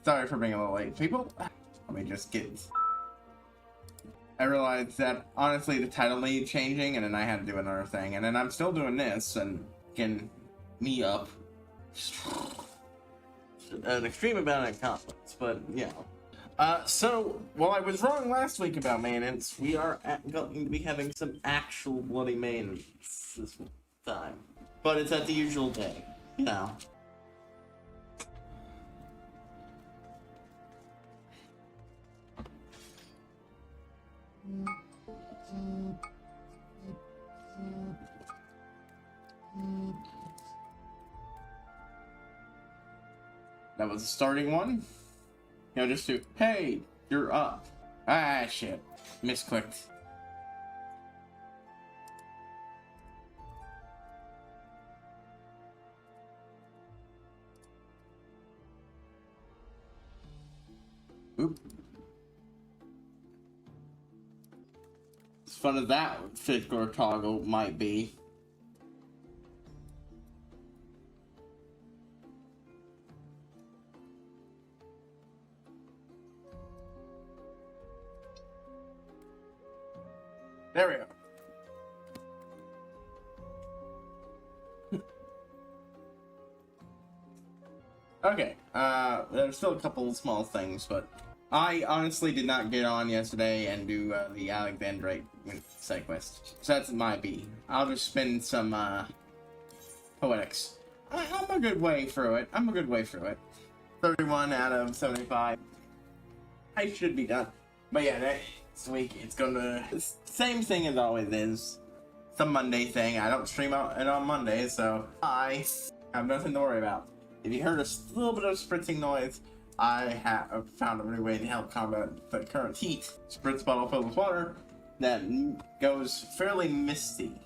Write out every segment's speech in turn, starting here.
Sorry for being a little late, people. Let me just get... I realized that, honestly, the title needed changing, and then I had to do another thing. And then I'm still doing this, and getting me up. An extreme amount of confidence, but, you know. So, while I was wrong last week about maintenance, we are going to be having some actual bloody maintenance this time. But it's at the usual day, you know. That was the starting one. You know, just to, hey, you're up. Ah, shit. Misclicked. Oop. As fun as that particular toggle might be. There we go. Okay, there's still a couple of small things, but I honestly did not get on yesterday and do the Alexandrite side quest. So that's my B. I'll just spend some poetics. I'm a good way through it. 31 out of 75. I should be done. But yeah, next week it's gonna... Same thing as always is. Some Monday thing. I don't stream out it on Monday, so I have nothing to worry about. If you heard a little bit of spritzing noise, I have found a new way to help combat the current heat. Spritz bottle filled with water that goes fairly misty.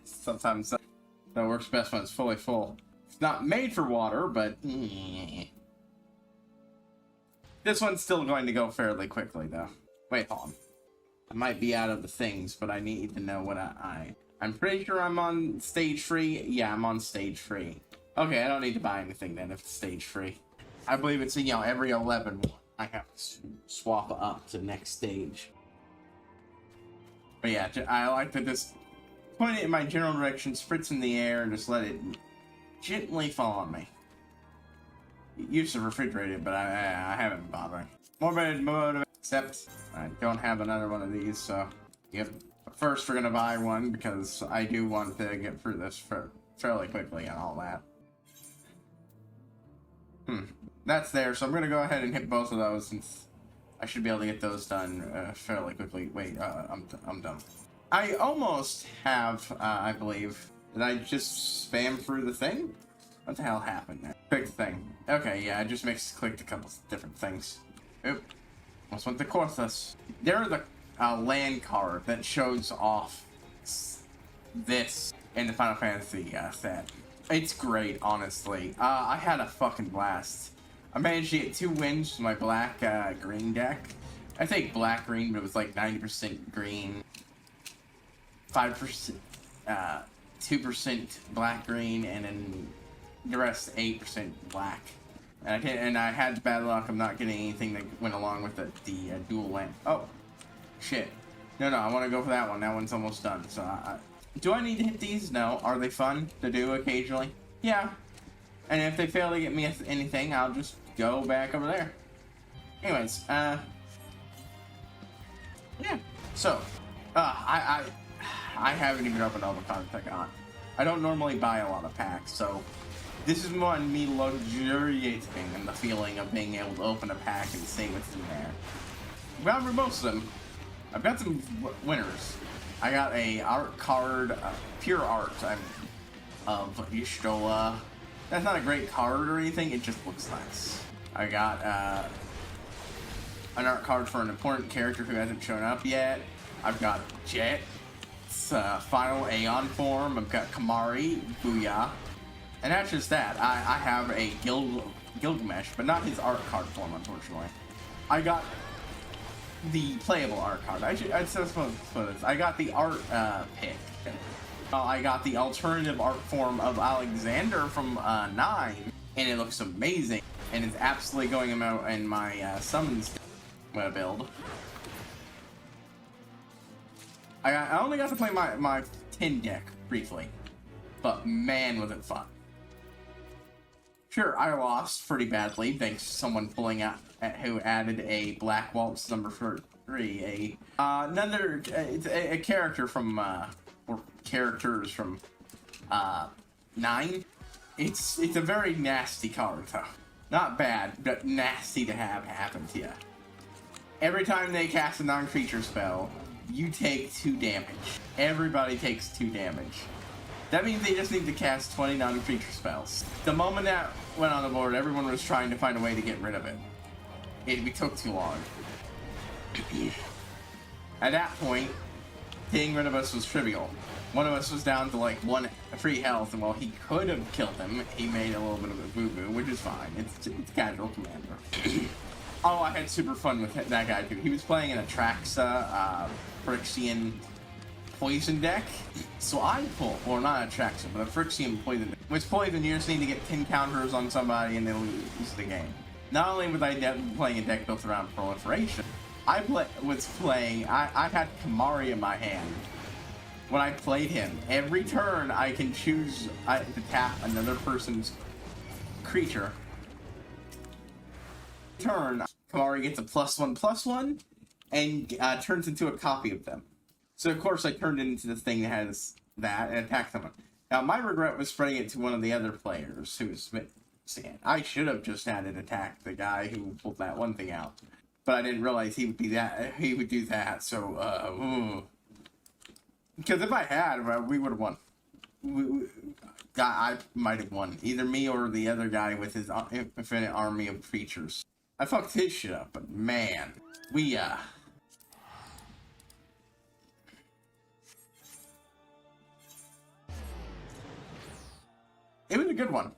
Sometimes that works best when it's fully full. It's not made for water, but this one's still going to go fairly quickly, though. Wait, hold on. I might be out of the things, but I need to know what I'm pretty sure I'm on stage 3. Yeah, I'm on stage 3. Okay, I don't need to buy anything then if it's stage 3. I believe it's, you know, every 11 I have to swap up to next stage. But yeah, I like to just point it in my general direction, spritz in the air, and just let it gently fall on me. Used to refrigerate it, but I haven't been bothering. Motivated, except I don't have another one of these, so yep. But first, we're gonna buy one because I do want to get through this fairly quickly and all that. That's there, so I'm gonna go ahead and hit both of those since I should be able to get those done fairly quickly. Wait, I'm done. I almost have, I believe, did I just spam through the thing? What the hell happened there? Click the thing. Okay, yeah, I just clicked a couple different things. Oop. Almost went to Corthus. There's a land card that shows off this in the Final Fantasy set. It's great, honestly. I had a fucking blast. I managed to get 2 wins with my black-green deck. I think black-green, but it was like 90% green. 5%, 2% black-green, and then the rest 8% black. And I had bad luck of not getting anything that went along with the dual land. Oh, shit. No, I want to go for that one. That one's almost done. So, do I need to hit these? No. Are they fun to do occasionally? Yeah. And if they fail to get me anything, I'll just go back over there. Anyways, yeah. So, I haven't even opened all the cards I got. I don't normally buy a lot of packs, so this is more on me luxuriating in the feeling of being able to open a pack and see what's in there. Well, for most of them, I've got some winners. I got a art card, pure art of Y'shtola. That's not a great card or anything, it just looks nice. I got an art card for an important character who hasn't shown up yet. I've got Jet. Final Aeon form. I've got Kamari, Booyah. And that's just that. I have a Gilgamesh, but not his art card form, unfortunately. I got the playable art card. I'd suppose I got the art pick. I got the alternative art form of Alexander from 9, and it looks amazing. And it's absolutely going out in my summons build. I only got to play my 10 deck briefly, but man, was it fun. Sure, I lost pretty badly thanks to someone pulling out who added a Black Waltz number 3, it's a character from or characters from 9. It's a very nasty card though. Not bad, but nasty to have happen to you. Every time they cast a non-creature spell, you take 2 damage. Everybody takes 2 damage. That means they just need to cast 20 non-creature spells. The moment that went on the board, everyone was trying to find a way to get rid of it. It took too long. At that point, getting rid of us was trivial. One of us was down to like 1 free health, and while he could have killed him, he made a little bit of a boo-boo, which is fine. It's casual commander. Oh, I had super fun with that guy too. He was playing an Atraxa, Phyrexian poison deck. So I pull, or not Atraxa, but a Phyrexian poison deck. With poison, you just need to get 10 counters on somebody and they'll lose the game. Not only was I playing a deck built around proliferation, I had Kamari in my hand. When I played him, every turn I can choose to tap another person's creature. Turn, Kamari gets a +1/+1 and turns into a copy of them. So of course I turned it into the thing that has that and attacked someone. Now my regret was spreading it to one of the other players who was missing it. I should have just had it attack the guy who pulled that one thing out, but I didn't realize he would do that. So because if I had, we would have won. I might have won. Either me or the other guy with his infinite army of creatures. I fucked his shit up, but man, it was a good one.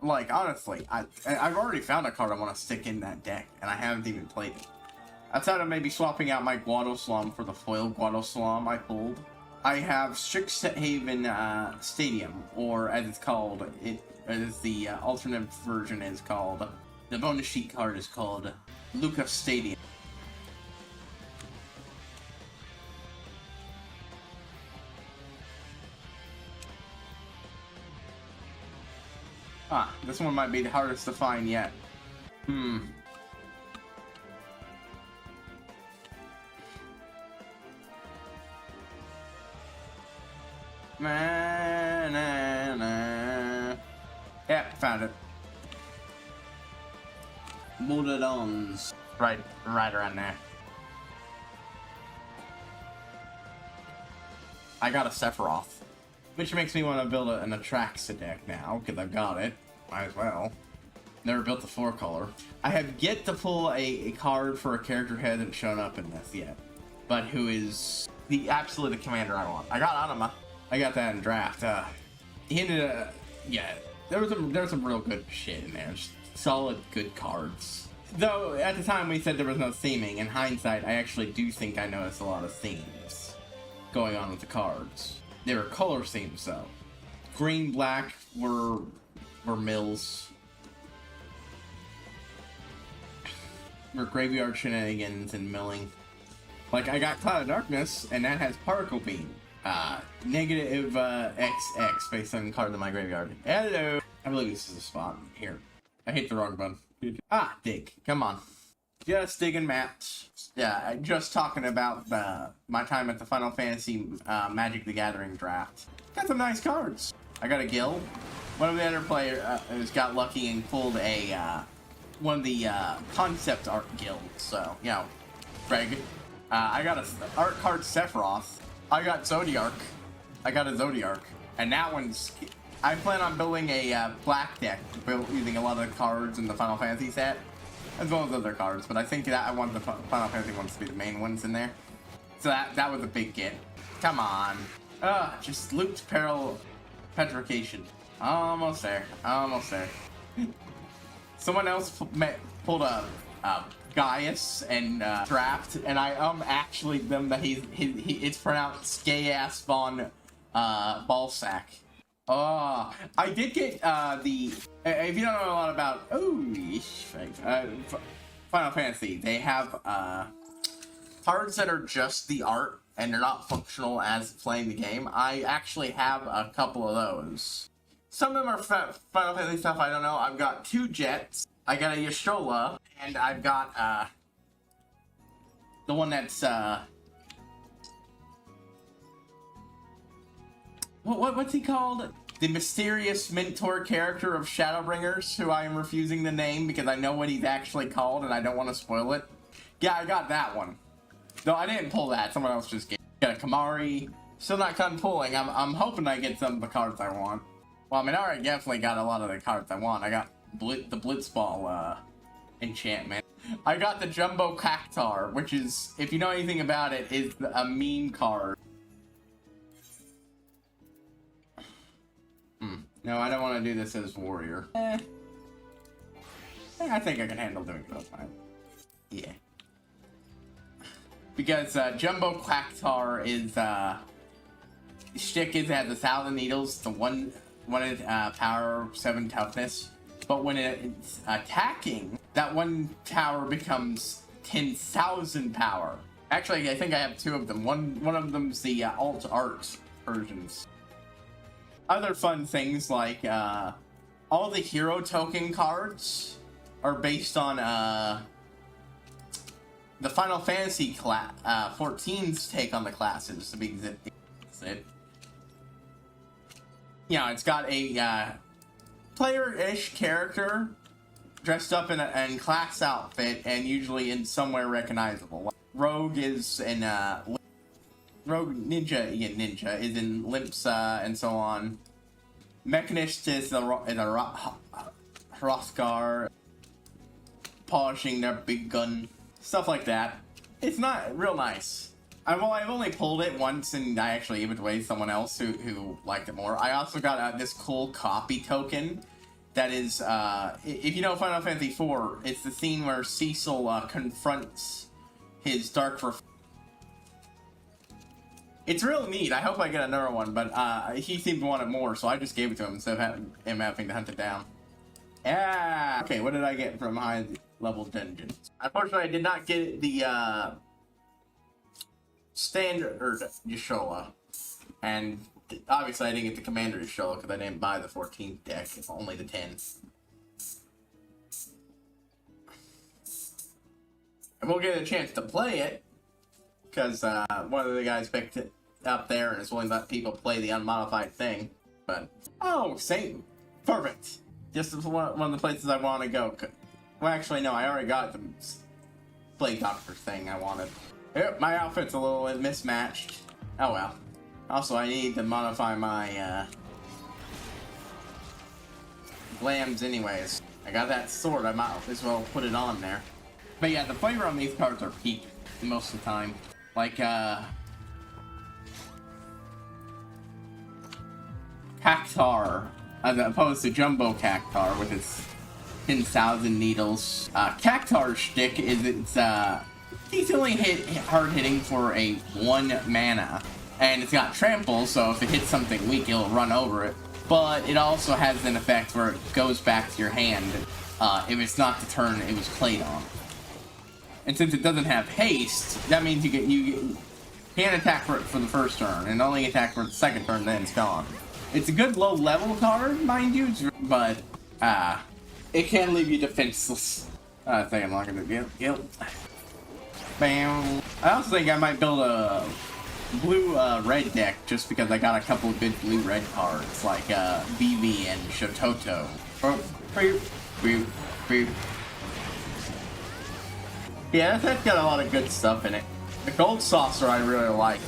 Like, honestly, I've already found a card I want to stick in that deck, and I haven't even played it. Outside of maybe swapping out my Guadoslam for the foil Guadoslam I pulled, I have Strixhaven Stadium, or as it's called, the alternate version is called, the bonus sheet card is called Luca Stadium. This one might be the hardest to find yet. Yeah, found it. Mododons. Right around there. I got a Sephiroth, which makes me want to build an Atraxa deck now, because I've got it. Might as well. Never built the 4-color. I have yet to pull a card for a character who hasn't shown up in this yet, but who is the absolute commander I want. I got Anima. I got that in draft. He ended up, yeah, there was some real good shit in there. Just solid, good cards. Though, at the time we said there was no theming. In hindsight, I actually do think I noticed a lot of themes going on with the cards. They were color themes, though. Green, black were mills. Were graveyard shenanigans and milling. Like, I got Cloud of Darkness, and that has Particle Beam. Negative XX based on cards in my graveyard. Hello! I believe this is a spot. Here. I hit the wrong button. Dig. Come on. Just digging maps. Yeah, just talking about my time at the Final Fantasy Magic the Gathering draft. Got some nice cards. I got a Gil. One of the other players got lucky and pulled a one of the concept art guilds. So, you know, Greg. I got a art card Sephiroth. I got Zodiark. I got a Zodiark. And that one's... I plan on building a black deck built using a lot of the cards in the Final Fantasy set, as well as other cards, but I think that I want the Final Fantasy ones to be the main ones in there. So that was a big get. Come on. Just looped petrification. Almost there. Almost there. Someone else pulled a Gaius and Draft, and I actually them that it's pronounced gay ass von Ballsack. Oh, I did get the if you don't know a lot about Final Fantasy, they have cards that are just the art and they're not functional as playing the game. I actually have a couple of those. Some of them are Final Fantasy stuff, I don't know. I've got 2 Jets, I got a Yashola, and I've got the one that's what's he called? The mysterious mentor character of Shadowbringers, who I am refusing to name because I know what he's actually called and I don't want to spoil it. Yeah, I got that one. No, I didn't pull that. Someone else just got a Kamari. Still not done pulling. I'm hoping I get some of the cards I want. Well, I mean, I already definitely got a lot of the cards I want. I got the Blitzball enchantment. I got the Jumbo Cactar, which is, if you know anything about it, is a meme card. No, I don't want to do this as warrior. I think I can handle doing it all the time. Yeah. Because Jumbo Cactar is shtick is it has 1,000 needles to one power 7 toughness, but when it's attacking, that 1 tower becomes 10,000 power. Actually, I think I have 2 of them. One of them's the alt art versions. Other fun things like all the hero token cards are based on the Final Fantasy 14's take on the classes to be exact. Yeah, it's got a player-ish character dressed up in a class outfit and usually in somewhere recognizable. Rogue is in Rogue Ninja is in Limsa and so on. Mechanist is a Hrothgar polishing their big gun. Stuff like that. It's not real nice. I've only pulled it once and I actually gave it away to someone else who liked it more. I also got this cool copy token that is, if you know Final Fantasy IV, it's the scene where Cecil confronts his Dark It's real neat. I hope I get another one, but he seemed to want it more, so I just gave it to him instead of him having to hunt it down. Yeah. Okay, what did I get from high level dungeons? Unfortunately, I did not get the standard Yashola, and obviously I didn't get the commander Yashola because I didn't buy the 14th deck. It's only the 10th. And we'll get a chance to play it because one of the guys picked it up there and is willing to let people play the unmodified thing. But oh, same, perfect. Just one of the places I want to go. Well, actually, no, I already got the Plague Doctor thing I wanted. Yep, my outfit's a little mismatched. Oh well. Also, I need to modify my glams anyways. I got that sword, I might as well put it on there. But yeah, the flavor on these cards are peak most of the time. Like, Cactar, as opposed to Jumbo Cactar with its 10,000 needles. Cactar's shtick is it's decently hard hitting for a 1 mana, and it's got trample, so if it hits something weak, it'll run over it. But it also has an effect where it goes back to your hand if it's not the turn it was played on. And since it doesn't have haste, that means you can't attack for it for the first turn, and only attack for the second turn, then it's gone. It's a good low-level card, mind you, but it can leave you defenseless. I think I'm not gonna do guilt. Bam. I also think I might build a blue-red deck just because I got a couple of good blue-red cards, like Vivi and Shototo. Yeah, that's got a lot of good stuff in it. The Gold Saucer I really liked,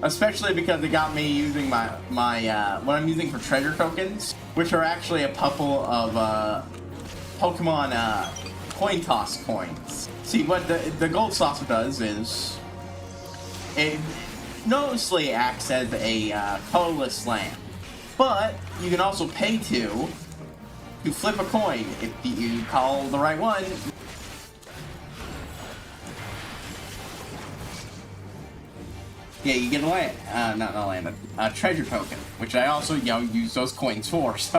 especially because it got me using my what I'm using for treasure tokens, which are actually a couple of Pokemon coin toss coins. See, what the Gold Saucer does is it mostly acts as a colorless land, but you can also pay to flip a coin if you call the right one. Yeah, you get a treasure token, which I also, use those coins for, so.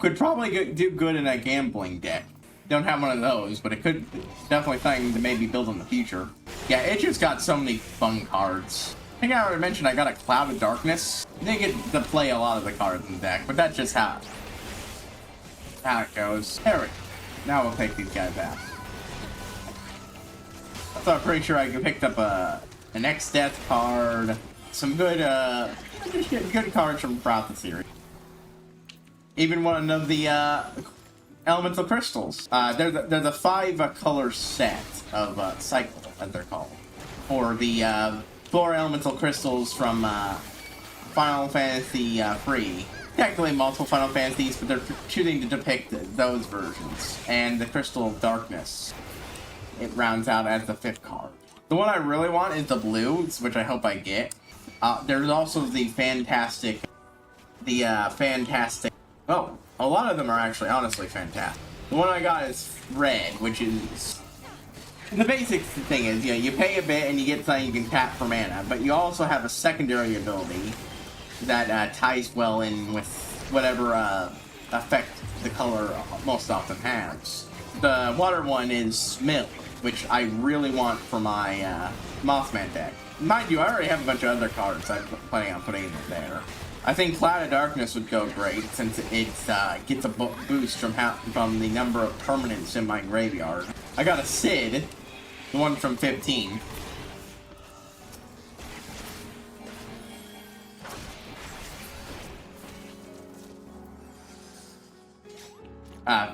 Could probably do good in a gambling deck. Don't have one of those, but it could definitely something to maybe build in the future. Yeah, it just got so many fun cards. I think I already mentioned I got a Cloud of Darkness. I didn't get to play a lot of the cards in the deck, but that's just how it goes. There we go. Now we'll take these guys out. So I'm pretty sure I picked up an X-Death card, some good, just good cards from throughout the series. Even one of the elemental crystals. They're the 5-color set of cycle, as they're called, for the 4 elemental crystals from Final Fantasy 3. Technically multiple Final Fantasies, but they're choosing to depict those versions. And the Crystal of Darkness, it rounds out as the 5th card. The one I really want is the blues, which I hope I get. There's also the fantastic. Oh, a lot of them are actually honestly fantastic. The one I got is red, which is. The basic thing is, you pay a bit and you get something you can tap for mana, but you also have a secondary ability that ties well in with whatever effect the color most often has. The water one is Mill, which I really want for my Mothman deck. Mind you, I already have a bunch of other cards I'm planning on putting in there. I think Cloud of Darkness would go great since it gets a boost from the number of permanents in my graveyard. I got a Sid, the one from 15.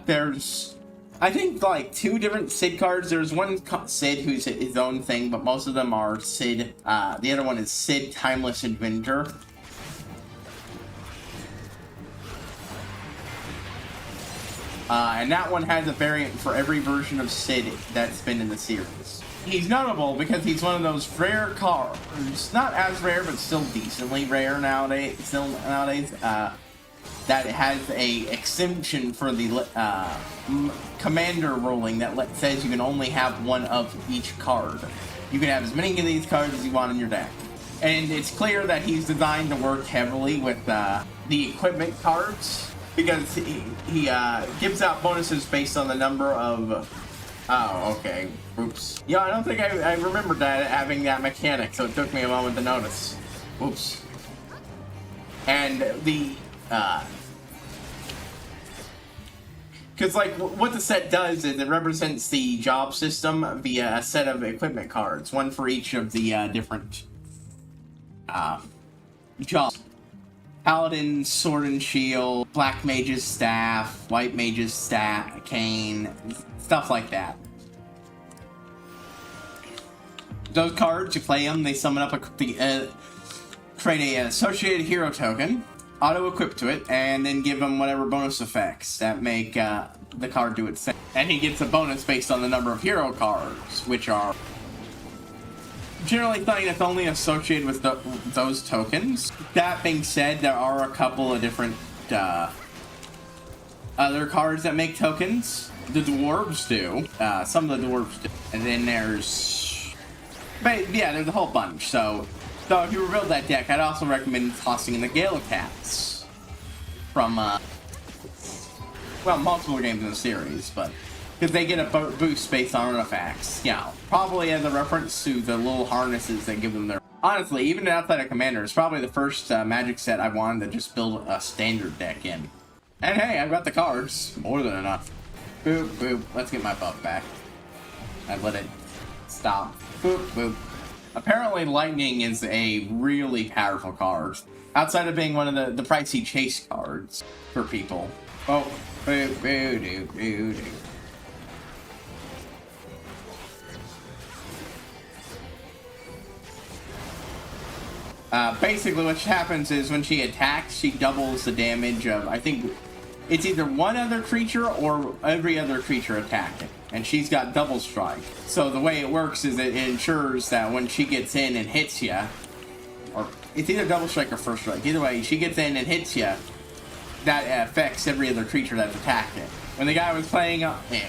There's, I think, like 2 different Sid cards. There's one Sid who's his own thing, but most of them are Sid. The other one is Sid Timeless Adventure. And that one has a variant for every version of Sid that's been in the series. He's notable because he's one of those rare cards, not as rare, but still decently rare nowadays, that has a exemption for the commander ruling that says you can only have one of each card. You can have as many of these cards as you want in your deck. And it's clear that he's designed to work heavily with the equipment cards, because he gives out bonuses based on the number of... Oh, okay. Oops. Yeah, I don't think I remembered that having that mechanic, so it took me a moment to notice. Oops. And the... Because, like, what the set does is it represents the job system via a set of equipment cards, one for each of the different jobs. Paladin, Sword and Shield, Black Mage's Staff, White Mage's Staff, Cane, stuff like that. Those cards, you play them, they summon up create an associated hero token, auto-equip to it, and then give him whatever bonus effects that make the card do its thing. And he gets a bonus based on the number of hero cards, which are generally something that's only associated with those tokens. That being said, there are a couple of different other cards that make tokens. The dwarves do. Some of the dwarves do. And then there's... But yeah, there's a whole bunch. So if you rebuild that deck, I'd also recommend tossing in the Gale Cats from, well, multiple games in the series, but because they get a boost based on artifacts. Yeah, probably as a reference to the little harnesses that give them their... Honestly, even outside of Commander, it's probably the first Magic set I wanted to just build a standard deck in. And hey, I've got the cards. More than enough. Boop, boop. Let's get my buff back. I let it stop. Boop, boop. Apparently, Lightning is a really powerful card. Outside of being one of the pricey chase cards for people. Oh, boop, boop, doop, doop, doop. Basically what happens is when she attacks, she doubles the damage of, I think, it's either one other creature or every other creature attacking. And she's got double strike. So the way it works is it ensures that when she gets in and hits you, or it's either double strike or first strike, either way, she gets in and hits you, that affects every other creature that's attacking. When the guy was playing,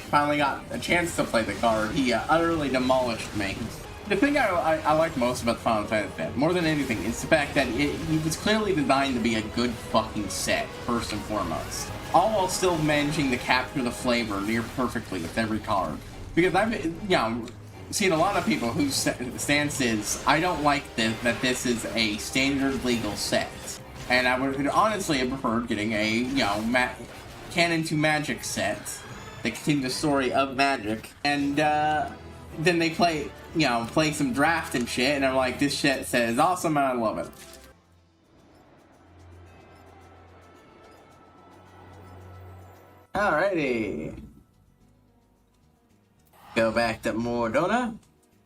finally got a chance to play the card, he utterly demolished me. The thing I like most about the Final Fantasy set, more than anything, is the fact that it was clearly designed to be a good fucking set, first and foremost. All while still managing to capture the flavor near perfectly with every card. Because I've, seen a lot of people whose stance is, I don't like that this is a standard legal set. And I would honestly have preferred getting a, Canon to Magic set that continue the story of Magic. And, then they play some draft and shit, and I'm like, this shit says awesome and I love it. Alrighty. Go back to Mordona.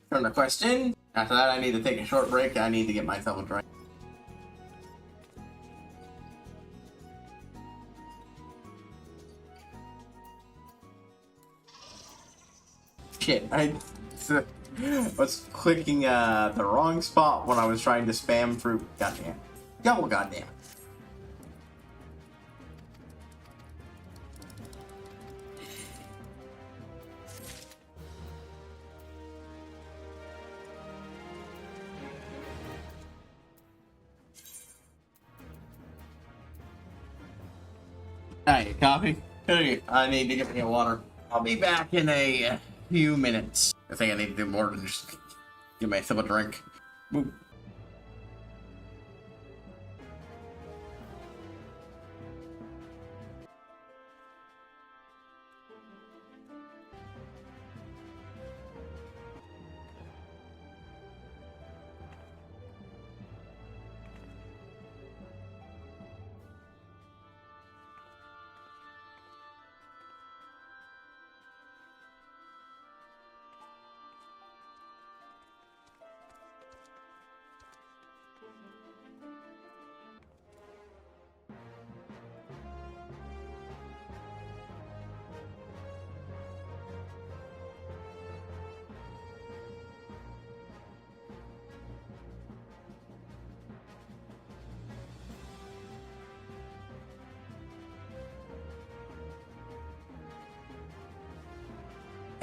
Turn the question. After that, I need to take a short break. I need to get myself a drink. Shit, I was clicking the wrong spot when I was trying to spam fruit. Goddamn. Double goddamn. Hey, coffee? Hey, I need to get me a water. I'll be back in a few minutes. I think I need to do more than just give myself a drink. Boop.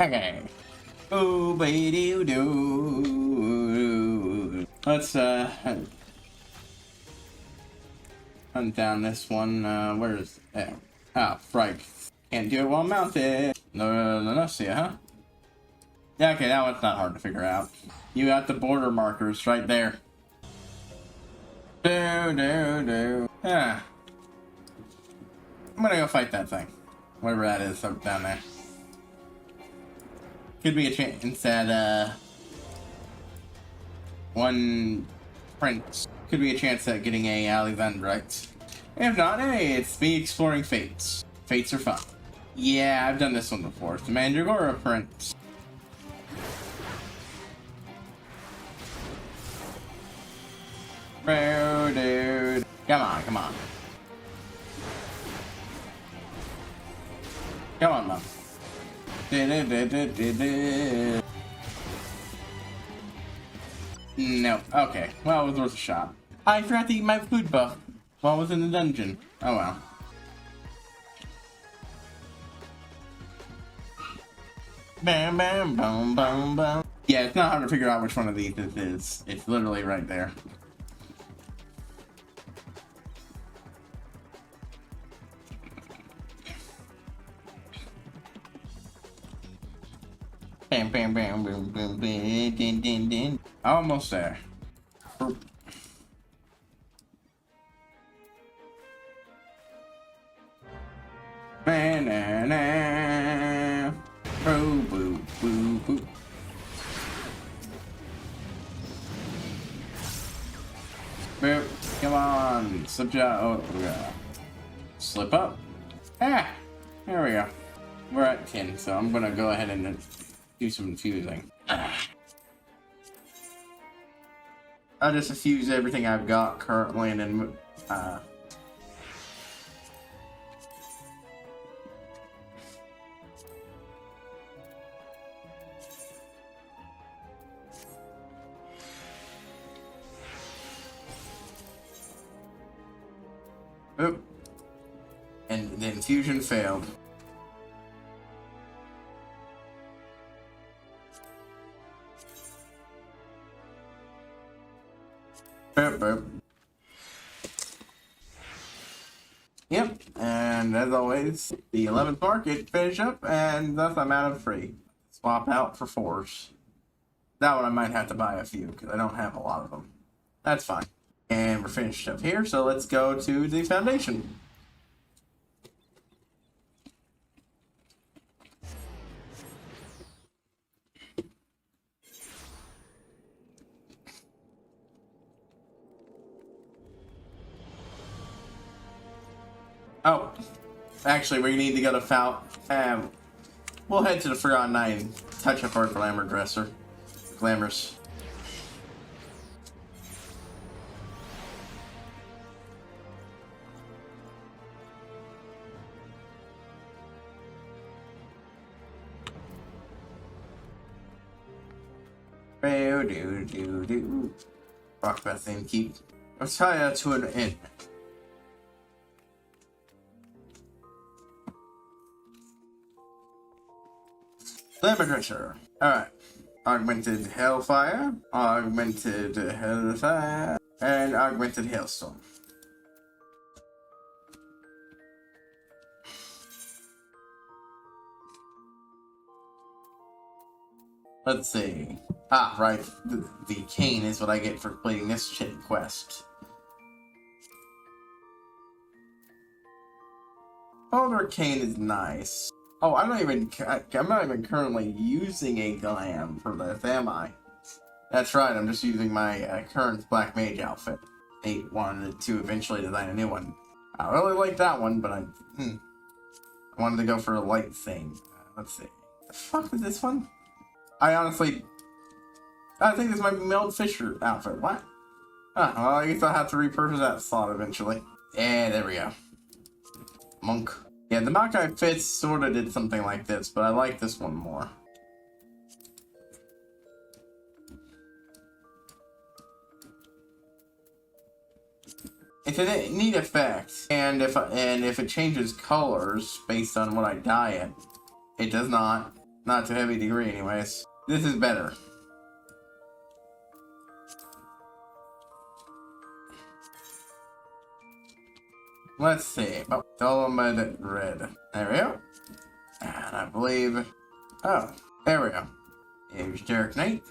Okay. Oh, baby, do. Let's hunt down this one. Where is it? Ah, fright. Can't do it while mounted. No, see ya, huh? Yeah, okay, that one's not hard to figure out. You got the border markers right there. Do. Yeah. I'm gonna go fight that thing. Whatever that is up down there. Could be a chance that, one prince. Could be a chance at getting a Alexandrite. If not, hey, it's me exploring fates. Fates are fun. Yeah, I've done this one before. It's a Mandragora prince. Bro, dude. Come on. Come on, Mom. No. Okay. Well, it was worth a shot. I forgot to eat my food buff while I was in the dungeon. Oh well. Bam, bam, boom, boom, boom. Yeah, it's not hard to figure out which one of these this is. It's literally right there. Bam, bam, bam, boom, boom, boom, din, din, din. Almost there. Na-na-na. Boo, boo, boo, boo. Boop. Come on. Slip down. Oh, yeah. Slip up. Ah! There we go. We're at 10, so I'm gonna go ahead and do some infusing. I'll just infuse everything I've got currently and then oop. And the infusion failed. Boop, boop. Yep, and as always, the 11th market finish up, and thus I'm out of 3. Swap out for 4s. That one I might have to buy a few, because I don't have a lot of them. That's fine. And we're finished up here, so let's go to the foundation. Oh, actually, we need to go to we'll head to the Forgotten Night and touch up our glamour dresser. Glamours. Rock that thing, keep. Let's tie that to an inn. Glamour dresser. Alright. Augmented Hellfire, Augmented Hellfire, and Augmented Hailstorm. Let's see. Ah, right. The cane is what I get for completing this shit quest. Boulder cane is nice. Oh, I'm not even currently using a glam for this, am I? That's right, I'm just using my current Black Mage outfit. I wanted to eventually design a new one. I really like that one, but I wanted to go for a light thing. Let's see. The fuck is this one? I think this might be Meld Fisher outfit. What? Well, I guess I'll have to repurpose that slot eventually. And there we go. Monk. Yeah, the Makai Fits sort of did something like this, but I like this one more. It's a neat effect, and if it changes colors based on what I dye it, it does not to a heavy degree anyways. This is better. Let's see. Oh, Dolomite Red. There we go. And I believe... Oh, there we go. Here's Derek Knight.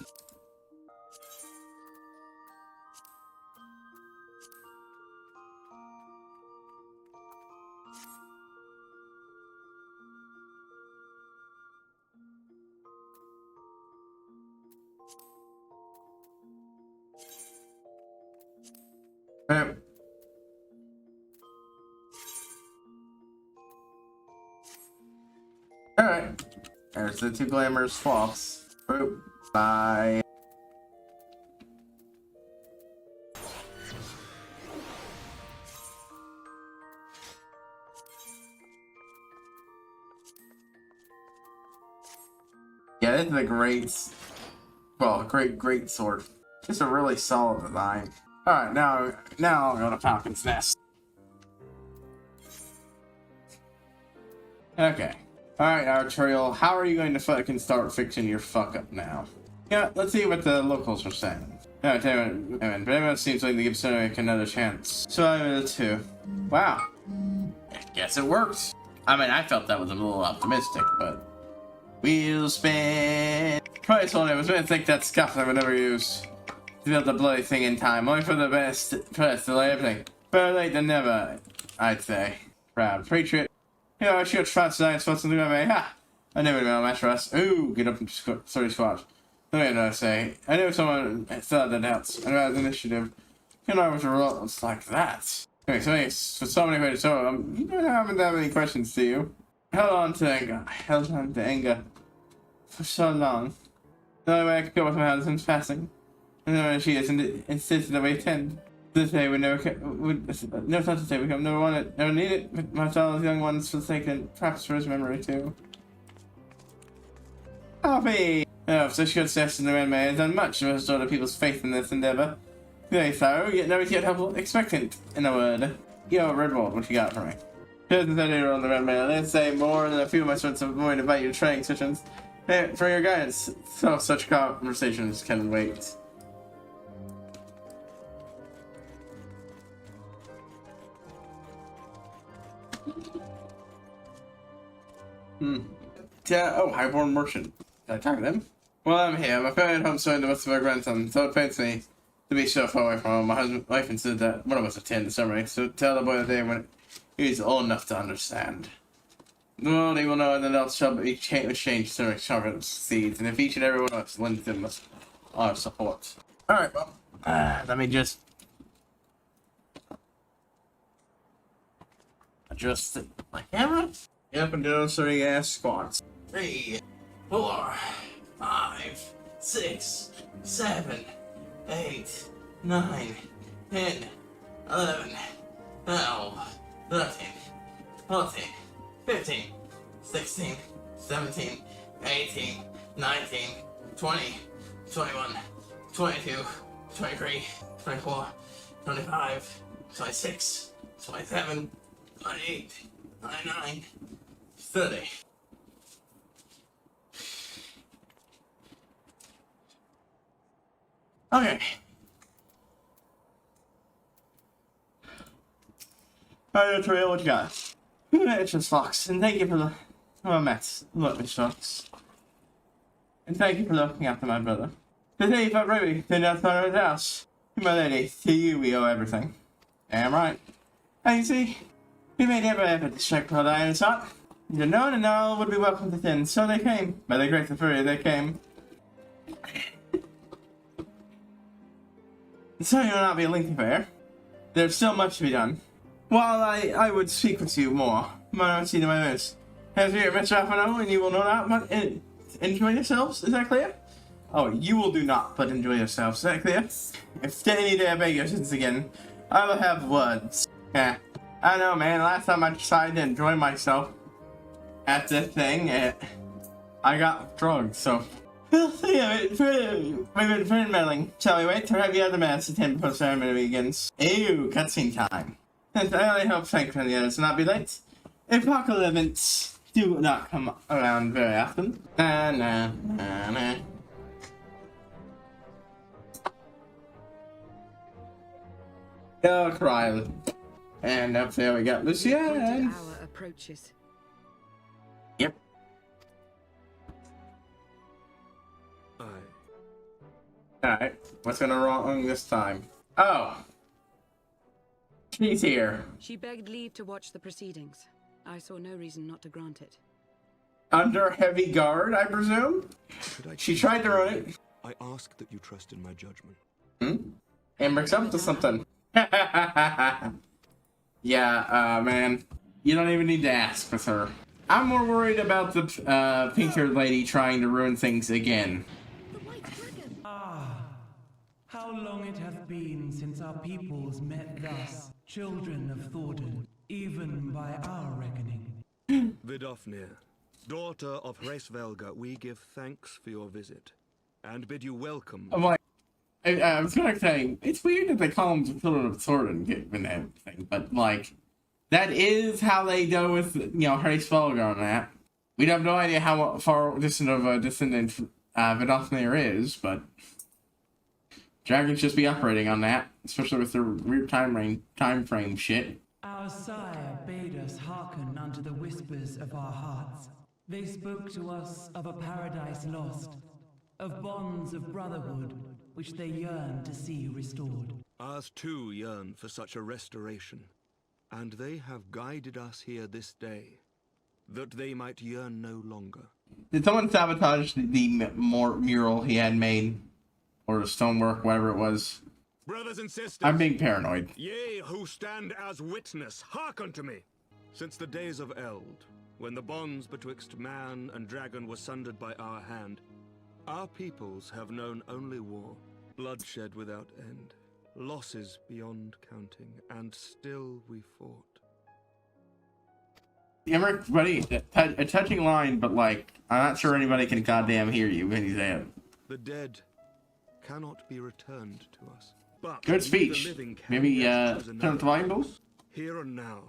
Yep. Alright. There's the 2 glamour swaps. Boop. Bye. Yeah, this is a great sword. Just a really solid design. Alright, now I'll go to Falcon's Nest. Okay. Alright, Arterial, how are you going to fucking start fixing your fuck up now? Yeah, let's see what the locals are saying. No, damn it, but everyone seems like to give Ceramic another chance. So I will too. Wow. I guess it worked. I mean, I felt that was a little optimistic, but... Wheel spin! Christ only, I was gonna think that scuff I would never use. To build the bloody thing in time, only for the best press delay everything. Better late than never, I'd say. Proud patriot. You know, I should trust science for something I ha! I never know match for us. Ooh, get up and sorry squad. Let me know say. I know someone still had their doubts. I know the initiative. You know with results like that. Okay, so yes, for so many ways so you don't have that many questions, do you? Held on to anger. For so long. The only way I could go with my husband's passing. And then she is insisted that we attend. This day we never no thought to say we never want it, never need it, but my child's young ones forsaken, perhaps for his memory too. Happy! Oh, such good success in the man has done much to restore the people's faith in this endeavor. Very thorough, yet never yet helpful, expectant, in a word. Yo, Redwald, what you got for me? Here's the 30-year-old on the red man. Let's say more than a few of my sorts of more to invite you to training sessions. Hey, for your guidance. So such conversations can wait. Oh, highborn merchant. Can I talk to them? Well, I'm here. My family at home showing the rest of our grandson, so it pains me to be so far away from home. My wife insisted that one of us attend the ceremony, so tell the boy the day when he's old enough to understand. Well, they will know, and then they'll shall be exchanged to chocolate seeds, and if each and every one of us lends them our support. Alright, well, let me just adjust my camera. Up and down, so you ass squats. 3, 4, 5, 6, 7, 8, 9, 10, 11, 12, 13, 14, 15, 16, 17, 18, 19, 20, 21, 22, 23, 24, 25, 26, 27, 28, 29, 30. Okay. Alright, Tori, what you got? It's just Fox, and thank you for the mess. Look, Miss Fox. And thank you for looking after my brother. Today you felt ready, then that's not our house. My lady, to you we owe everything. Damn right. And you see, we made every effort to strike while the iron is hot. The known and all would be welcome to thin, so they came. By the grace of fury, they came. So you will not be a lengthy affair. There's still much to be done. While I would speak with you more, I don't see to my moves. As we are Mr. Raffano, and you will no doubt enjoy yourselves, is that clear? Oh, you will do not but enjoy yourselves, is that clear? If any day I beg your sins again, I will have words. Yeah. I know, man, last time I decided to enjoy myself at this thing, I got drugged, so... We'll see of it. We've been friend-mailing. Shall we wait to have the other mass attend before ceremony begins? Ew, cutscene time. And I only hope thank for the others will not be late. Epochal events do not come around very often. Oh, cry. And up there we got Lucian. Hour approaches. Yep. Alright, what's gonna wrong this time? Oh! She's here. She begged leave to watch the proceedings. I saw no reason not to grant it. Under heavy guard, I presume? She tried to run it. I ask that you trust in my judgment. Amber's up to something. Yeah, man. You don't even need to ask with her. I'm more worried about the pink-haired lady trying to ruin things again. How long it hath been since our peoples met thus, children of Thordan, even by our reckoning. Vidofnir, daughter of Hraesvelga, we give thanks for your visit, and bid you welcome. I'm like, I was gonna say, it's weird that they call them children of Thordan given everything, but like, that is how they go with, you know, Hraesvelga on that. We have no idea how far distant of a descendant Vidofnir is, but dragons just be operating on that, especially with their weird time frame shit. Our sire bade us hearken unto the whispers of our hearts. They spoke to us of a paradise lost, of bonds of brotherhood, which they yearn to see restored. Ours too yearn for such a restoration, and they have guided us here this day, that they might yearn no longer. Did someone sabotage the mural he had made? Or the stonework, whatever it was. Brothers and sisters, I'm being paranoid. ye who stand as witness, hearken to me. Since the days of Eld, when the bonds betwixt man and dragon were sundered by our hand, our peoples have known only war, bloodshed without end, losses beyond counting, and still we fought. Emmerich, buddy, a touching line, but like, I'm not sure anybody can goddamn hear you when you say it. The dead cannot be returned to us. But good speech. Maybe turn up the volume, both? Here and now,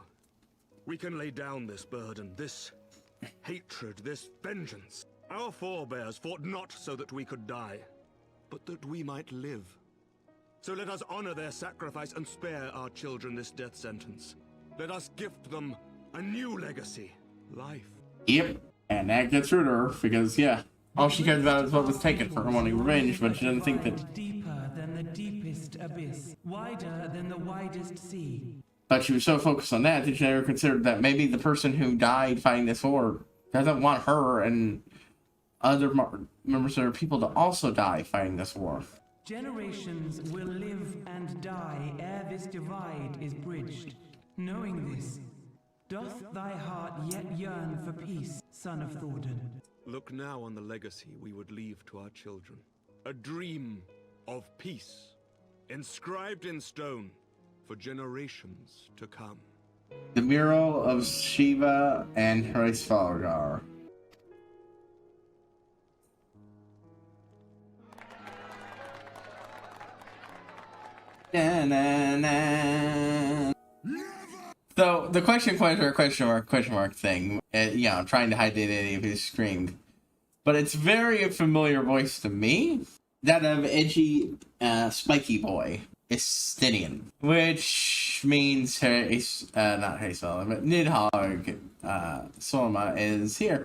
we can lay down this burden, this hatred, this vengeance. Our forebears fought not so that we could die, but that we might live. So let us honor their sacrifice and spare our children this death sentence. Let us gift them a new legacy, life. Yep. And that gets rid of her because, yeah, all she cares about is what was taken for her wanting revenge, but she doesn't think that. Deeper than the deepest abyss, wider than the widest sea. But she was so focused on that she never considered that maybe the person who died fighting this war doesn't want her and other members of her people to also die fighting this war. Generations will live and die ere this divide is bridged. Knowing this, doth thy heart yet yearn for peace, son of Thordan? Look now on the legacy we would leave to our children. A dream of peace, inscribed in stone for generations to come. The mural of Shiva and Hraesvalgar. Na, na, na. So the question mark thing, you know, trying to hide the identity of who screamed, but it's very familiar voice to me. That of edgy, spiky boy, Estinian, which means not Hraesvalgar, but Nidhogg, Sorma is here.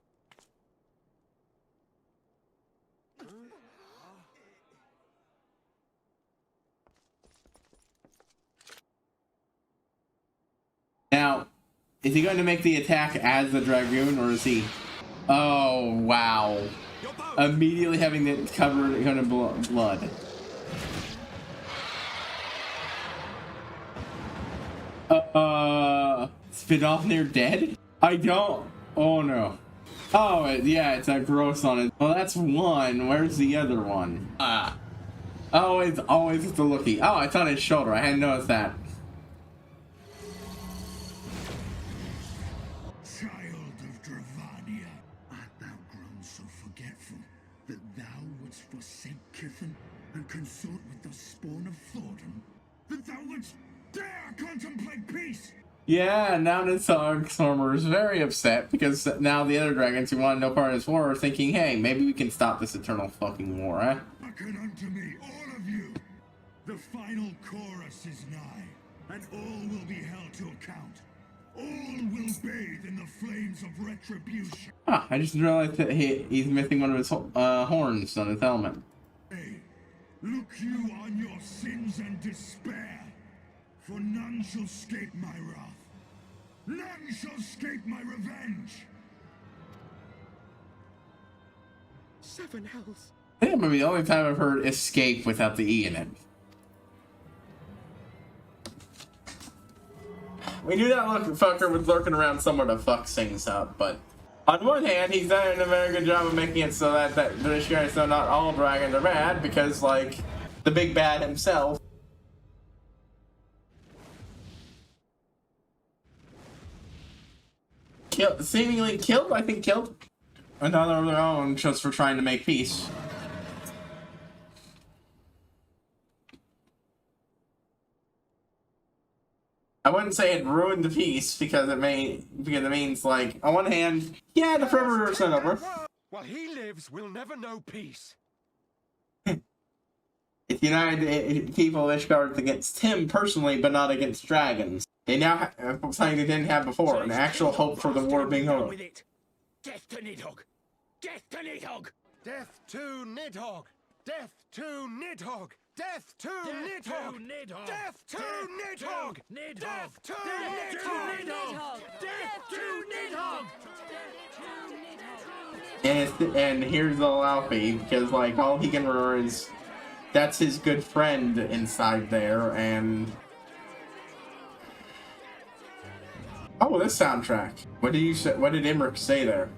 Now, is he going to make the attack as the Dragoon, or is he... Oh, wow. Immediately having it covered in blood. Spinoff dead? I don't... Oh, no. Oh, yeah, it's a gross on it. Well, that's one. Where's the other one? Oh, it's always the looky. Oh, it's on his shoulder. I hadn't noticed that. And consort with the spawn of Thordan, that thou wouldst dare contemplate peace! Yeah, now Nidhogg Stormer is very upset because now the other dragons who want no part of this war are thinking, hey, maybe we can stop this eternal fucking war, eh? Hearken unto me, all of you! The final chorus is nigh, and all will be held to account. All will bathe in the flames of retribution. Ah, I just realized that he's missing one of his horns on his helmet. Hey. Look you on your sins and despair, for none shall escape my wrath. None shall escape my revenge. Seven hells. I think that might be the only time I've heard escape without the E in it. We knew that fucker was lurking around somewhere to fuck things up, but on one hand, he's done a very good job of making it so that the British guys know not all dragons are bad, because, like, the big bad himself. Seemingly killed another of their own just for trying to make peace. I wouldn't say it ruined the peace because it means, like, on one hand, yeah, the Forever sent over. While he lives, we'll never know peace. It united people of Ishgard against him personally, but not against dragons. They now have something they didn't have before, an actual hope for the war being over. Death to Nidhogg! Death to Nidhogg! Death to Nidhogg! Death to Nidhogg! Death to Nidhogg! Death to Nidhogg! Death to Nidhogg! Death to Nidhogg! And here's the Alfie, because, like, all he can remember is that's his good friend inside there, and... Oh, this soundtrack. What did you say? What did Imric say there?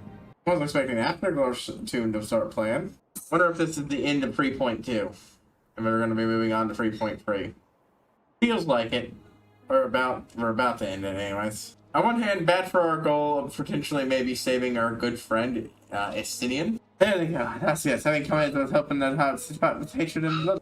I wasn't expecting the Afterglow tune to start playing. Wonder if this is the end of 3.2. And we're going to be moving on to 3.3. Feels like it. We're about to end it anyways. On one hand, bad for our goal of potentially maybe saving our good friend, Estinian. There we go. That's yes. Having come in, I was hoping that how it's about the patient and blood.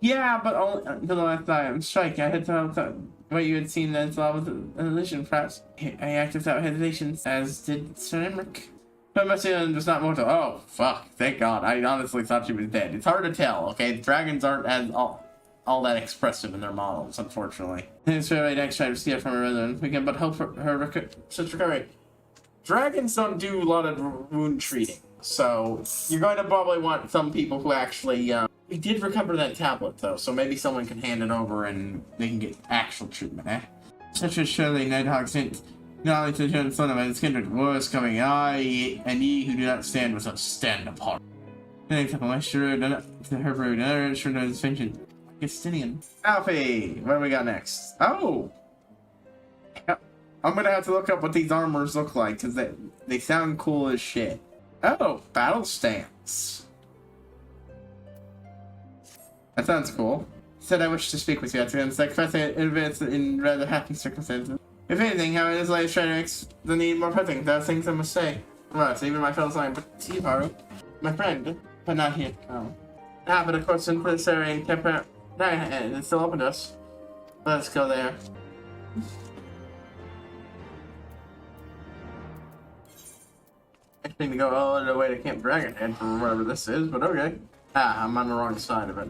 Yeah, but only until the last time. Strike. I had to hope that what you had seen as well with an illusion, perhaps. I acted without hesitation, as did Sir Imric. But my feeling was not mortal. Oh, fuck. Thank God. I honestly thought she was dead. It's hard to tell, okay? Dragons aren't as all that expressive in their models, unfortunately. It's really next time to see it from her resident. We can but hope for her such recovery. dragons don't do a lot of wound treating, so you're going to probably want some people who actually. We did recover that tablet though, so maybe someone can hand it over and they can get actual treatment. Such as surely Nidhogg sent not only to the son of his kindred wars coming, I and ye who do not stand with us stand apart. Then to my sure to her brood, another sure to his ancient Justinian. Alfie, what do we got next? Oh! I'm gonna have to look up what these armors look like, because they sound cool as shit. Oh, battle stance. That sounds cool. Said I wish to speak with you after him. Sacrificing advance in rather happy circumstances. If anything, how it is like trying to make the need more pressing. There are things I must say. Right, so even my fellow line, but to you, Haru, my friend, but not here. Oh. Ah, but of course, in this area, and temper, it's still open to us. Let's go there. I think to go all the way to Camp Dragonhead for whatever this is, but okay. Ah, I'm on the wrong side of it.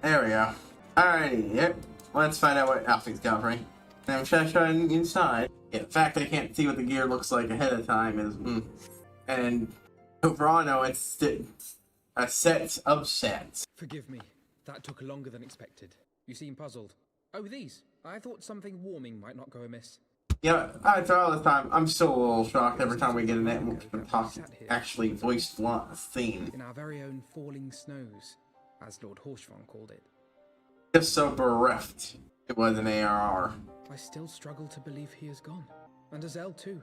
There we go. Alrighty, yep. Let's find out what Alfie's got for me. And I'm showing inside. Yeah, the fact I can't see what the gear looks like ahead of time is, And for all I know, it's a set of sets. Forgive me. That took longer than expected. You seem puzzled. Oh, these. I thought something warming might not go amiss. Yeah, after all this time, I'm still a little shocked every time we get an actually voiced theme. In our very own falling snows, as Lord Horshvon called it. Just so bereft it was an ARR. I still struggle to believe he is gone. And Azelle too.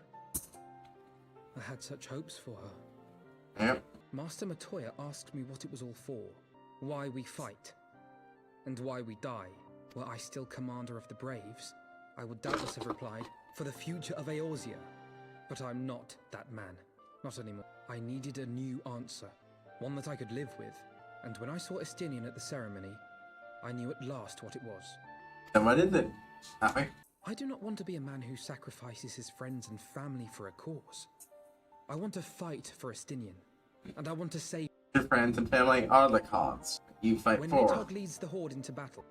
I had such hopes for her. Yep. Master Matoya asked me what it was all for. Why we fight. And why we die. Were I still commander of the Braves, I would doubtless have replied, for the future of Eorzea. But I'm not that man. Not anymore. I needed a new answer. One that I could live with. And when I saw Estinian at the ceremony, I knew at last what it was. And what is it? Happy? I do not want to be a man who sacrifices his friends and family for a cause. I want to fight for Estinian. And I want to save... Your friends and family are the cause you fight when for. When Nidhogg leads the Horde into battle,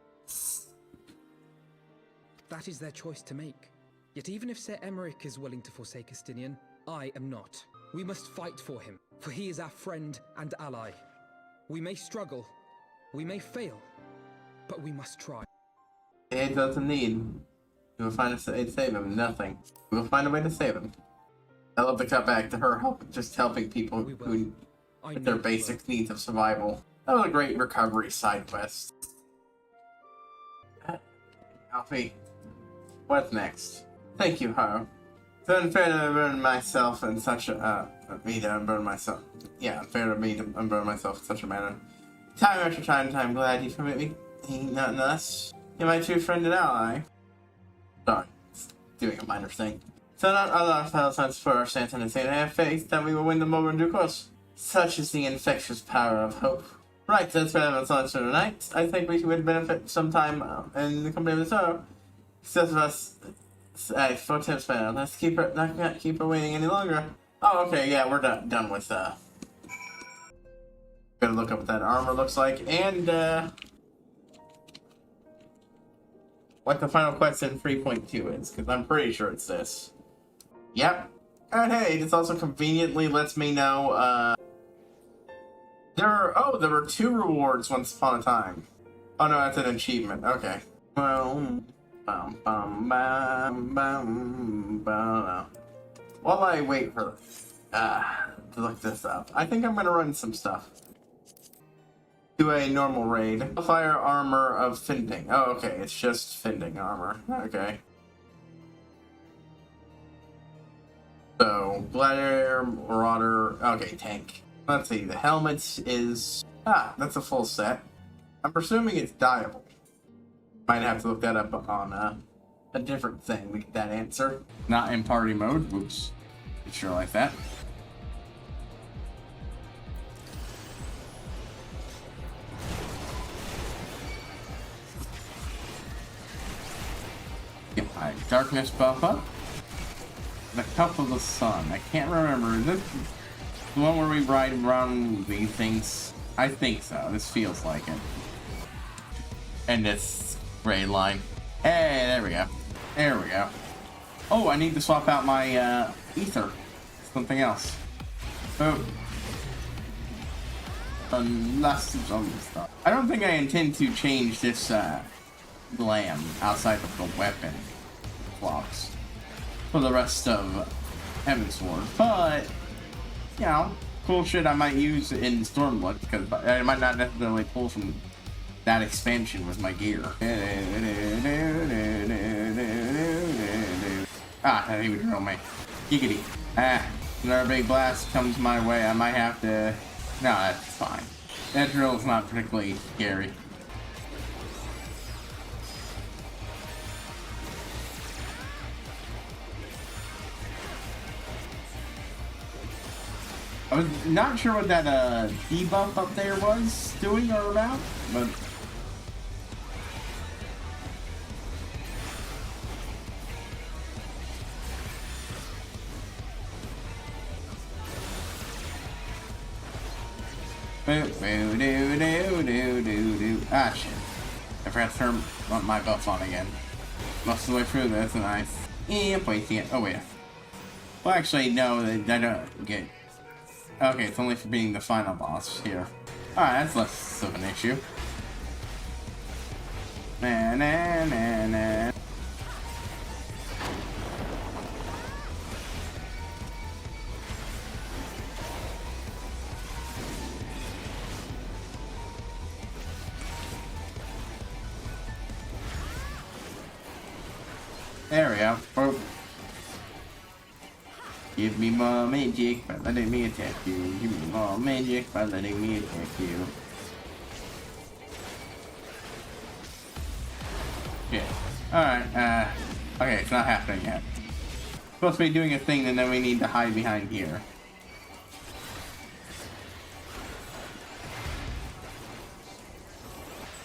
that is their choice to make. Yet even if Ser Emmerich is willing to forsake Estinian, I am not. We must fight for him, for he is our friend and ally. We may struggle, we may fail, but we must try. Aid doesn't need. We will find a way to save him. Nothing. We will find a way to save him. I love to cut back to her just helping people who with their basic needs of survival. That was a great recovery side quest. Alfie, what's next? Thank you, Haru. It's unfair to burn myself in such a me to unburn myself. Yeah, unfair to me to unburn myself in such a manner. Time after time, I'm glad you permit me. Nothing less. You're my true friend and ally. Sorry, doing a minor thing. So not a lot of thousands for our stance and say I have faith that we will win them over in due course. Such is the infectious power of hope. Right, that's what I'm on for tonight. I think we would benefit sometime in the company of the show. Such of us, 4 tips better. Let's not keep her waiting any longer. Oh, okay, yeah, we're done with Gonna look up what that armor looks like and what the final quest in 3.2 is, because I'm pretty sure it's this. Yep. And hey, this also conveniently lets me know, there were 2 rewards once upon a time. Oh no, that's an achievement. Okay. Well, while I wait for to look this up, I think I'm gonna run some stuff. Do a normal raid. Fire armor of Fending. Oh, okay, it's just Fending armor. Okay. So, Gladiator, Marauder, okay, tank. Let's see, the helmet is... that's a full set. I'm presuming it's dyeable. Might have to look that up on a different thing to get that answer. Not in party mode, whoops. It's sure like that. Get my darkness buff up. The Cup of the Sun. I can't remember. Is this the one where we ride around these things? I think so. This feels like it. And this raid line. Hey, there we go. There we go. Oh, I need to swap out my ether something else. Oh. Unless it's on stuff. I don't think I intend to change this glam outside of the weapon clocks for the rest of Heavensward, but you know, cool shit I might use in Stormblood because I might not necessarily pull from that expansion with my gear. Ah, he would drill me. Giggity. Another big blast comes my way. I might have to. No, that's fine. That drill is not particularly scary. I was not sure what that debuff up there was doing or about, but ah shit. I forgot to turn my buff on again. Most of the way through this and I wait, yeah. Oh wait. Well actually no, I don't get. Okay, it's only for being the final boss here. Alright, that's less of an issue. Na, na, na, na. There we go. Oh. Give me more magic by letting me attack you. Give me more magic by letting me attack you. Yeah. Alright, okay, it's not happening yet. Supposed to be doing a thing and then we need to hide behind here.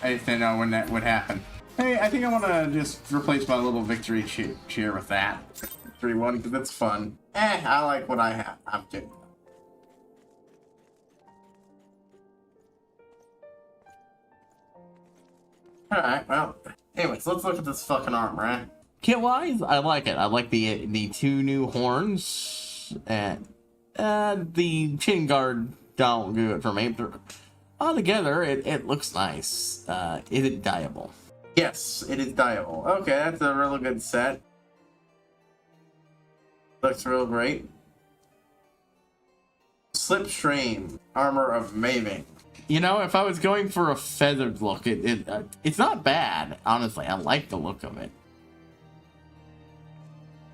I just didn't know when that would happen. Hey, I think I want to just replace my little victory cheer with that. Victory one, because it's fun. I like what I have. I'm doing. Alright, well. Anyways, let's look at this fucking armor, eh? Kit-wise, I like it. I like the two new horns. And the chin guard don't do it for me. But altogether, it looks nice. Is it dyeable? Yes, it is dyeable. Okay, that's a really good set. Looks real great. Slipstream, armor of Maven. You know, if I was going for a feathered look, it's not bad. Honestly, I like the look of it.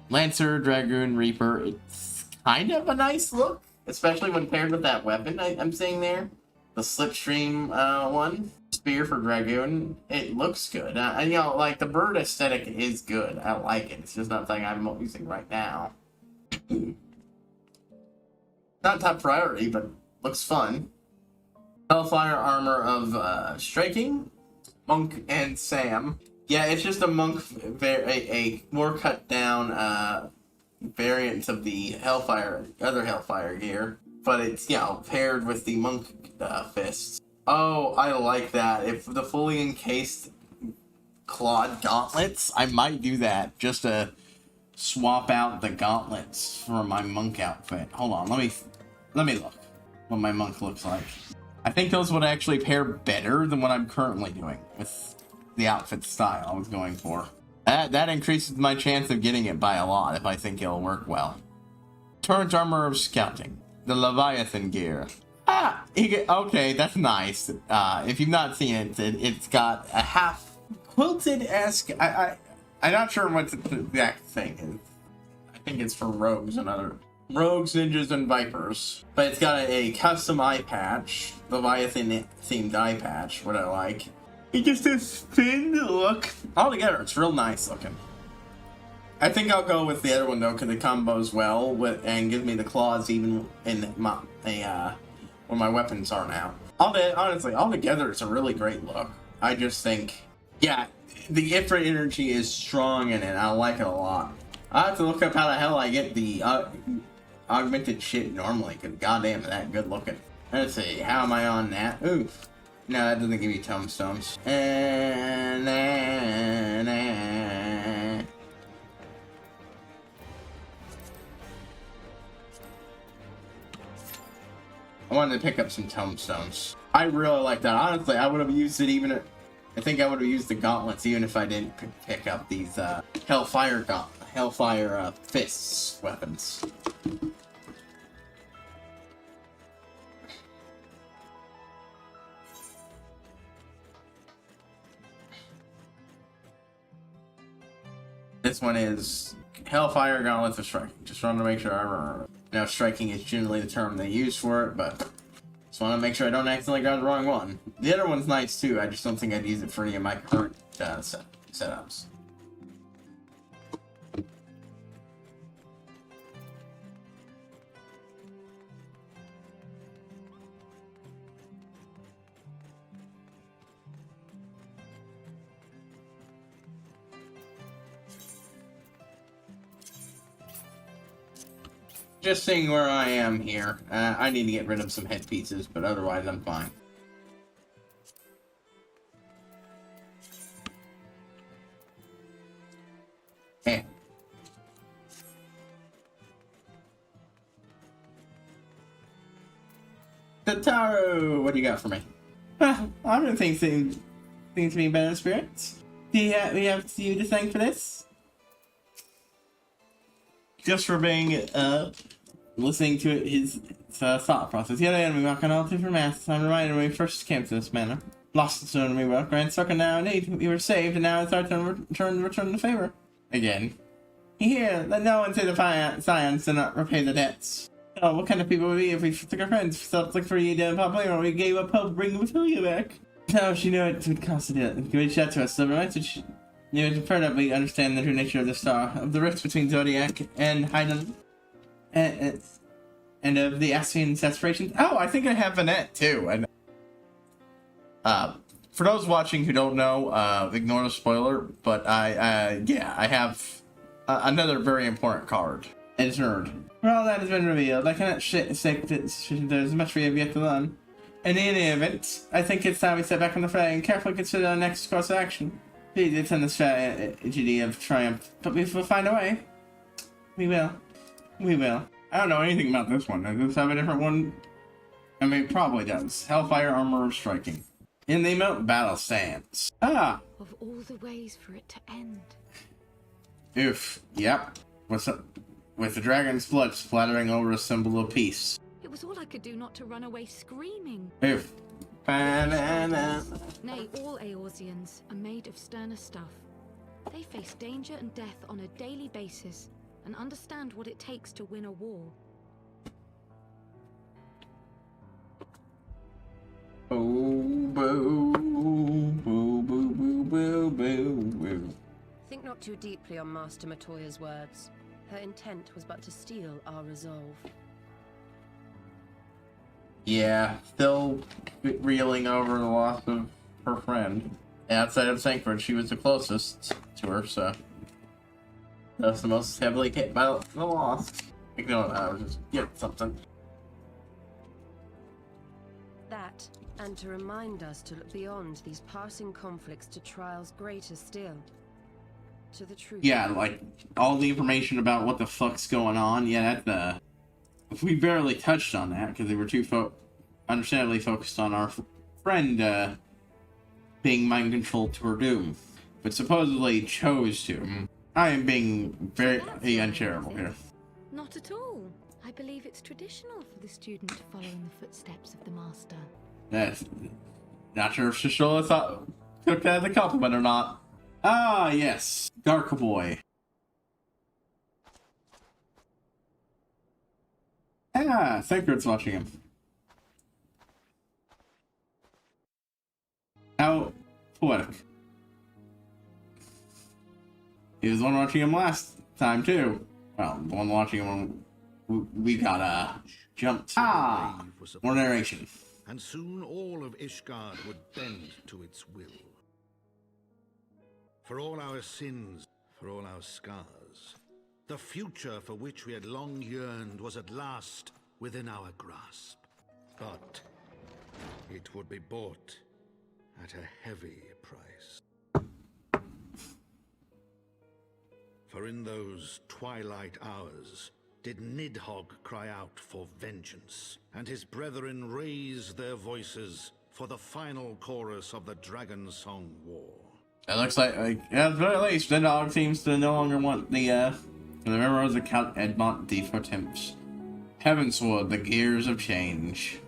Lancer, Dragoon, Reaper. It's kind of a nice look, especially when paired with that weapon I'm seeing there. The Slipstream one. Spear for Dragoon. It looks good. And you know, like the bird aesthetic is good. I like it. It's just not something I'm using right now. Not top priority, but looks fun. Hellfire armor of Striking, Monk and Sam. Yeah, it's just a monk, a more cut down variant of the other Hellfire gear, but it's, you know, paired with the monk fists. Oh, I like that. If the fully encased clawed gauntlets, I might do that just to swap out the gauntlets for my monk outfit. Hold on, let me look what my monk looks like. I think those would actually pair better than what I'm currently doing with the outfit style I was going for. That increases my chance of getting it by a lot if I think it'll work well. Turret armor of Scouting, the Leviathan gear. Okay, that's nice. If you've not seen it, it's got a half quilted-esque. I'm not sure what the exact thing is. I think it's for rogues, ninjas, and vipers. But it's got a custom eye patch, Leviathan-themed eye patch, what I like. It just has thin look. Altogether, it's real nice looking. I think I'll go with the other one though, because it combos well and gives me the claws even in where my weapons are now. Honestly, altogether, it's a really great look. I just think, yeah, the Ifrit energy is strong in it. I like it a lot. I have to look up how the hell I get the augmented shit normally, because goddamn, that good looking. Let's see, how am I on that? Ooh. No, that doesn't give you tombstones. wanted to pick up some tombstones. I really like that. Honestly, I would have used it even. I think I would have used the gauntlets even if I didn't pick up these Hellfire fists weapons. This one is Hellfire Gauntlets of Striking. Just wanted to make sure I remember. Now, striking is generally the term they use for it, but just want to make sure I don't accidentally grab the wrong one. The other one's nice too. I just don't think I'd use it for any of my current setups. Just seeing where I am here. I need to get rid of some headpieces, but otherwise I'm fine. Eh. Tataru, what do you got for me? I don't think things to be better spirits. We have you to thank for this. Just for being listening to his thought process. Yet again, we walk on all different masks. I'm reminded when we first came to this manor. Lost the stone we were, Grand Sucker now indeed. We were saved, and now it's our turn to return the favor. Again. Here, let no one say the science did not repay the debts. Oh, what kind of people would we if we took our friends, stopped looking for you down public, or we gave up hope bringing Ophelia back? Now she knew it would cost a deal. Reach out to us, silver message. You would prefer that we understand the true nature of the star, of the rift between Zodiac and Haydn, and of the Ascian's aspirations. Oh, I think I have Vanette too. And for those watching who don't know, ignore the spoiler. But yeah, I have another very important card. It's nerd. For all that has been revealed, I cannot say there's much we have yet to learn. In any event, I think it's time we step back on the fray and carefully consider our next course of action. Please attend this tragedy of triumph, but we will find a way. We will. We will. I don't know anything about this one. Does this have a different one? I mean, it probably does. Hellfire Armor of Striking. In the emote, battle stands. Ah! Of all the ways for it to end. Oof. Yep. What's up? With the dragon's blood splattering over a symbol of peace. It was all I could do not to run away screaming. Oof. Banana. Nay, all Eorzeans are made of sterner stuff. They face danger and death on a daily basis and understand what it takes to win a war. Boo, boo, boo, boo, boo, boo, boo, boo. Think not too deeply on Master Matoya's words. Her intent was but to steal our resolve. Yeah, still reeling over the loss of her friend. Outside of Sankford, she was the closest to her, so that's the most heavily hit by the loss. Ignore that, I was just getting something. That, and to remind us to look beyond these passing conflicts to trials greater still. To the truth. Yeah, like, all the information about what the fuck's going on, yeah, we barely touched on that, because they were too understandably focused on our friend, being mind-controlled to her doom. But supposedly chose to. I am being very uncharitable here. Not at all. I believe it's traditional for the student to follow in the footsteps of the master. That's not sure if Shishola took that as a compliment or not. Ah, yes. Dark Boy. Ah, Sankard's watching him. How poetic. He was the one watching him last time, too. Well, the one watching him when we got, jumped. Ah! More narration. And soon all of Ishgard would bend to its will. For all our sins, for all our scars, the future for which we had long yearned was at last within our grasp. But it would be bought at a heavy price. For in those twilight hours, did Nidhogg cry out for vengeance, and his brethren raise their voices for the final chorus of the Dragon Song War. It looks like, at the very least, Nidhogg seems to no longer want the members of Count Edmont D. for Temps. Heavensward, the gears of change.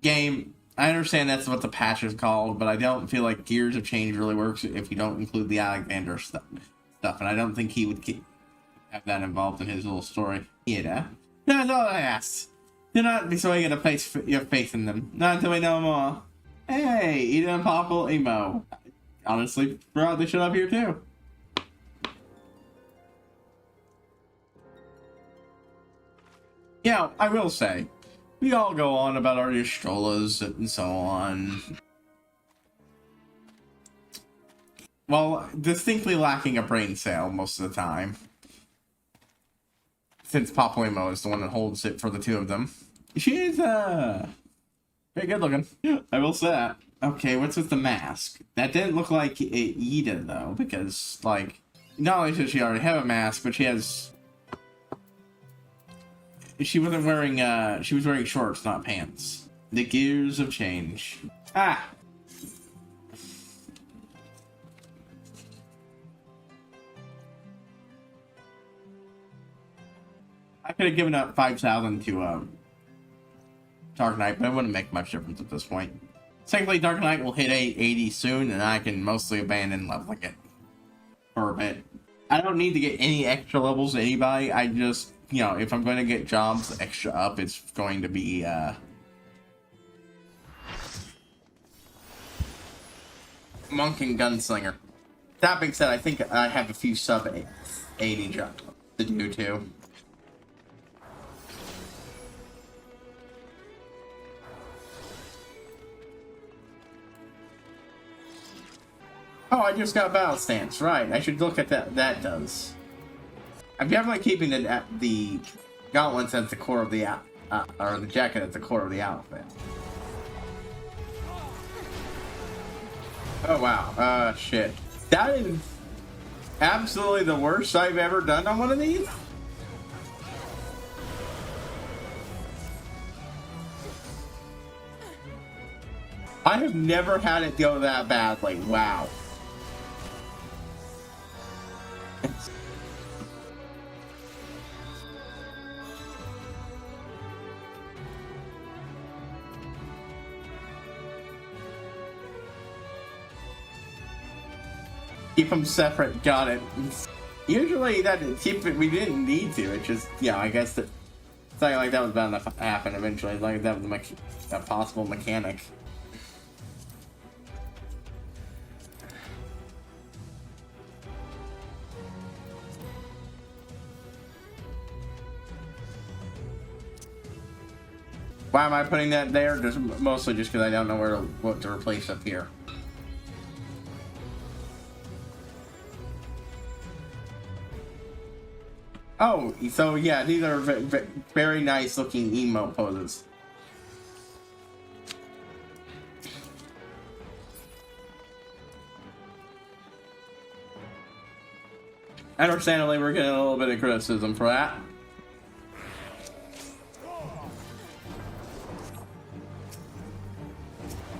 Game, I understand that's what the patch is called, but I don't feel like Gears of Change really works if you don't include the Alexander stuff. And I don't think he would have that involved in his little story. Yeah. That's all I asked. Do not be so eager to place your faith in them. Not until we know more. Hey, Eden and Popple Emo. Honestly, brought this shit up here too. Yeah, I will say, we all go on about our Ystrolas and so on. Well, distinctly lacking a brain cell most of the time. Since Poplimo is the one that holds it for the two of them. She is, very good looking. I will say that. Okay, what's with the mask? That didn't look like Ida, though, because, like, not only does she already have a mask, but she has... She wasn't wearing, she was wearing shorts, not pants. The gears of change. Ah! I could have given up 5,000 to, Dark Knight, but it wouldn't make much difference at this point. Secondly, Dark Knight will hit 80 soon, and I can mostly abandon leveling it for a bit. I don't need to get any extra levels to anybody, I just... You know, if I'm going to get jobs extra up, it's going to be, Monk and Gunslinger. That being said, I think I have a few sub 80 jobs to do too. Oh, I just got Battle Stance. Right, I should look at that does. I'm definitely keeping the gauntlets at the core of the or the jacket at the core of the outfit. Oh wow, shit. That is absolutely the worst I've ever done on one of these. I have never had it go that badly. Wow. Keep them separate, got it. Usually that we didn't need to, it just, yeah, I guess that something like that was bound to happen eventually, like that was a possible mechanic. Why am I putting that there? Just mostly just because I don't know what to replace up here. Oh, so yeah, these are very nice looking emo poses. Understandably, we're getting a little bit of criticism for that.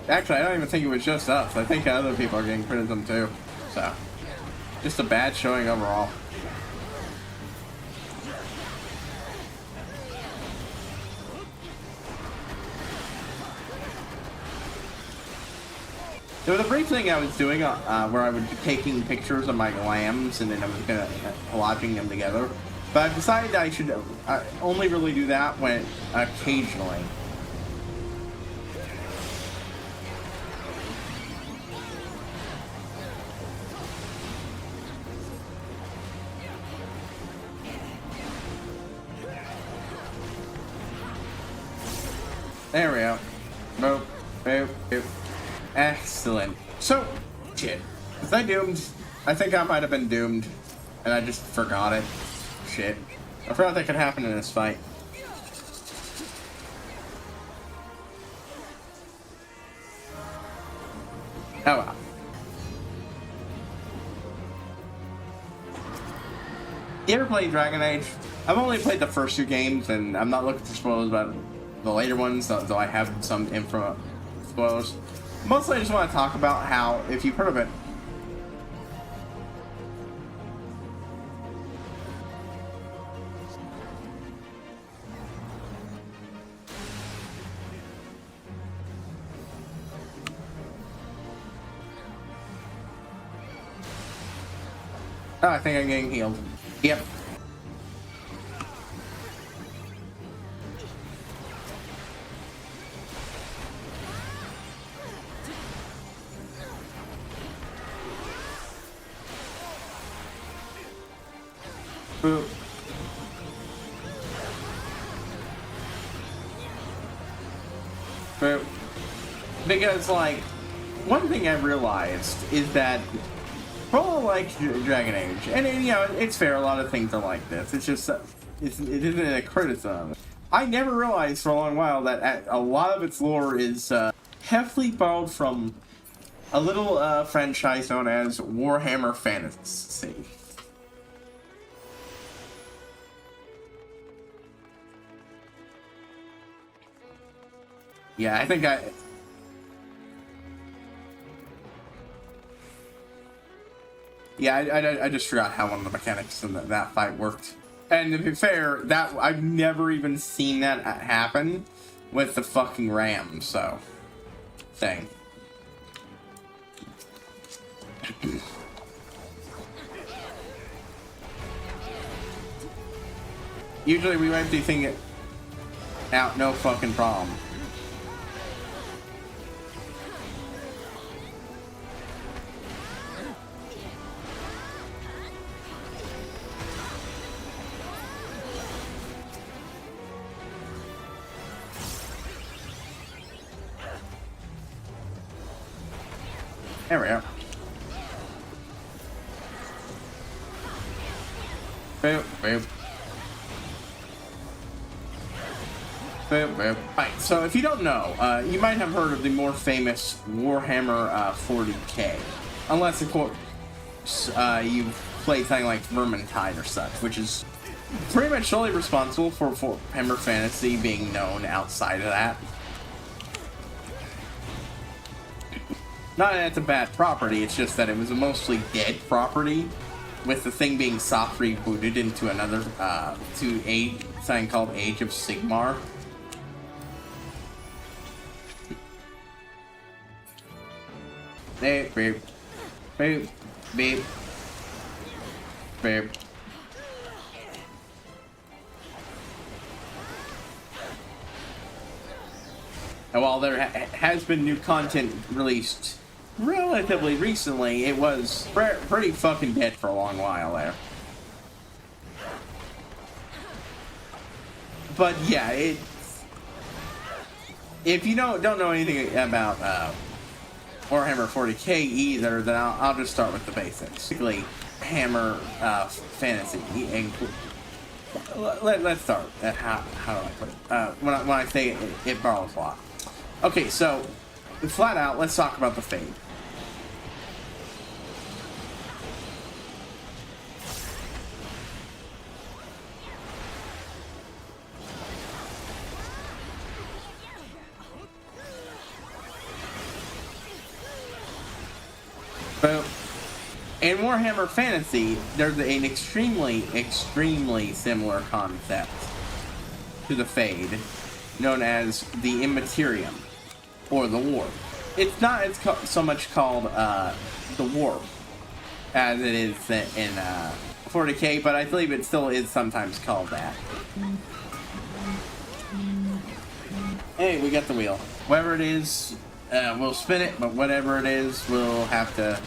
Actually, I don't even think it was just us. I think other people are getting criticism too. So, just a bad showing overall. There was a brief thing I was doing where I would be taking pictures of my lambs and then I was gonna collaging them together. But I decided I should only really do that when occasionally. There we go. Boop, boop, boop. Excellent. So, shit. Was I doomed? I think I might have been doomed. And I just forgot it. Shit. I forgot that could happen in this fight. Oh well. You ever played Dragon Age? I've only played the first 2 games, and I'm not looking for spoilers about the later ones, though I have some info spoilers. Mostly I just want to talk about how, if you've heard of it, oh, I think I'm getting healed. Yep. Boop. Boop. Because, like, one thing I realized is that probably like Dragon Age, and you know, it's fair, a lot of things are like this. It's just, it isn't a criticism. I never realized for a long while that a lot of its lore is heavily borrowed from a little franchise known as Warhammer Fantasy. Yeah, I think Yeah, I just forgot how one of the mechanics in that fight worked. And to be fair, that I've never even seen that happen with the fucking ram, so thing. Usually we wipe the thing out, no fucking problem. There we go. Boop, boop. Boop, boop. Right, so if you don't know, you might have heard of the more famous Warhammer 40k. Unless, of course, you've played something like Vermintide or such, which is pretty much solely responsible for Warhammer Fantasy being known outside of that. Not that it's a bad property, it's just that it was a mostly dead property, with the thing being soft rebooted into another, to something called Age of Sigmar. Beep, beep, beep, beep, beep. And while there has been new content released relatively recently, it was pretty fucking dead for a long while there. But yeah, if you don't know anything about Warhammer 40k either, then I'll just start with the basics. Basically, Hammer Fantasy. Let's start. How do I put it? When I say it borrows a lot. Okay, so flat out, let's talk about the Fade. But in Warhammer Fantasy, there's an extremely similar concept to the Fade, known as the Immaterium, or the Warp. It's not so much called the Warp as it is in 40k, but I believe it still is sometimes called that. Hey, we got the wheel. Whatever it is, we'll spin it, but whatever it is, we'll have to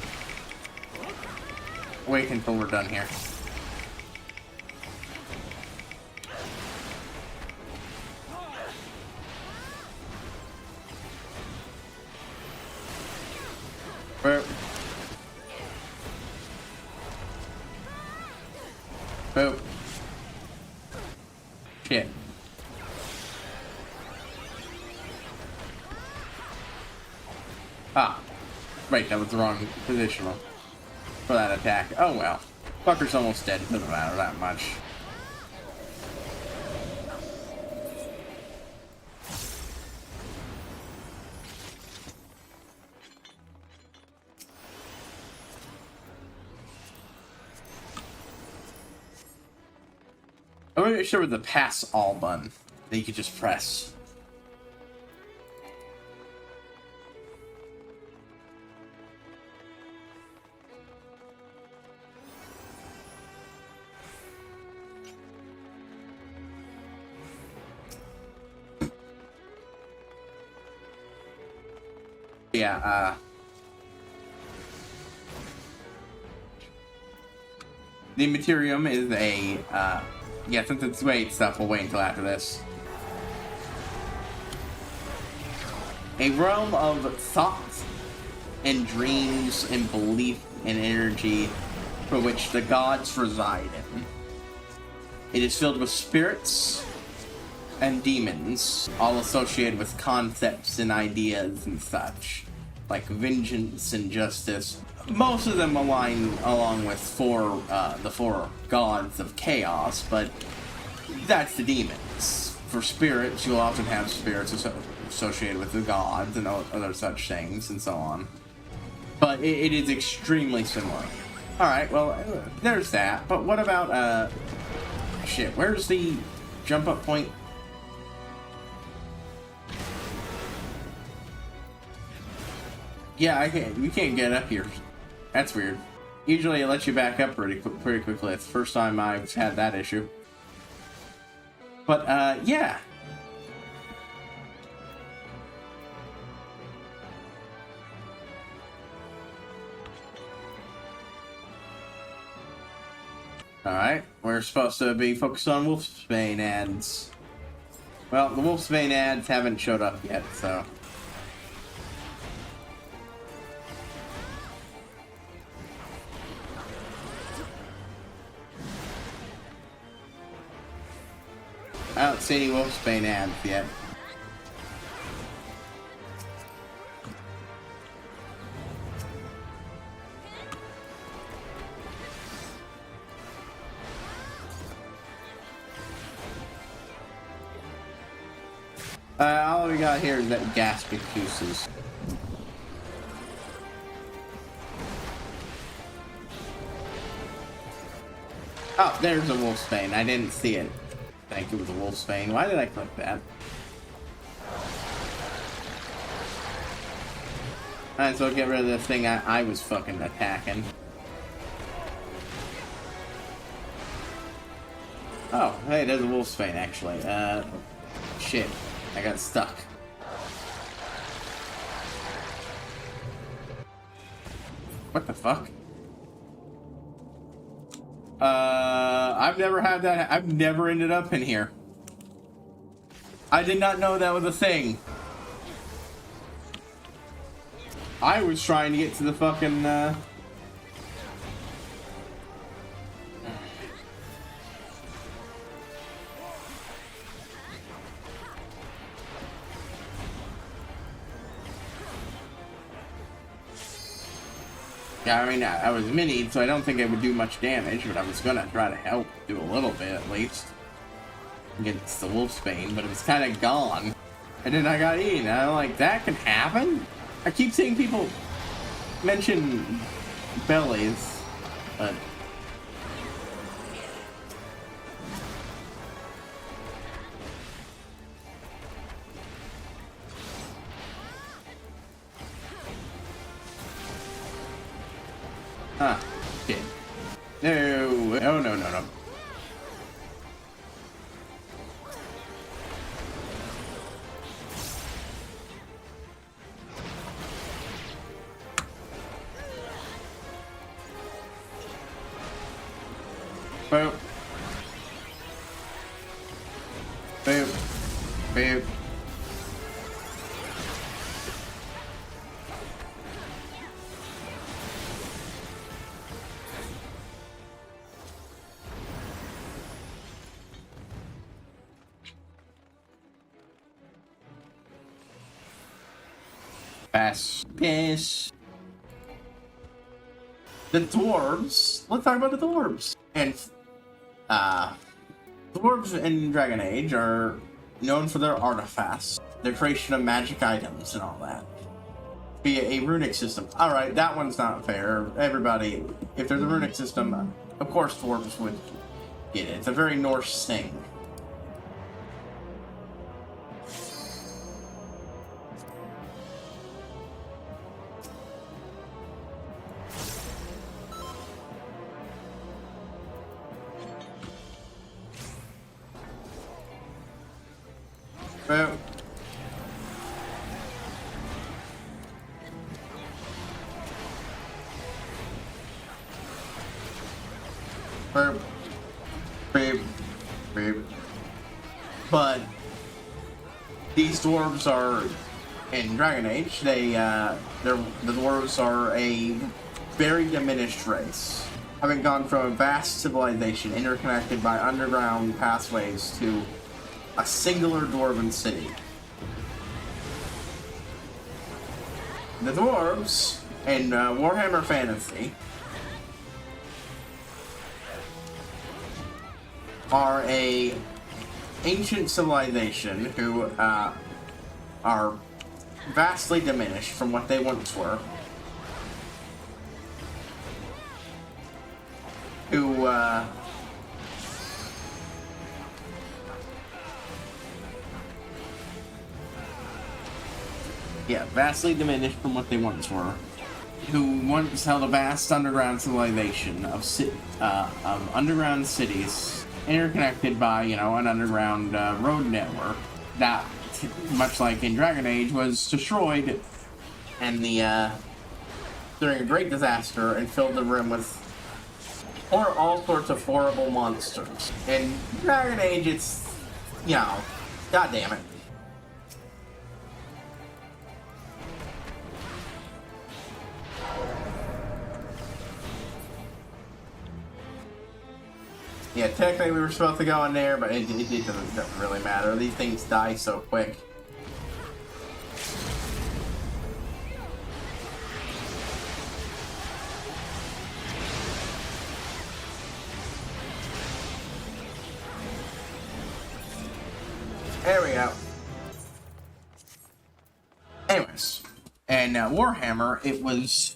wait until we're done here. Boop. Boop. Shit. Ah. Wait, that was the wrong position for that attack. Oh well. Fucker's almost dead. It doesn't matter that much. I'm pretty sure with the pass all button that you could just press. Yeah, the Materium is a, yeah, since it's weight stuff, we'll wait until after this. A realm of thoughts and dreams and belief and energy for which the gods reside in. It is filled with spirits and demons, all associated with concepts and ideas and such, like vengeance and justice. Most of them align along with the four gods of chaos, but that's the demons. For spirits, you'll often have spirits associated with the gods and other such things, and so on. But it is extremely similar. Alright, well, there's that. But what about, shit, where's the jump up point? Yeah, you can't get up here. That's weird. Usually it lets you back up pretty quickly. It's the first time I've had that issue. But, yeah. Alright, we're supposed to be focused on Wolfsbane ads. Well, the Wolfsbane ads haven't showed up yet, so... I don't see any Wolfsbane ads yet. All we got here is that gasping juices. Oh, there's a Wolfsbane. I didn't see it. I think it was a Wolfsbane. Why did I click that? Alright, so I'll get rid of this thing I was fucking attacking. Oh, hey, there's a Wolfsbane actually. Shit. I got stuck. What the fuck? I've never had that. I've never ended up in here. I did not know that was a thing. I was trying to get to the fucking, Yeah, I mean, I was minied, so I don't think it would do much damage, but I was gonna try to help do a little bit, at least. Against the Wolfsbane, but it was kind of gone. And then I got eaten, and I'm like, that can happen? I keep seeing people mention bellies, but... Huh. Shit. No. Oh, no, no, no. Boop. Boop. Boop. Fast piss. The dwarves. Let's talk about the dwarves. And dwarves in Dragon Age are known for their artifacts, their creation of magic items and all that. Be a runic system. Alright, that one's not fair. Everybody, if there's a runic system, of course dwarves would get it. It's a very Norse thing. But these dwarves are in Dragon Age. The dwarves are a very diminished race, having gone from a vast civilization interconnected by underground pathways to a singular dwarven city. The dwarves in Warhammer Fantasy are a ancient civilization who are vastly diminished from what they once were. Who vastly diminished from what they once were. Who once held a vast underground civilization of underground cities interconnected by, an underground road network that, much like in Dragon Age, was destroyed and during a great disaster and filled the room with all sorts of horrible monsters. In Dragon Age, it's, god damn it. Yeah, technically we were supposed to go in there, but it doesn't really matter. These things die so quick. There we go. Anyways, and Warhammer, it was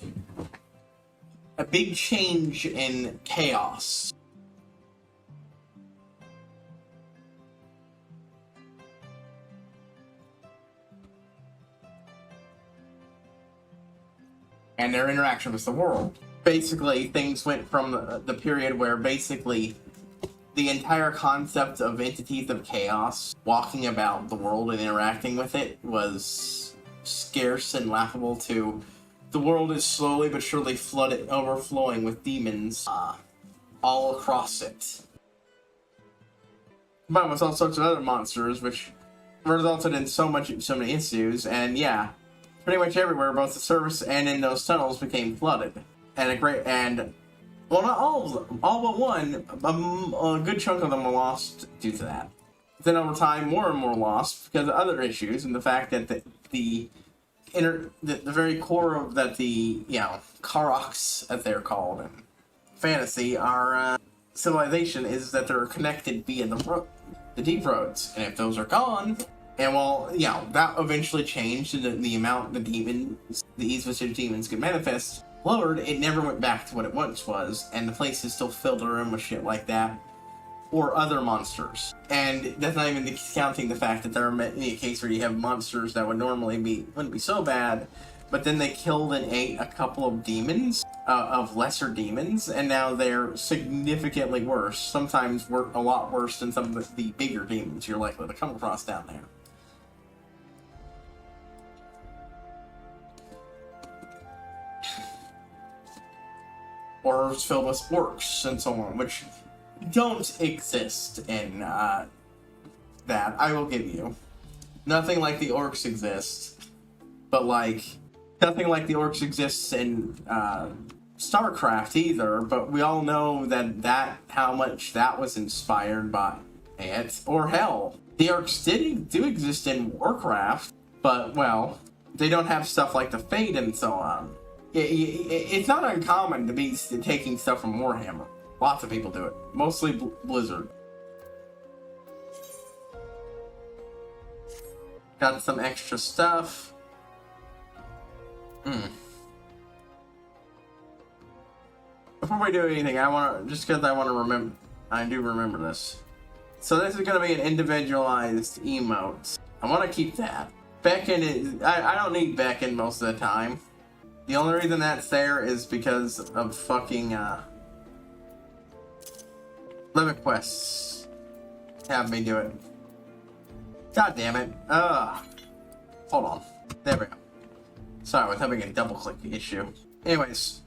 a big change in chaos. And their interaction with the world. Basically, things went from the period where basically the entire concept of entities of chaos walking about the world and interacting with it was scarce and laughable to the world is slowly but surely overflowing with demons all across it. Combined with all sorts of other monsters, which resulted in so many issues, and yeah. Pretty much everywhere, both the surface and in those tunnels became flooded. Well, not all of them, all but one, a good chunk of them were lost due to that. Then over time, more and more lost because of other issues and the fact that the very core of the Karoks, as they're called in fantasy, our civilization is that they're connected via the deep roads, and if those are gone. And well, that eventually changed, and the amount the specific demons could manifest lowered. It never went back to what it once was, and the place is still filled around with shit like that, or other monsters. And that's not even discounting the fact that there are many cases where you have monsters that wouldn't be so bad, but then they killed and ate a couple of demons, of lesser demons, and now they're significantly worse. Sometimes a lot worse than some of the bigger demons you're likely to come across down there. Or filled with orcs and so on, which don't exist in that, I will give you. Nothing like the orcs exists, but nothing like the orcs exists in StarCraft either, but we all know that how much that was inspired by it. Or hell, the orcs do exist in Warcraft, but well, they don't have stuff like the Fate and so on. It's not uncommon to be taking stuff from Warhammer. Lots of people do it. Mostly Blizzard. Got some extra stuff. Before we do anything, I do remember this. So this is going to be an individualized emote. I want to keep that. Beckon is... I don't need Beckon most of the time. The only reason that's there is because of fucking, limit quests. Have me do it. God damn it. Hold on. There we go. Sorry, I was having a double click issue. Anyways.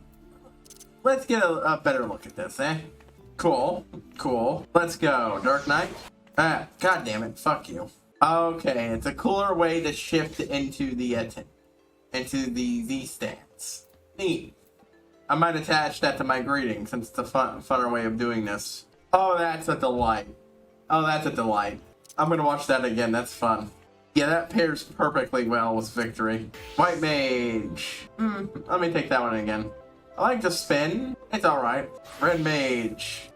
Let's get a better look at this, eh? Cool. Cool. Let's go. Dark Knight. God damn it. Fuck you. Okay, it's a cooler way to shift into the Z stance. Neat. I might attach that to my greeting since it's a funner way of doing this. Oh, that's a delight. Oh, that's a delight. I'm gonna watch that again. That's fun. Yeah, that pairs perfectly well with Victory. White Mage. Let me take that one again. I like the spin. It's alright. Red Mage.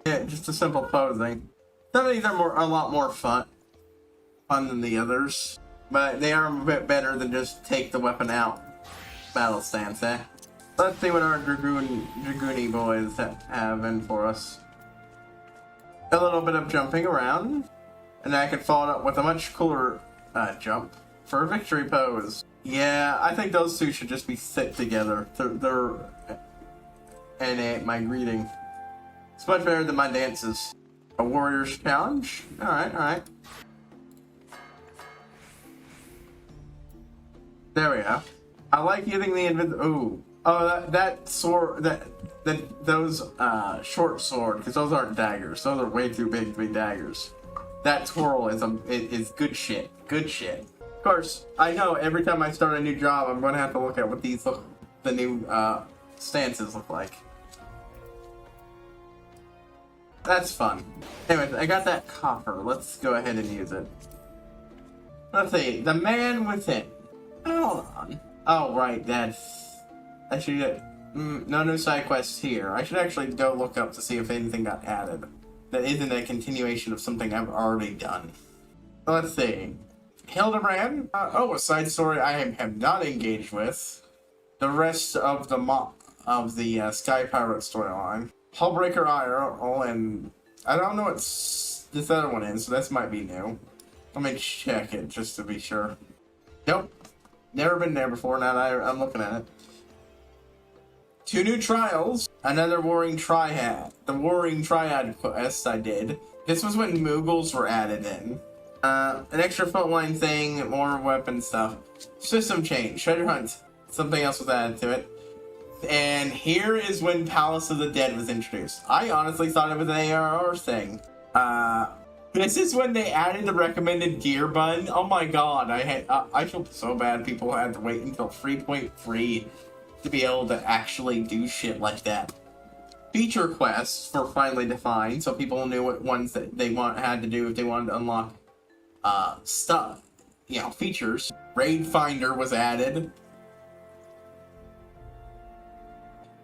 Yeah, just a simple posing. Some of these are a lot more fun than the others. But they are a bit better than just take the weapon out battle stance, eh? Let's see what our Dragoony boys have in for us. A little bit of jumping around. And I can follow it up with a much cooler jump for a victory pose. Yeah, I think those two should just be sit together. And my greeting. It's much better than my dances. A warrior's challenge? Alright, alright. There we go. I like using the ooh. Oh, that sword, those short sword, because those aren't daggers. Those are way too big to be daggers. That twirl is good shit. Good shit. Of course, I know every time I start a new job, I'm going to have to look at what the new stances look like. That's fun. Anyways, I got that copper. Let's go ahead and use it. Let's see. The man within. Hold on. Oh, right. I should... no new side quests here. I should actually go look up to see if anything got added. That isn't a continuation of something I've already done. Let's see. Hildebrand. A side story I have not engaged with. The rest of the Sky Pirate storyline. Hullbreaker IRL, and I don't know what this other one is, so this might be new. Let me check it just to be sure. Nope. Never been there before, now that I'm looking at it. 2 new trials. Another Warring Triad. The Warring Triad quest I did. This was when Moogles were added in. An extra footline thing, more weapon stuff. System change. Treasure hunt. Something else was added to it. And here is when Palace of the Dead was introduced. I honestly thought it was an ARR thing. This is when they added the recommended gear button. Oh my god, I feel so bad people had to wait until 3.3 to be able to actually do shit like that. Feature quests were finally defined, so people knew what ones that they had to do if they wanted to unlock stuff, features. Raid Finder was added.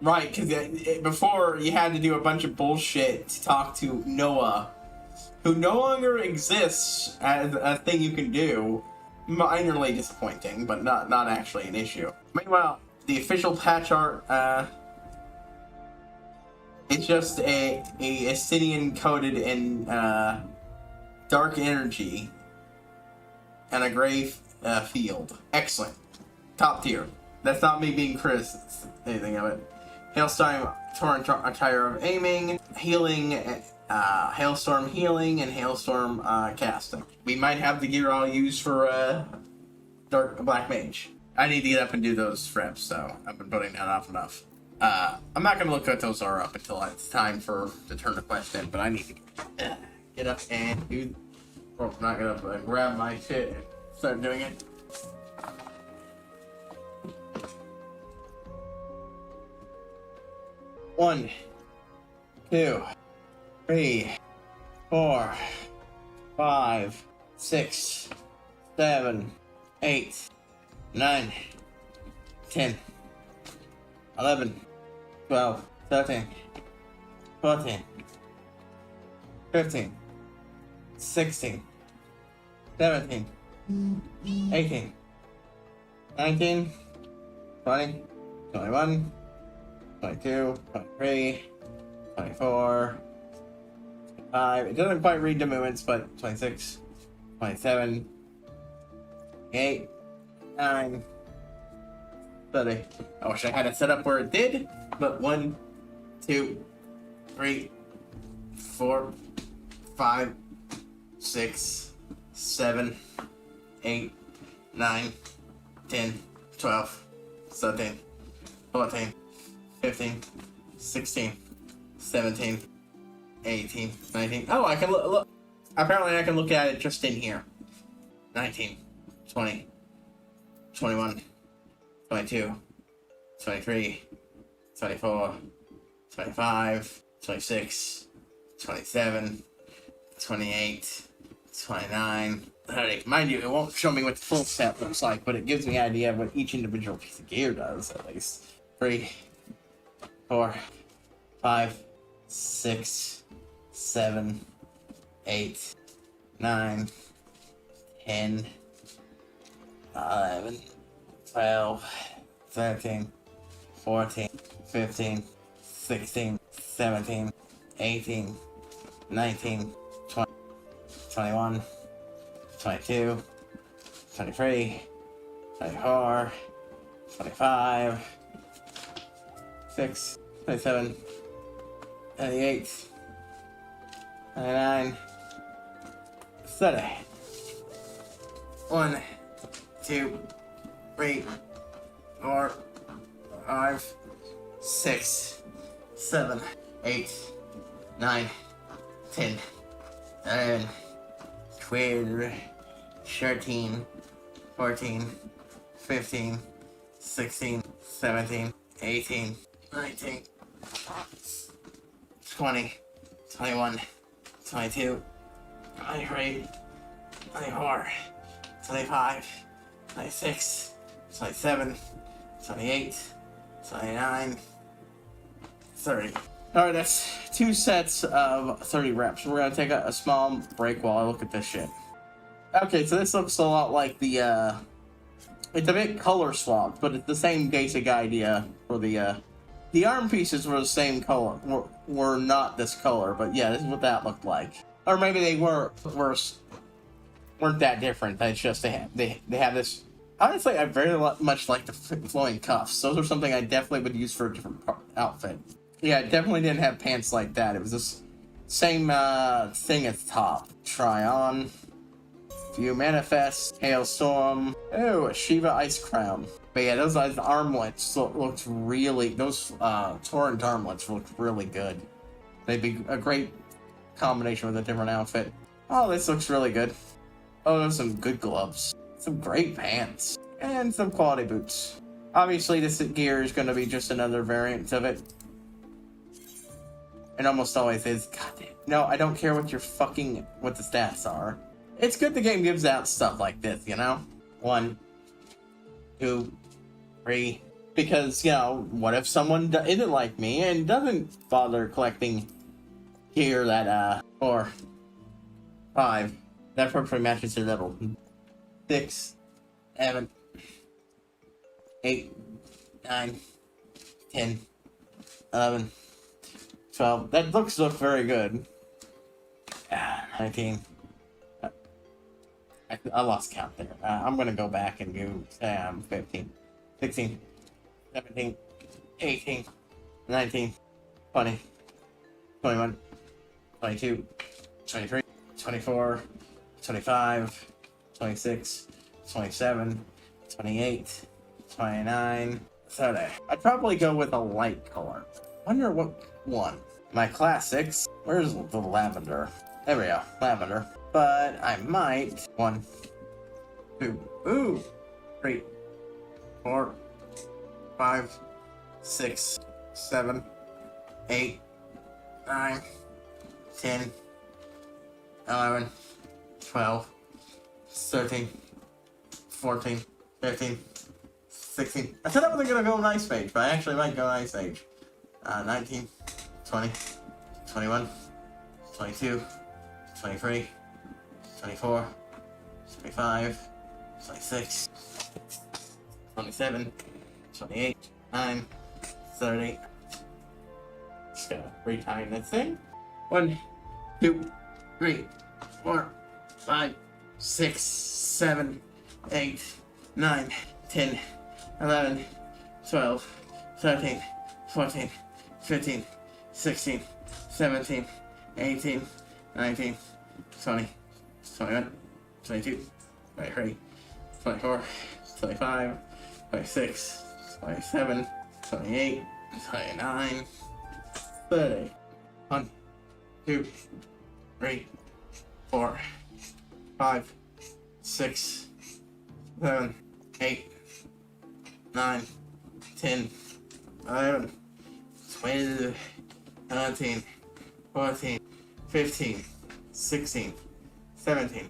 Right, because before you had to do a bunch of bullshit to talk to Noah, who no longer exists as a thing you can do. Minorly disappointing, but not actually an issue. Meanwhile, the official patch art, it's just a Ascidian coated in dark energy and a gray field. Excellent. Top tier. That's not me being criticized anything of it. Hailstorm attire of aiming, healing, hailstorm healing, and hailstorm casting. We might have the gear I'll use for Black Mage. I need to get up and do those reps, so I've been putting that off enough. I'm not gonna look what those are up until it's time to turn the quest in, but I need to get up and do. Or not get up, but grab my shit and start doing it. One, 2, 3, 4, 5, 6, 7, 8, 9, 10, 11, 12, 13, 14, 15, 16, 17, 18, 19, 20, 21, 22, 23, 24, 25. It doesn't quite read the movements, but 26, 27, 8, 9, 30. I wish I had it set up where it did, but 1, 2, 3, 4, 5, 6, 7, 8, 9, 10, 12, 13, 14, 15, 16, 17, 18, 19. Oh, I can look. Apparently, I can look at it just in here. 19, 20, 21, 22, 23, 24, 25, 26, 27, 28, 29, 30. Mind you, it won't show me what the full set looks like, but it gives me an idea of what each individual piece of gear does, at least. 3, 4, 5, 6, 7, 8, 9, 10, 11, 12, 13, 14, 15, 16, 17, 18, 19, 20, 21, 22, 23, 24, 25, 6, 27, 28, 29, 30. 1, 2, 3, 4, 5, 6, 7, 8, 9, 10, 11, 12, 13, 14, 15, 16, 17, 18, 19, 20, 21, 22, 23, 24, 25, 26, 27, 28, 29, 30. Alright, that's 2 sets of 30 reps. We're gonna take a small break while I look at this shit. Okay, so this looks a lot like the, it's a bit color swapped, but it's the same basic idea for the arm pieces were the same color, were not this color, but yeah, this is what that looked like. Or maybe they weren't that different. It's just they have this. Honestly, I very much like the flowing cuffs. Those are something I definitely would use for a different outfit. Yeah, it definitely didn't have pants like that. It was this same thing at the top. Try on. View manifest. Hailstorm. Oh, a Shiva ice crown. But yeah, those armlets looked really. Those torrent armlets looked really good. They'd be a great combination with a different outfit. Oh, this looks really good. Oh, there's some good gloves. Some great pants. And some quality boots. Obviously, this gear is going to be just another variant of it. It almost always is. God damn. No, I don't care what the stats are. It's good the game gives out stuff like this, you know? 1, 2, 3. Because, you know, what if someone isn't like me and doesn't bother collecting gear that, 4, 5. That perfectly matches their level. 6, 7, 8, 9, 10, 11, 12. That looks very good. 19. I lost count there. I'm gonna go back and go 15, 16, 17, 18, 19, 20, 21, 22, 23, 24, 25, 26, 27, 28, 29, 30. I'd probably go with a light color. Wonder what one. My classics. Where's the lavender? There we go, lavender. But I might. 1, 2, 3, 4, 5, 6, 7, 8, 9, 10, 11, 12, 13, 14, 15, 16. I said I wasn't gonna go Ice Mage, but I actually might go Ice Mage. 19, 20, 21, 22, 23, 24, 25, 26, 27, 28, 9, 30. Just gotta retime this thing. 1, 2, 3, 4, 5, 6, 7, 8, 9, 10, 11, 12, 13, 14, 15, 16, 17, 18, 19, 20, 21, 22, 23, 24, 25, 26, 27, 28, 29, 30. 1, 2, 3, 4, 5, 6, 7, 8, 9, 10, 11, 12, 13, 14, 15, 16, 17,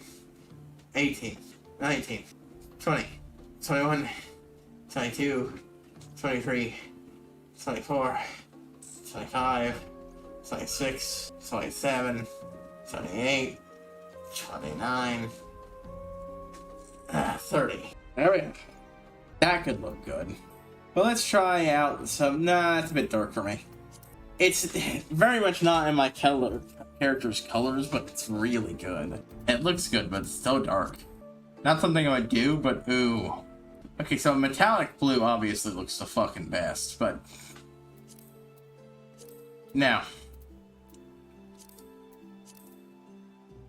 18, 19, 20, 21, 22, 23, 24, 25, 26, 27, 28, 29, 30. There we go. That could look good. Well, let's try out some... Nah, it's a bit dark for me. It's very much not in my character's colors, but it's really good. It looks good, but it's so dark. Not something I would do, but ooh. Okay, so metallic blue obviously looks the fucking best, but... Now...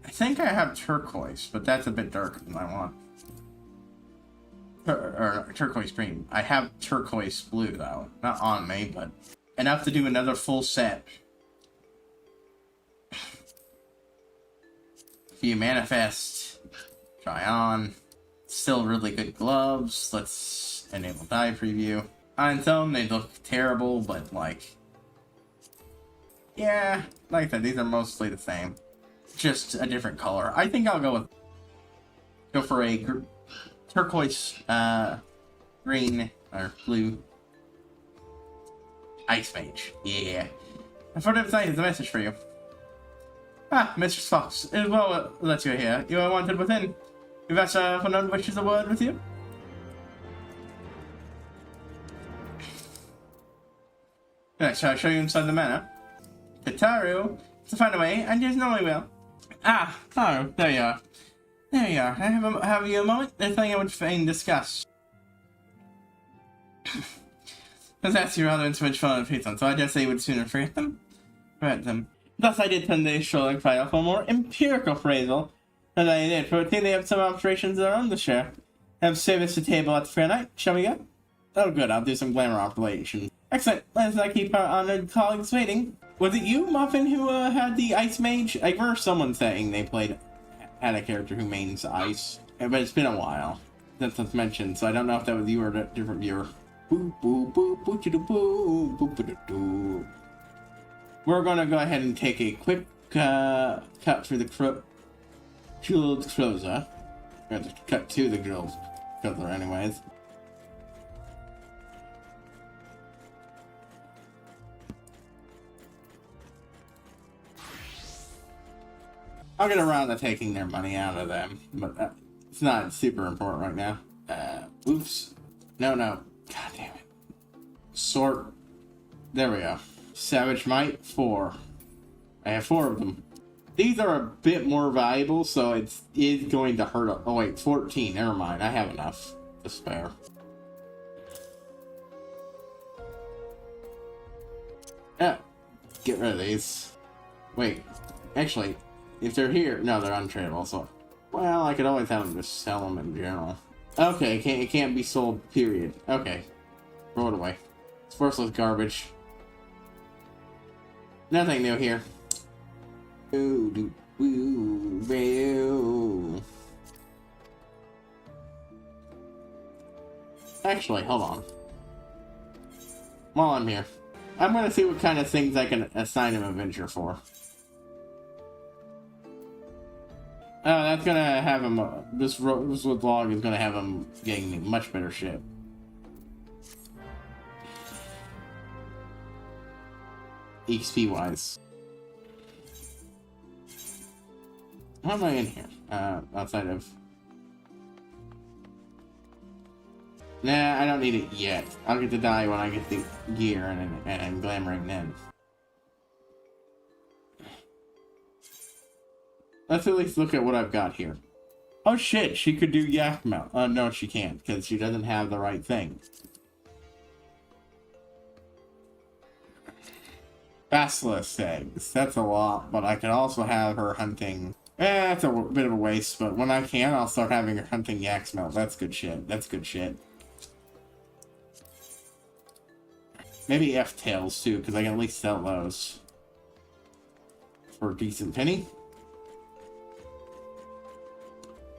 I think I have turquoise, but that's a bit darker than I want. Or turquoise green. I have turquoise blue, though. Not on me, but enough to do another full set. View manifest. Try on. Still really good gloves. Let's enable dye preview. On some, they look terrible, but like... Yeah, like I said, these are mostly the same. Just a different color. I think I'll go for a turquoise, green, or blue Ice Mage. Yeah. And for the site is a message for you. Ah, Mistress Fox. It is well that you are here. You are wanted within. If that's for none wishes a word with you. Right, shall I show you inside the manor? Kataru, to find a way, and there's no way will. Ah, oh, there you are. There you are. Have you a moment? There's something I would fain discuss. Because that's your rather too much fun and peace on, so I dare say you would sooner forget them. Forget them. Thus I did send the strolling file for a more empirical appraisal than I did, for I think they have some operations of their own to share. Have service to table at the fair night. Shall we go? Oh good, I'll do some glamour operations. Excellent. Let's not keep our honored colleagues waiting. Was it you, Muffin, who had the Ice Mage? I remember someone saying they had a character who mains Ice, but it's been a while since it's mentioned, so I don't know if that was you or a different viewer. Boo boo boo boo boo boo boo boo boo. We're gonna go ahead and take a quick cut through the jeweled closer. We have to cut to the jeweled closer, anyways. I'll get around to taking their money out of them, but it's not super important right now. Oops. No. God damn it. Sort. There we go. Savage Might, 4. I have 4 of them. These are a bit more valuable, so it is going to hurt. Oh wait, 14. Never mind. I have enough to spare. Yeah. Get rid of these. Wait. Actually... If they're here, no, they're untradeable, so... Well, I could always have them just sell them in general. Okay, it can't be sold, period. Okay. Throw it away. It's worthless garbage. Nothing new here. Ooh, ooh, ooh. Actually, hold on. While I'm here, I'm gonna see what kind of things I can assign him a venture for. That's gonna have him, this log is gonna have him getting much better shit. XP wise. How am I in here? Outside of. Nah, I don't need it yet. I'll get to die when I get the gear and I'm glamoring then. Let's at least look at what I've got here. Oh shit, she could do yak mount. No, she can't, because she doesn't have the right thing. Basilisk eggs. That's a lot, but I could also have her hunting. That's a bit of a waste, but when I can, I'll start having her hunting yak smelt. That's good shit. That's good shit. Maybe F-tails too, because I can at least sell those for a decent penny.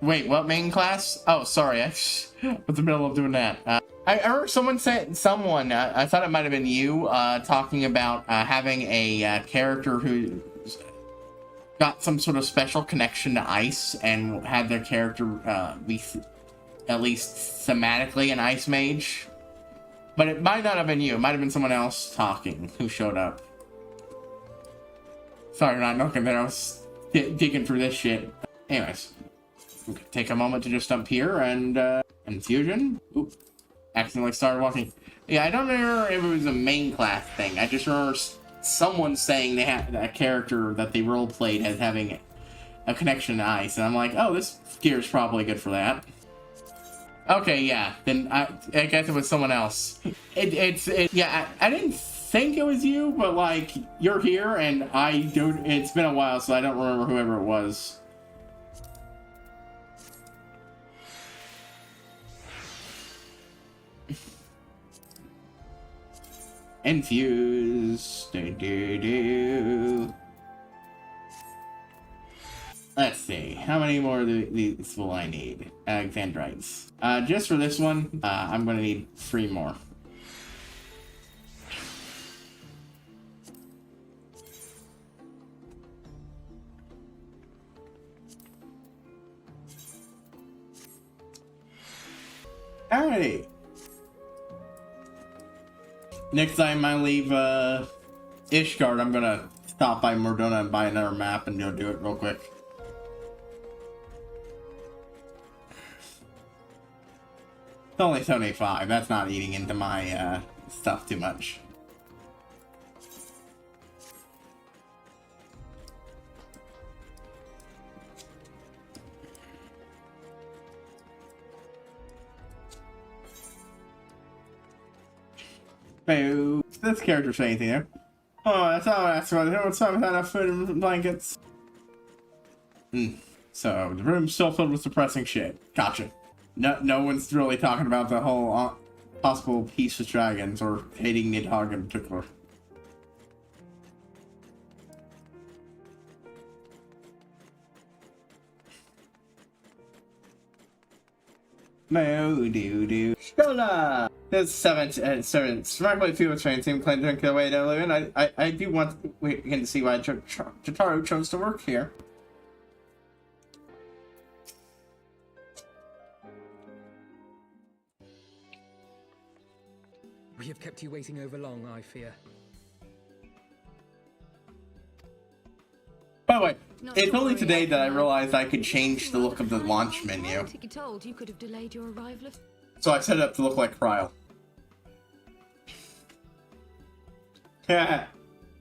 Wait, what main class? Oh, sorry, I was in the middle of doing that. I heard someone say, I thought it might have been you, talking about having a character who got some sort of special connection to ice and had their character be at least thematically an ice mage. But it might not have been you. It might have been someone else talking who showed up. Sorry, not looking there. I was digging through this shit. Anyways, take a moment to just jump here and infusion. Oop. Accidentally started walking. Yeah, I don't remember if it was a main class thing. I just remember someone saying they had a character that they role played as having a connection to ice, and I'm like, oh, this gear is probably good for that. Okay, yeah. Then I guess it was someone else. Yeah. I didn't think it was you, but like you're here, and I don't. It's been a while, so I don't remember whoever it was. Infuse. Let's see. How many more of these will I need? Alexandrites. Just for this one, I'm going to need 3 more. Alrighty. Next time I leave Ishgard, I'm gonna stop by Mordona and buy another map and go do it real quick. It's only 75. That's not eating into my stuff too much. Boo. This character say anything there? Oh, that's all I asked about. What's up with enough food and blankets? So the room's still filled with depressing shit. Gotcha. No one's really talking about the whole possible peace with dragons or hating Nidhogg in particular. Mo-doo-doo. Shola! There's 7. Sparkly people train team claim to drink their way to live in. I do want to see why Jotaro chose to work here. We have kept you waiting over long, I fear. By the way, it's only today that I realized I could change the look of the launch menu. Told you could have delayed your arrival. So I set it up to look like Cryo.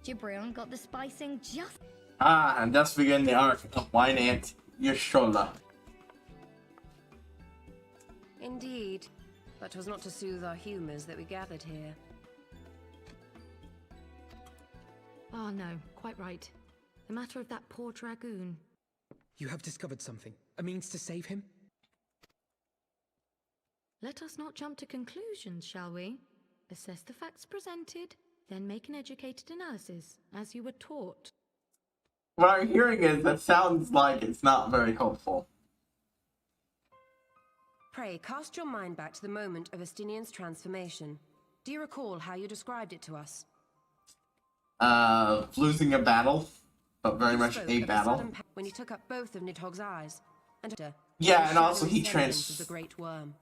Gibran got the spicing just. And thus begin the arc of Wine Ant Yashola. Indeed. But 'twas not to soothe our humours that we gathered here. Oh no, quite right. The matter of that poor dragoon. You have discovered something. A means to save him? Let us not jump to conclusions, shall we? Assess the facts presented, then make an educated analysis, as you were taught. What I'm hearing is that sounds like it's not very helpful. Pray, cast your mind back to the moment of Estinian's transformation. Do you recall how you described it to us? Losing a battle, but very much a battle. When he took up both of Nidhogg's eyes, and yeah, and also he the great worm.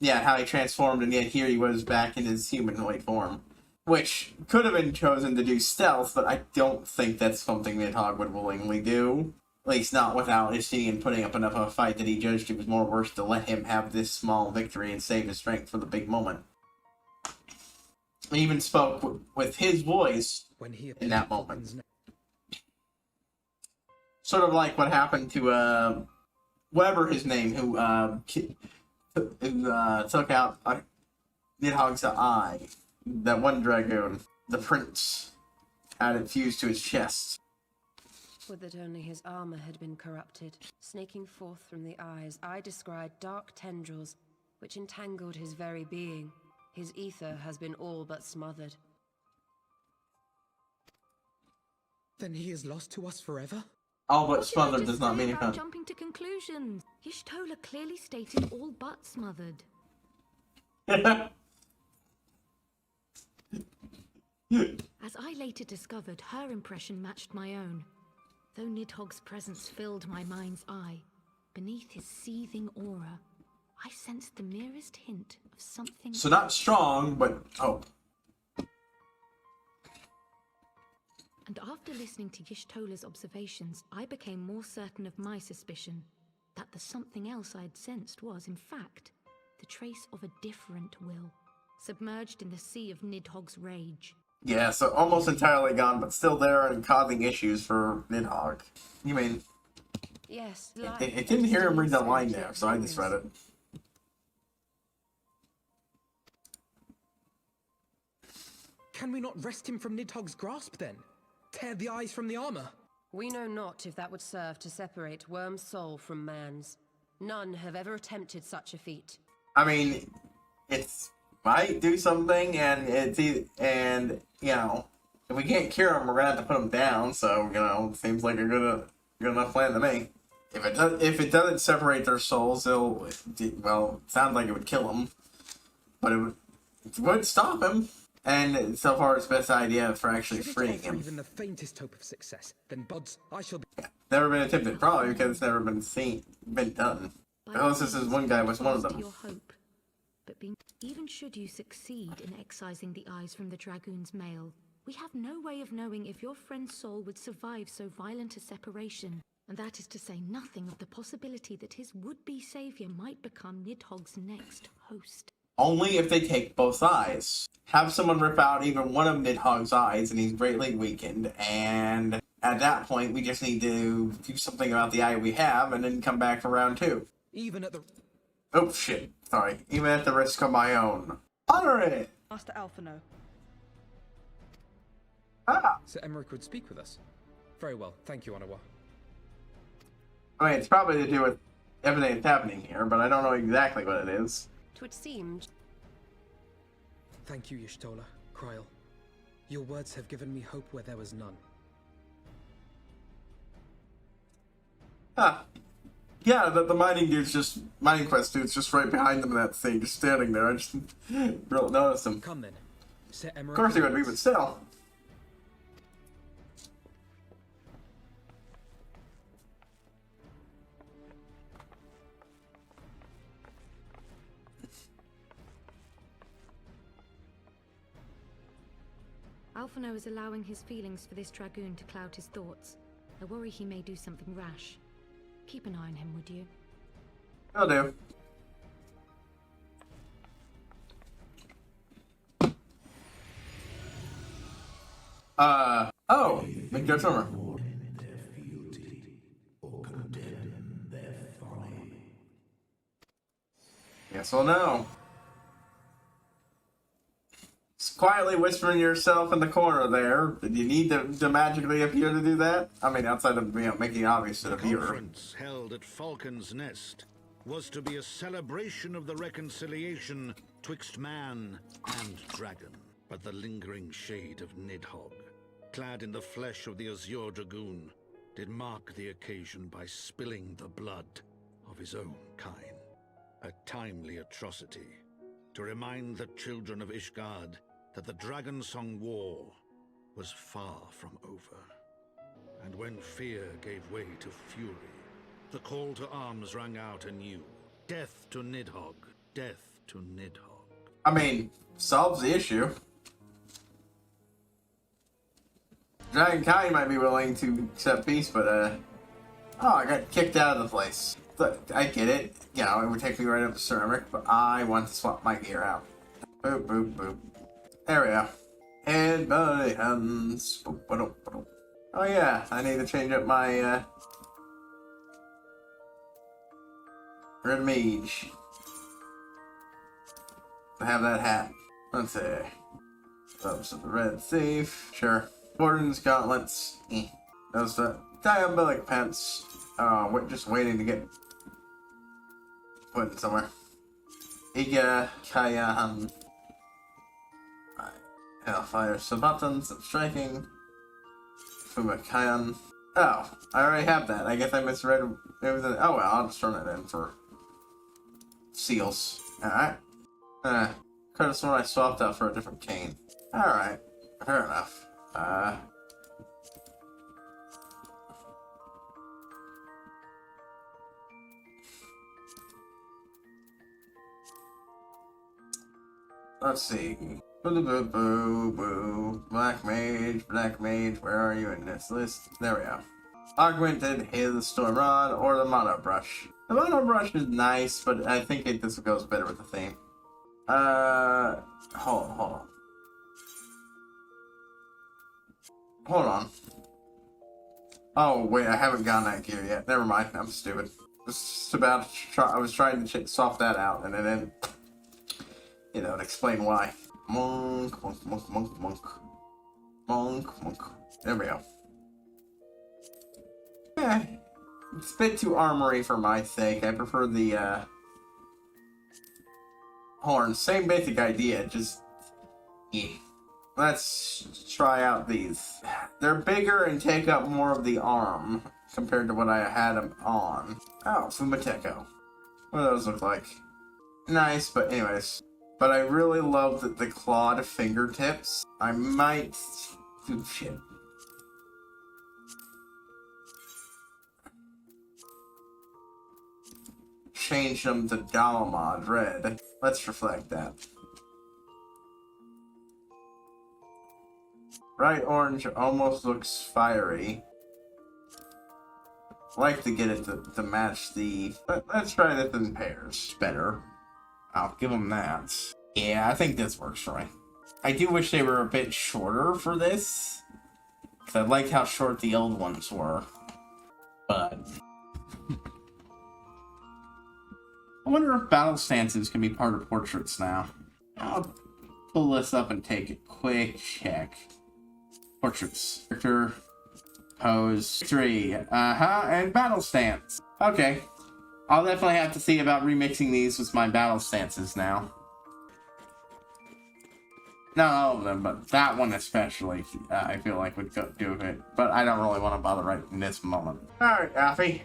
Yeah, how he transformed, and yet here he was back in his humanoid form. which could have been chosen to do stealth, but I don't think that's something Nidhogg would willingly do. At least not without Ishinian putting up enough of a fight that he judged it was more worth to let him have this small victory and save his strength for the big moment. He even spoke with his voice in that moment. Sort of like what happened to, whatever his name, who took out Nidhogg's eye. That one dragoon, the prince, had it fused to his chest. Would that only his armor had been corrupted. Snaking forth from the eyes, I descried dark tendrils, which entangled his very being. His ether has been all but smothered. Then he is lost to us forever? All but smothered does not mean he can't. Jumping to conclusions. Y'shtola clearly stated all but smothered. As I later discovered, her impression matched my own. Though Nidhogg's presence filled my mind's eye, beneath his seething aura, I sensed the merest hint of something. So not strong, but hope. And after listening to Y'shtola's observations, I became more certain of my suspicion that the something else I'd sensed was, in fact, the trace of a different will, submerged in the sea of Nidhogg's rage. Yeah, so almost entirely gone, but still there and causing issues for Nidhogg. You mean... Yes, it didn't hear him read the line there, so I just read it. Can we not wrest him from Nidhogg's grasp, then? Tear the eyes from the armor? We know not if that would serve to separate Worm's soul from man's. None have ever attempted such a feat. I mean, it's might do something, and you know, if we can't cure him, we're gonna have to put him down. So, you know, it seems like a good enough plan to me. If it doesn't separate their souls, it sounds like it would kill him, but it would stop him. And so far, it's the best idea for actually freeing him. Even the faintest hope of success, then Buds, I shall be. Yeah, never been attempted, probably because it's never been done. Unless this is one guy was one of them. Your hope, but even should you succeed in excising the eyes from the dragoon's mail, we have no way of knowing if your friend's soul would survive so violent a separation. And that is to say nothing of the possibility that his would-be savior might become Nidhogg's next host. Only if they take both eyes. Have someone rip out even one of Nidhogg's eyes and he's greatly weakened, and at that point we just need to do something about the eye we have and then come back for round 2. Even at the... Oh shit, sorry. Even at the risk of my own. Honor it! Master Alphino. Ah! Sir Emmerich would speak with us. Very well, thank you, Anawa. I mean, it's probably to do with everything that's happening here, but I don't know exactly what it is. Twould seem. Thank you, Y'shtola, Kryl. Your words have given me hope where there was none. Huh. Yeah, the mining quest dude's just right behind them in that thing, just standing there. I just don't notice him. Come then. Sir Emmerich. Of course he would be, but still. Alphino is allowing his feelings for this dragoon to cloud his thoughts. I worry he may do something rash. Keep an eye on him, would you? I'll do. Oh, make that summer. Guess we'll know. Just quietly whispering yourself in the corner there. Did you need to magically appear to do that? I mean, outside of making it obvious to the viewer. The conference held at Falcon's Nest was to be a celebration of the reconciliation twixt man and dragon. But the lingering shade of Nidhogg, clad in the flesh of the Azure Dragoon, did mark the occasion by spilling the blood of his own kind. A timely atrocity to remind the children of Ishgard that the Dragonsong War was far from over. And when fear gave way to fury, the call to arms rang out anew. Death to Nidhogg, death to Nidhogg. I mean, solves the issue. Dragon Kai might be willing to accept peace, but oh, I got kicked out of the place. Look, I get it. You know, it would take me right up to ceramic, but I want to swap my gear out. Boop, boop, boop. There we go. And my hands. Boop, ba-doop, ba-doop. Oh yeah, I need to change up my red mage. To have that hat. Let's see. Oops, the red thief. Sure. Gordon's gauntlets. Those diabolic pants. We're just waiting to get put in somewhere. Iga Kayan. Hellfire Sabatons of striking. Fumakayan. Oh, I already have that. I guess I misread everything. Oh well, I'll just turn it in for seals. Alright. Could have sworn I swapped out for a different cane. Alright. Fair enough. Let's see. Boo. Black mage, where are you in this list? There we go. Augmented his storm rod or the mono brush. The mono brush is nice, but I think this goes better with the theme. Hold on. Oh wait, I haven't gotten that gear yet. Never mind, I'm stupid. I was trying to swap that out, and then, you know, to explain why. Monk. There we go. It's a bit too armory for my sake. I prefer the, horn. Same basic idea, just, yeah. Let's try out these. They're bigger and take up more of the arm compared to what I had them on. Oh, Fumateko. What do those look like? Nice, but anyways. But I really love the clawed fingertips. I might do shit. Change them to Dalamod red. Let's reflect that. Bright orange almost looks fiery. Like to get it to match the... Let's try this in pairs. Better. I'll give them that. Yeah, I think this works for me. I do wish they were a bit shorter for this. Because I like how short the old ones were. But... I wonder if battle stances can be part of portraits now. I'll pull this up and take a quick check. Portraits. Character. Pose. 3. And battle stance. Okay. I'll definitely have to see about remixing these with my battle stances now. Not all of them, but that one especially, I feel like would do it. But I don't really want to bother right in this moment. Alright, Alfie.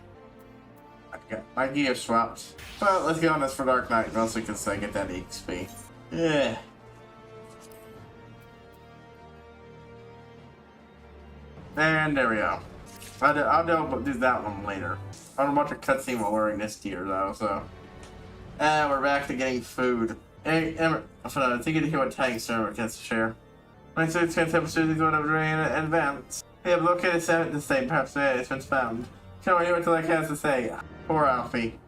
My gear swapped. Well, let's go on this for Dark Knight, mostly because I get that XP. Yeah. And there we go. I'll do that one later. I don't watch a cutscene while wearing this gear though, so. We're back to getting food. Hey, Emma, I think you hear what Tang server gets to share. My suit's can tell Susie what I'm doing in advance. We have located 7 to say, perhaps it's been found. Can't hear what the has to say. Poor Alfie.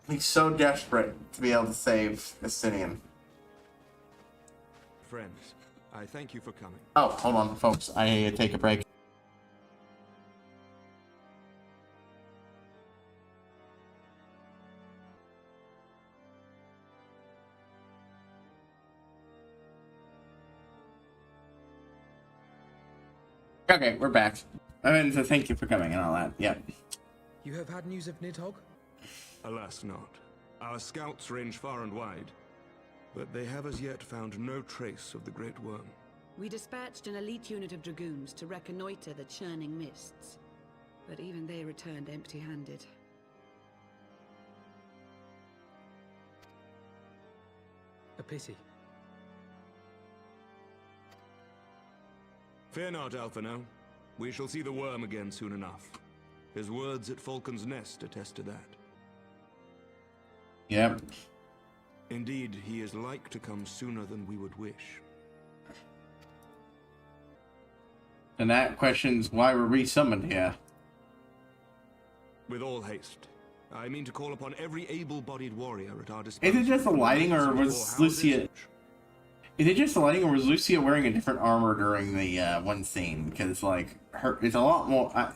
He's so desperate to be able to save Estinian. Friends, I thank you for coming. Oh, hold on, folks. I need to take a break. Okay, we're back. And so thank you for coming and all that. Yep. You have had news of Nidhogg? Alas not. Our scouts range far and wide, but they have as yet found no trace of the Great Worm. We dispatched an elite unit of dragoons to reconnoiter the churning mists, but even they returned empty-handed. A pity. Fear not, Alphino. We shall see the worm again soon enough. His words at Falcon's Nest attest to that. Yep. Indeed, he is like to come sooner than we would wish. And that questions why we're resummoned here. With all haste. I mean to call upon every able-bodied warrior at our disposal. Is it just the lighting, or was Lucia... Is it just the lighting, or was Lucia wearing a different armor during the one scene? Because, like, it's a lot more... a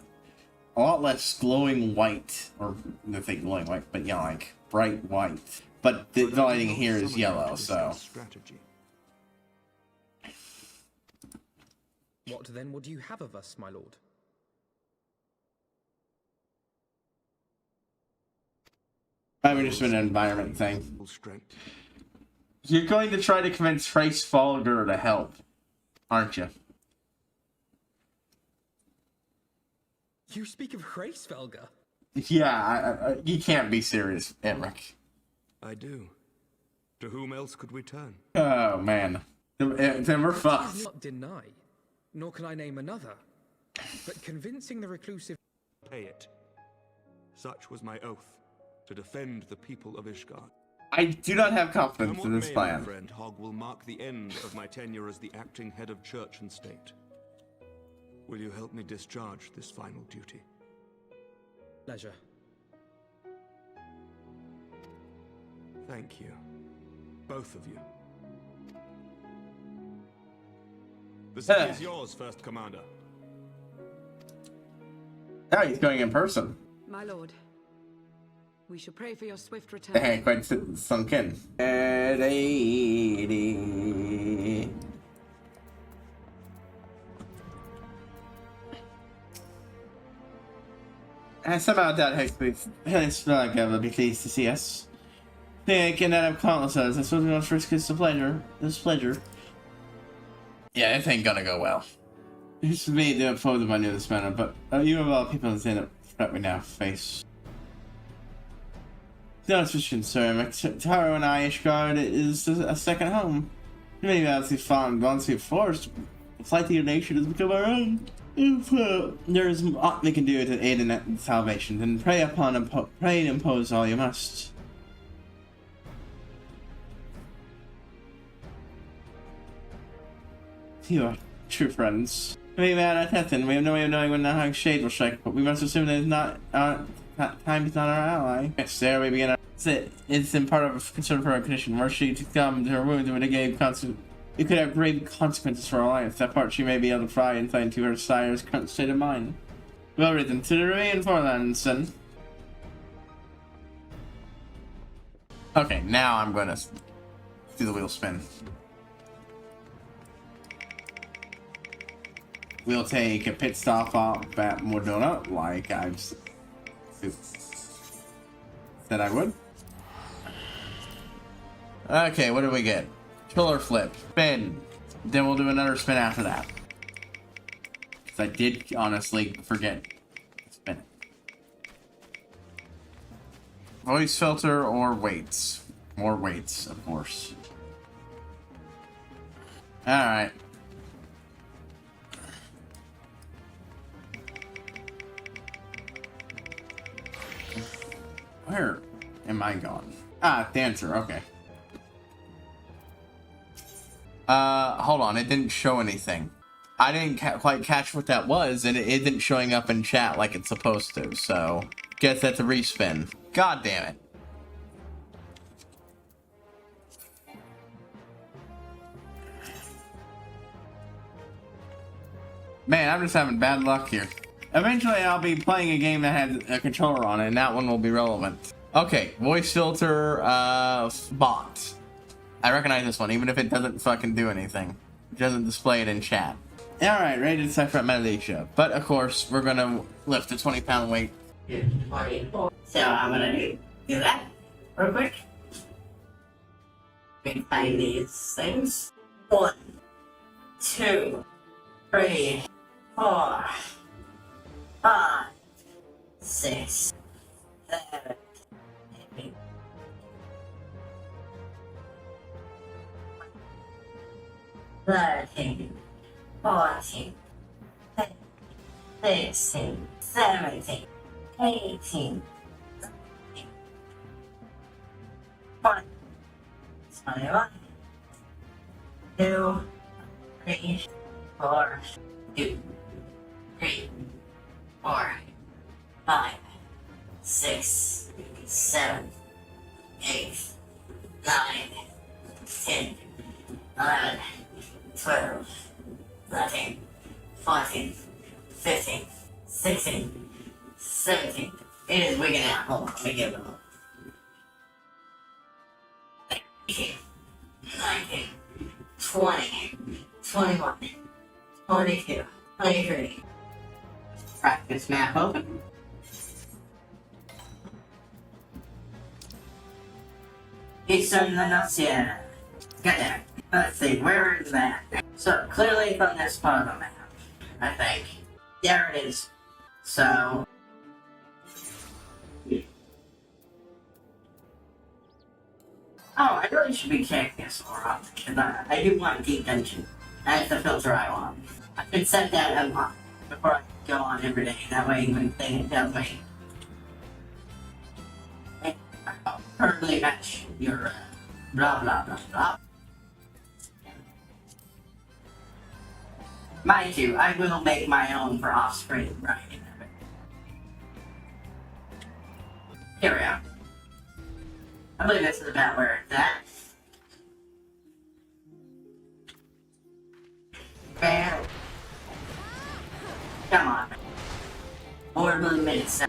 lot less glowing white, or I think glowing white, but yeah, like bright white. But the lighting here is yellow, so. What then would you have of us, my lord? I mean, just an environment thing. You're going to try to convince HighPriest to help, aren't you? You speak of HighPriest? Yeah, you can't be serious, Emmerich. I do. To whom else could we turn? Oh, man. Then we're fucked. I not deny, nor can I name another. But convincing the reclusive... Pay it. Such was my oath, to defend the people of Ishgard. I do not have confidence in this plan. My friend Hogg will mark the end of my tenure as the acting head of church and state. Will you help me discharge this final duty? Pleasure. Thank you. Both of you. The city is yours, First Commander. Oh, he's going in person. My lord, we shall pray for your swift return. Hey, quite sunk in. I somehow doubt HighPriest will be pleased to see us. Thinking that I'm countless others, I suppose we must risk this pleasure. Yeah, it ain't gonna go well. This is me, the opposed of my newest manner, but you of all people in the that we now face. No suspicion, sir. Taro and Ishgard is a second home. Maybe as we've found once we've forced, the flight to your nation has become our own. If there is aught we can do to aid in salvation, then pray and impose all you must. You are true friends. We have at Tethan. We have no way of knowing when the Nidhogg shade will strike, but we must assume that time is not our ally. Yes, there we begin. It's in part of concern for our condition. Were she to come to her wounds, it could have grave consequences for our life. That part she may be able to pry insight into her sire's current state of mind. Well written. To the remain Forlandson. Okay, now I'm gonna do the wheel spin. We'll take a pit stop off at Mordona, like I've said I would. Okay, what do we get? Pillar flip, spin. Then we'll do another spin after that. Because I did honestly forget to spin it. Voice filter or weights? More weights, of course. Alright. Where am I gone? Ah, dancer, okay. Hold on, it didn't show anything. I didn't quite catch what that was, and it isn't showing up in chat like it's supposed to, so... Guess that's a respin. God damn it. Man, I'm just having bad luck here. Eventually, I'll be playing a game that has a controller on it, and that one will be relevant. Okay, voice filter, bot. I recognize this one, even if it doesn't fucking do anything. It doesn't display it in chat. Alright, ready to decipher Malaysia. But, of course, we're gonna lift a 20-pound weight. So I'm gonna do that real quick. We can find these things. 1, 2, 3, 4, 5, 6, 7, 8, 13, 14, 15, 16, 17, 18, 20, 21, 2, 3, 4, 2, 3, 4, 5, 6, 7, 8, 9, 10, 11, 12, 13, 14, 15, 16, 17. It is wigging out. Hold on, let me give it up. 18, 19, 20, 21, 22, 23. Practice map open. Eastern Lanusia. Got there. Let's see, where is that? So, clearly from this part of the map, I think. There it is. So... Oh, I really should be checking this more often, because I do want deep dungeon. That's the filter I want. I can set that a lot before I go on every day, that way when it tells me. I'll perfectly match your blah blah blah blah. Mind you, I will make my own for off-screen writing of it. Here we go. I believe this is about where it's at. Bam. Come on. 4 blue minutes now.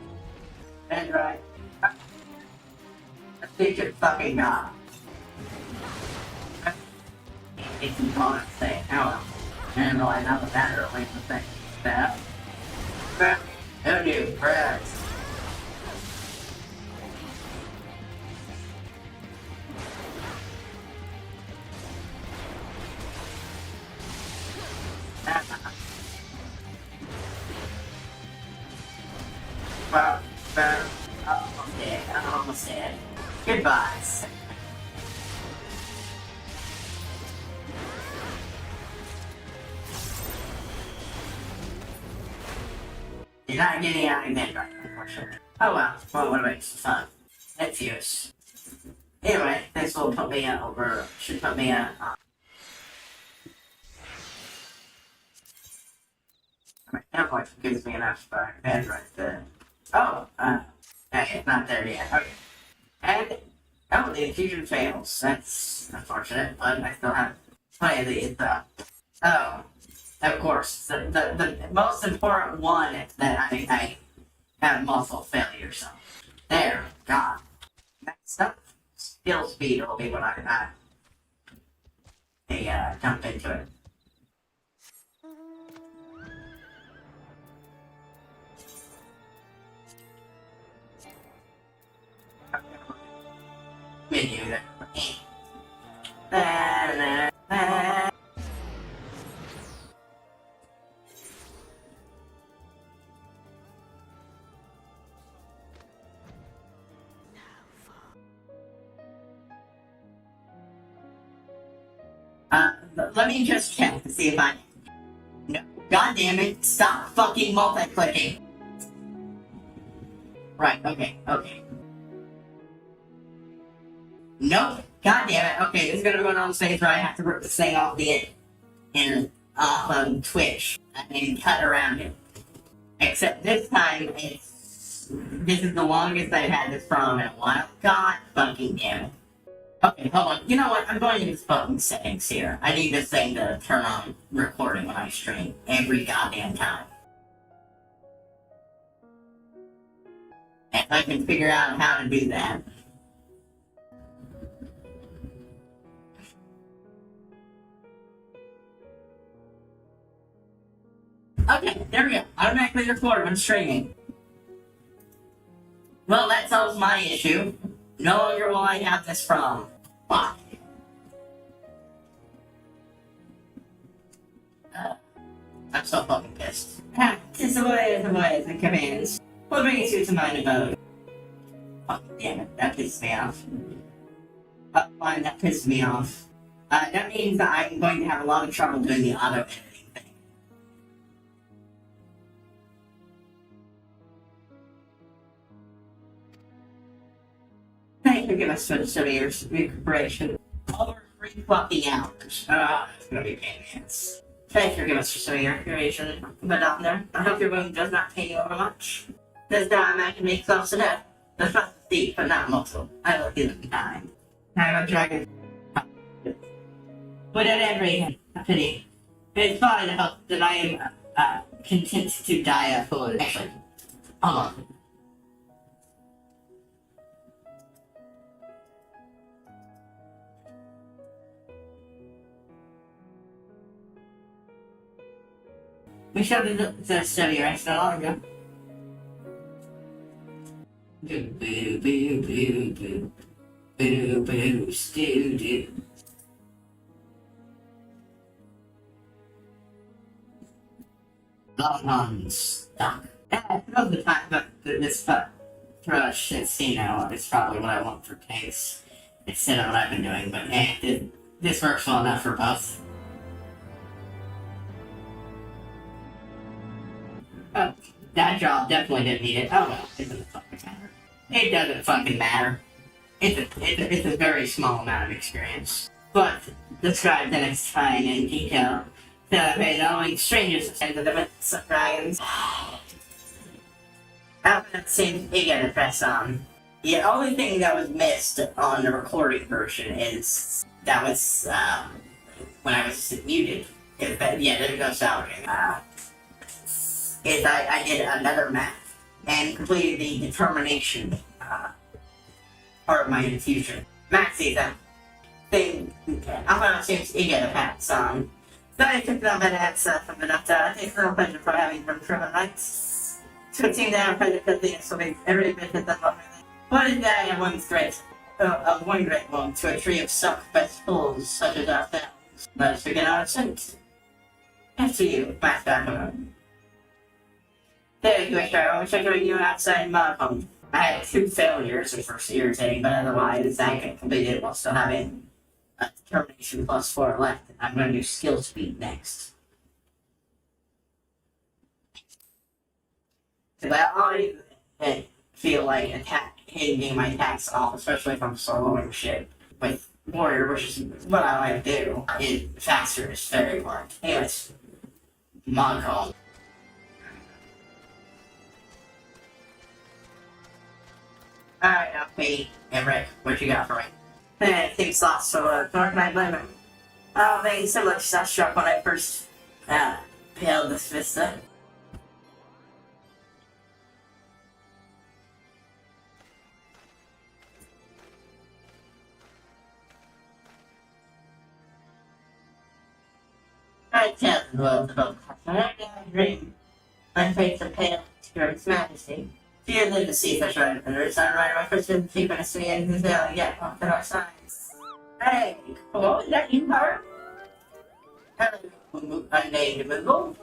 That's right. I think you're fucking god. It's important to say, oh, I don't know, I know that early in the thing. That. Who knew? Press. I'm almost dead. Goodbye. You're not getting out of bed right now, unfortunately. Oh well, what a waste of fun. That's use. Anyway, this will put me over, should put me Alright, that point gives me enough bed right there. Oh, okay, not there yet. Okay. And, oh, the infusion fails. That's unfortunate, but I still have plenty of these, though. Oh, of course. The most important one that I have muscle failure, so. There, God. Next up, skill speed will be what I jump into it. Menu there. Let me just check to see if I... No. God damn it, stop fucking multi-clicking. Right, okay. Nope. God damn it. Okay, this is gonna go on stage where I have to rip this thing off the and off Twitch. I mean, cut around it. Except this time, this is the longest I've had this problem in a while. God fucking damn it. Okay, hold on. You know what? I'm going into fucking settings here. I need this thing to turn on recording when I stream every goddamn time. If I can figure out how to do that. Okay, there we go. Automatically record when streaming. Well, that solves my issue. No longer will I have this problem. Fuck. I'm so fucking pissed. It's the way the commands. What brings you to mind about it? Fucking damn it, that pisses me off. Fine, that pisses me off. That means that I'm going to have a lot of trouble doing the auto editing thing. Thank you, give us such severe recuperation. Over 3 fucking hours. It's gonna be a pain in the ass. Thank you forgive us for some of your creation, but Doctor, I hope your wound does not pain you overmuch. This now imagine me close to death. The thrust is deep, but not mortal. I will heal in time. I am a dragon. But at any rate, a pity. It's fine to hope that I am content to die a fool. Actually, hold on. We started the study right so long ago. Boo boo boo boo boo boo boo stew doo. Long stuck. Yeah, most of the time, but this brush, it's, you know, it's probably what I want for case instead of what I've been doing, but this works well enough for both. Oh, that job definitely didn't need it. Oh well, it doesn't fucking matter. It doesn't fucking matter. It's a very small amount of experience. But described in its fine in detail. Knowing strangers into the midst of dragons. That seems eager to press on. The only thing that was missed on the recording version is that was when I was muted. Yeah, there's no sound. I did another map and completed the determination part of my infusion. Maxi, that thing, I'm gonna seems eager to pass on. So I took them and had from enough to take no pleasure for having from criminal rights. So it seemed that I'm trying to put things so make every bit of them up. What is that of one great one to a tree of suck-best fools such as ourselves? Let us begin our ascent. After you, Master. There you go, I wish I could you outside my home. I had 2 failures, which were irritating, but otherwise I could complete it while still having a determination +4 left. I'm going to do skill speed next. Because I always feel like hitting my attacks off, especially if I'm soloing shit with Warrior, which is what I like to do. Faster is very hard. Anyways, Moncall. Alright, me and Rick, what you got for me? I think slots for Dark Knight Lemon. Oh, they similar to that struck when I first paled this vista. I tell the world about I dream. My faith to pale to His Majesty. Fear live to see such riders. I'm right my first visit to keep us to the end of the valley yet off at our sides. Hey, hello, is that you, Howard? Hello, unnamed Moogle.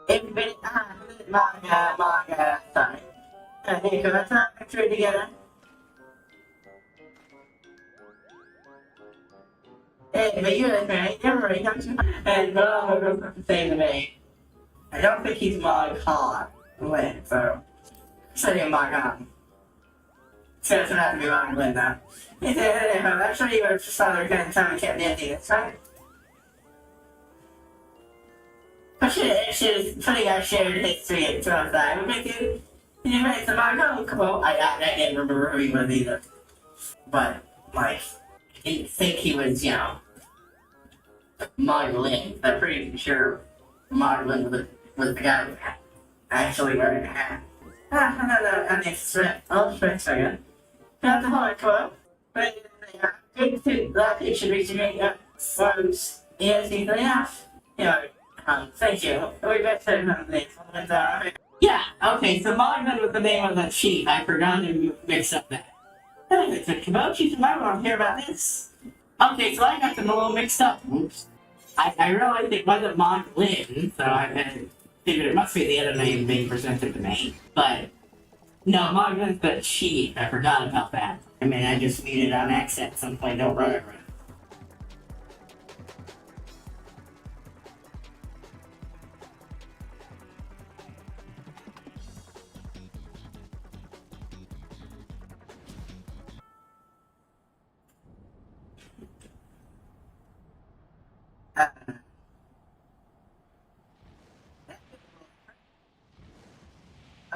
It's been my sorry. Hey, come on, picture it together. Hey, but you're like, right? Never mind, don't you? And no, say to me. I don't think he's Mod Con. Wait, so. Studying Mod Con. So it's not to be Mod Glenn now. He said, hey, I'm sure you were just father kind of time and kept empty, that's right. But shit, funny guy shared history at 205. What make you? You write the Mod Con? Come on. I didn't remember who he was either. But, like, I didn't think he was, you know, Mod Glenn. I'm pretty sure Mod Glenn was the guy who actually wearing a hat. No, I mean, strip. Oh, strip, again. Not the hardcore. But, good to that it should reach a forms easily enough. You know, thank you. We better this. Yeah, okay, so Mogman was the name of the chief. I forgot to mix up that. Hey, the Kimochi's in my room. Hear about this? Okay, so I got them a little mixed up. Oops. I realized it wasn't Mog Lynn, so I figured it must be the other name being presented to me. But, no, Mog Lynn's the chief. I forgot about that. I mean, I just muted on accident at some point. Don't run it.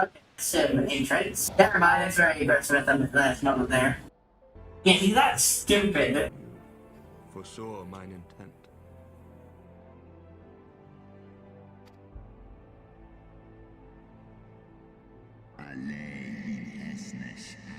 Okay, so entrance. Never mind, it's very aggressive at the last moment there. Yeah, he's not stupid. Foresaw mine intent.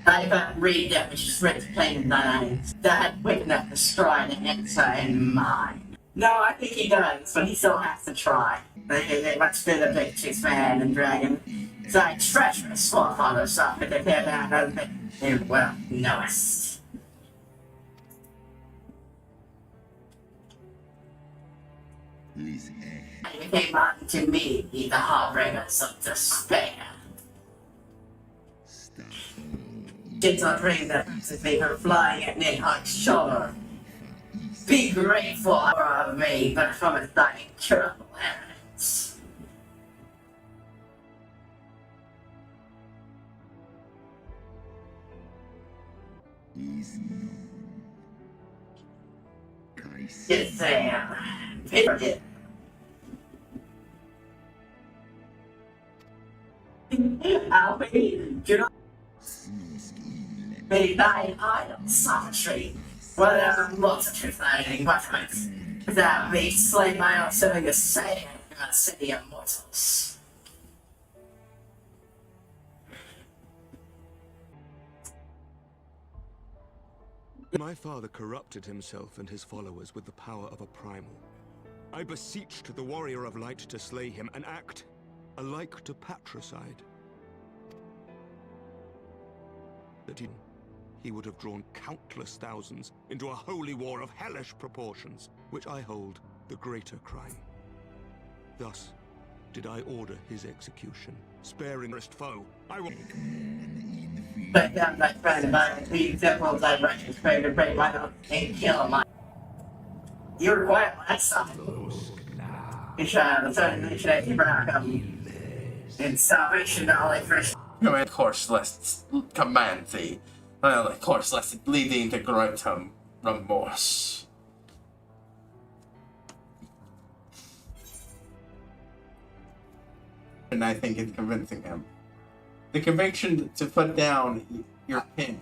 I can't read that, which is written plain in thine eyes. That waking up the stride and answer in mine. No, I think he does, but he still has to try. They must be the big chicks man and dragon. So I treacherous forefather suffered to tear down other you well knowest. You came on to me, the harbingers of despair. Did not bring them to be her flying at Nidhogg's shoulder. Be grateful of me, but from a thine incurable errands. Yes, Sam. Forget. Albie, do not be thine idle solitary. Whatever multitude thine weapons, without me slay my own serving a saying in the city of mortals. My father corrupted himself and his followers with the power of a primal. I beseeched the warrior of light to slay him, an act alike to patricide. That he would have drawn countless thousands into a holy war of hellish proportions, which I hold the greater crime. Thus did I order his execution, sparing the foe. I will... But down my friend, my example of thy righteous prayer to break my own and kill my. You were quiet last time. You shall have the third nation at Abraham. In salvation to all a first. Of course, let's command thee. Well, of course, let's lead thee into great remorse. And I think it's convincing him. The conviction to put down your king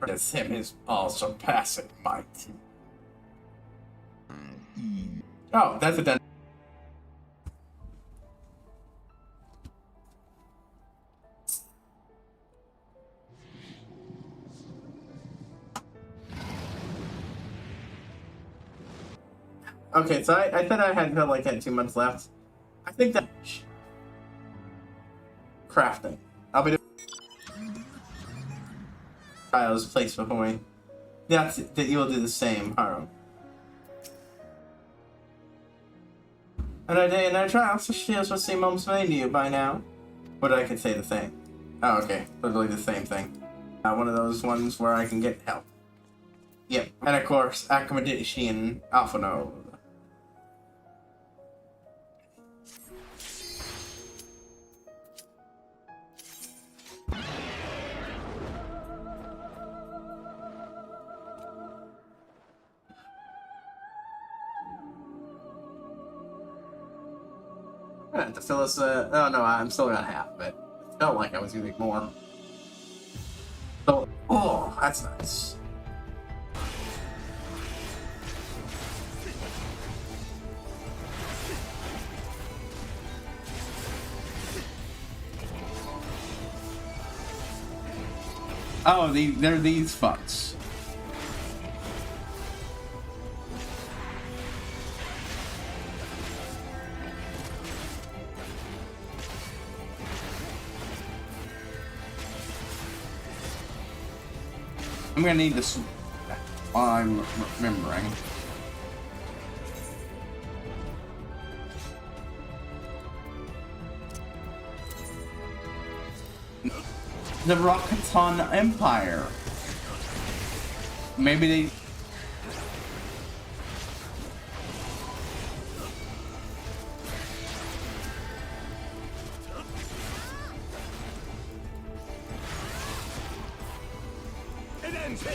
against him is all surpassing might. Oh, that's a done. Okay, so I said I had like 2 months left. I think that crafting. I'll be doing trials placed before me. That you will do the same, Haro. Another day, another trial. So shields will seem almost familiar to you by now. But I could say the same. Oh, okay, literally the same thing. One of those ones where I can get help. Yep, and of course, Accommodation Alpha Node. To fill us, oh no, I'm still got half of it. It felt like I was using more. So, oh, that's nice. Oh, they're these fucks. I'm gonna need this while I'm remembering. The Rockaton Empire. Maybe they...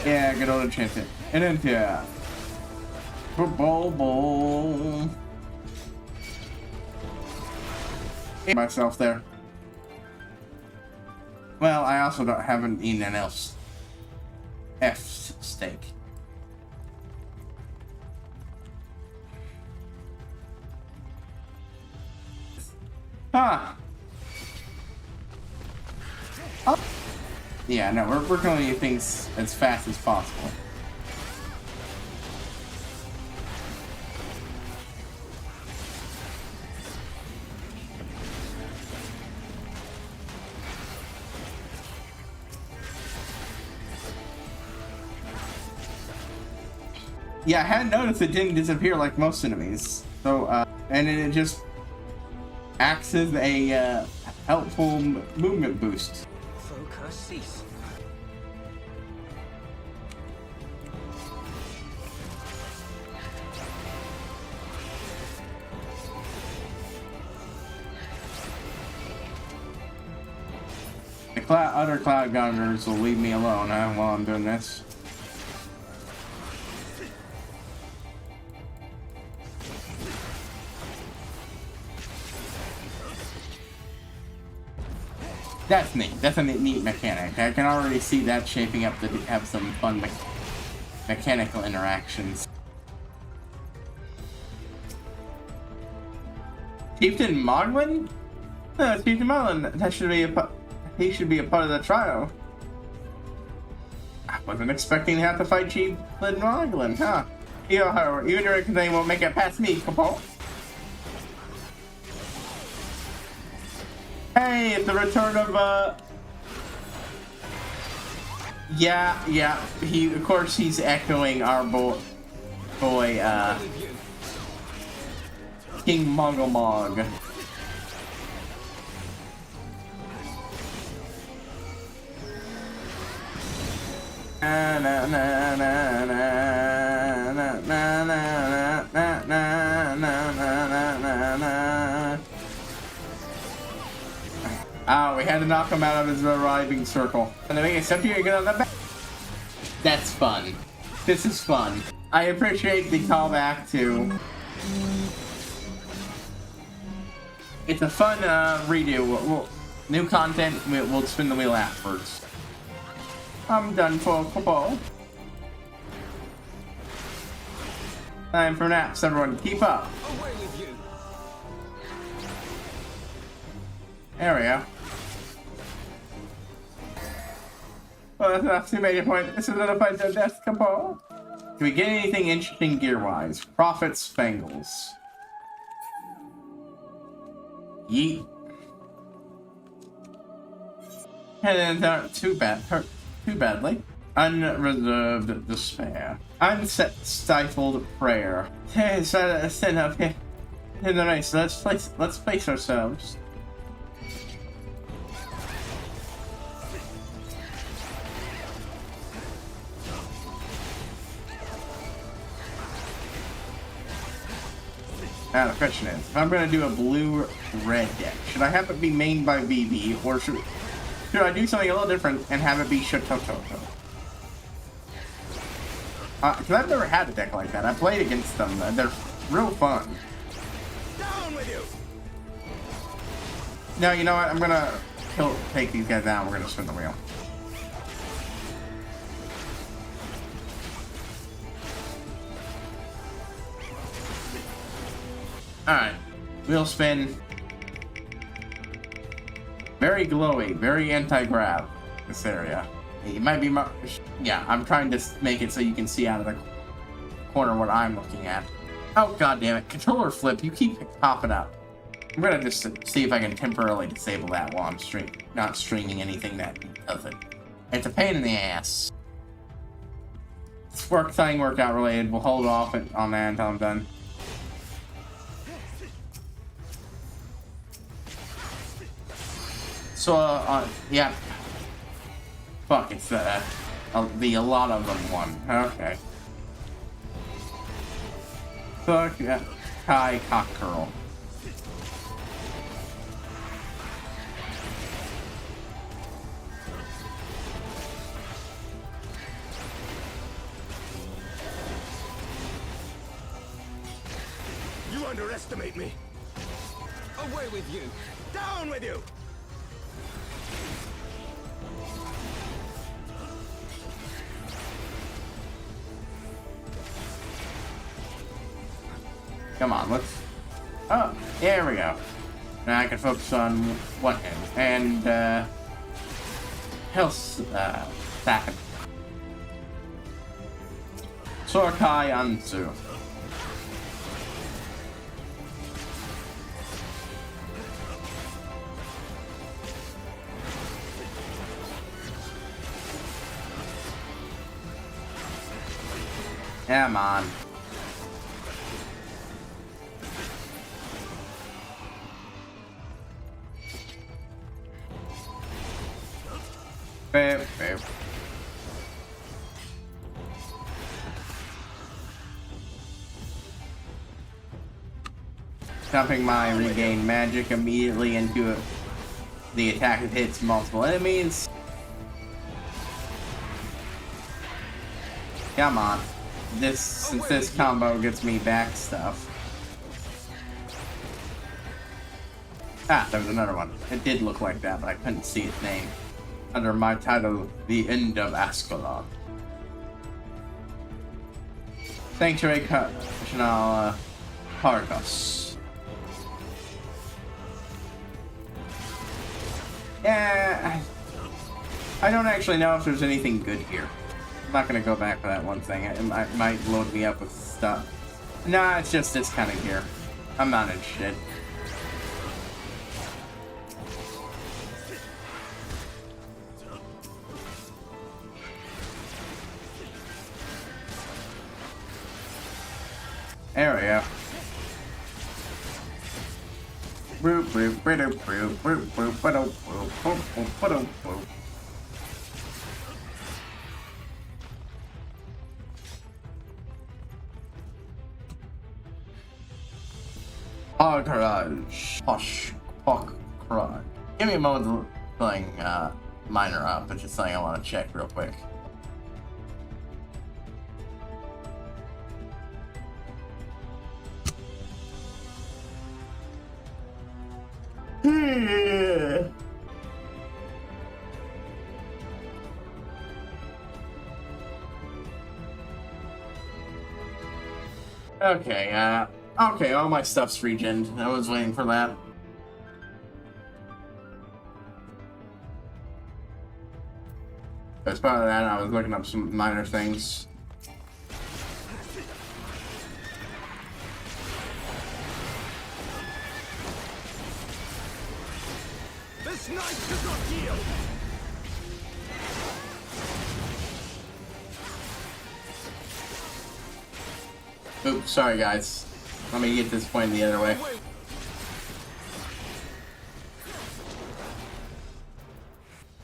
Yeah, good old enchantment. And then, yeah. Boom. Myself there. Well, I also haven't eaten an F steak. Ah. Oh. Yeah, no, we're working on these things as fast as possible. Yeah, I hadn't noticed it didn't disappear like most enemies. So, and it just acts as a helpful movement boost. Focus, cease. The other cloud gunners will leave me alone while I'm doing this. That's neat. That's a neat mechanic. I can already see that shaping up to have some fun mechanical interactions. Chieftain Moglin? No, Chieftain Moglin. That should be he should be a part of the trial. I wasn't expecting to have to fight Chieftain Moglin, huh? Even your name won't make it past me, Capone. Hey, it's the return of, Yeah, of course, he's echoing our boy, King Mogomog. Na na na na na na na na na na na na. Oh, we had to knock him out of his arriving circle. And then we can step here and get on the back. That's fun. This is fun. I appreciate the callback to... It's a fun redo. New content, we'll spin the wheel afterwards. I'm done for football. Time for naps, everyone. Keep up. Away with you. There we go. Well, that's enough to make a point. This is another fight to death, Capo. Do we get anything interesting gear-wise? Prophet Spangles. Yeet. And aren't too badly. Unreserved despair. Unstifled prayer. Stand up here. In the race. Let's place ourselves. Now the question is, if I'm going to do a blue-red deck, should I have it be mained by VV, or should I do something a little different and have it be Shototo? Because I've never had a deck like that. I played against them. They're real fun. Down with you. No, you know what? I'm going to take these guys down. We're going to spin the wheel. Alright, wheel spin. Very glowy, very anti-grav, this area. It might be yeah, I'm trying to make it so you can see out of the corner what I'm looking at. Oh, god damn it. Controller flip, you keep popping up. I'm gonna just see if I can temporarily disable that while I'm not streaming anything that does it. It's a pain in the ass. It's something workout related. We'll hold off on that until I'm done. So, yeah. Fuck, it's the a lot of them one. Okay. Fuck, yeah. Kai Cockerel. underestimate me. Away with you! Down with you! Come on, let's... Oh, there we go. Now I can focus on one hand, and, health, stacking. Sorkai Anzu. Come on. Fair. Dumping my regained magic immediately into the attack that hits multiple enemies. Come on. Since this combo gets me back stuff. Ah, there was another one. It did look like that, but I couldn't see its name. Under my title, The End of Ascalon. Sanctuary National Hargos. Yeah, I don't actually know if there's anything good here. I'm not gonna go back for that one thing. It might load me up with stuff. Nah, it's just this kind of gear. I'm not interested. There we go. Garage. Give me a moment to filling Miner up. It's just something I want to check real quick. Okay, all my stuff's regened. I was waiting for that. As part of that, I was looking up some minor things. This knight does not yield! Oops, sorry guys. Let me get this point the other way.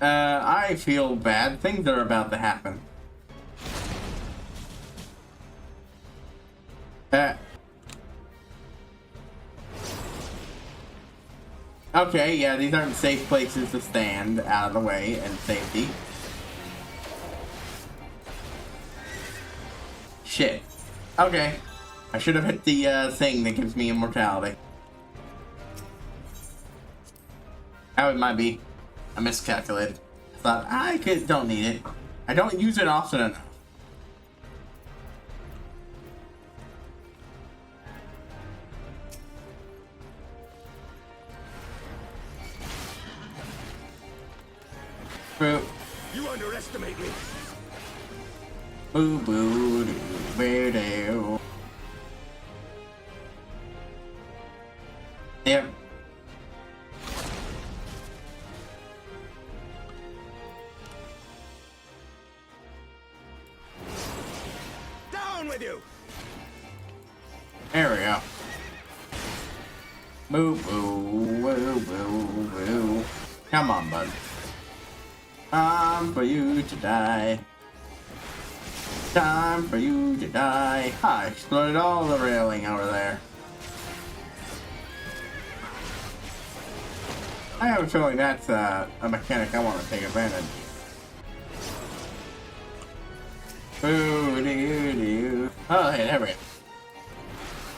I feel bad. Things are about to happen. Okay, yeah, these aren't safe places to stand out of the way and safety. Shit. Okay. I should have hit the thing that gives me immortality. How it might be. I miscalculated. I thought don't need it. I don't use it often enough. Boo. You underestimate me. Boo boo doo boo doo. Yep. Down with you. There we go. Boo boo boo boo boo. Come on, bud. Time for you to die. Time for you to die. I exploded all the railing over there. I have a feeling that's a mechanic I want to take advantage. Boo doo doo. Oh, hey, there we go.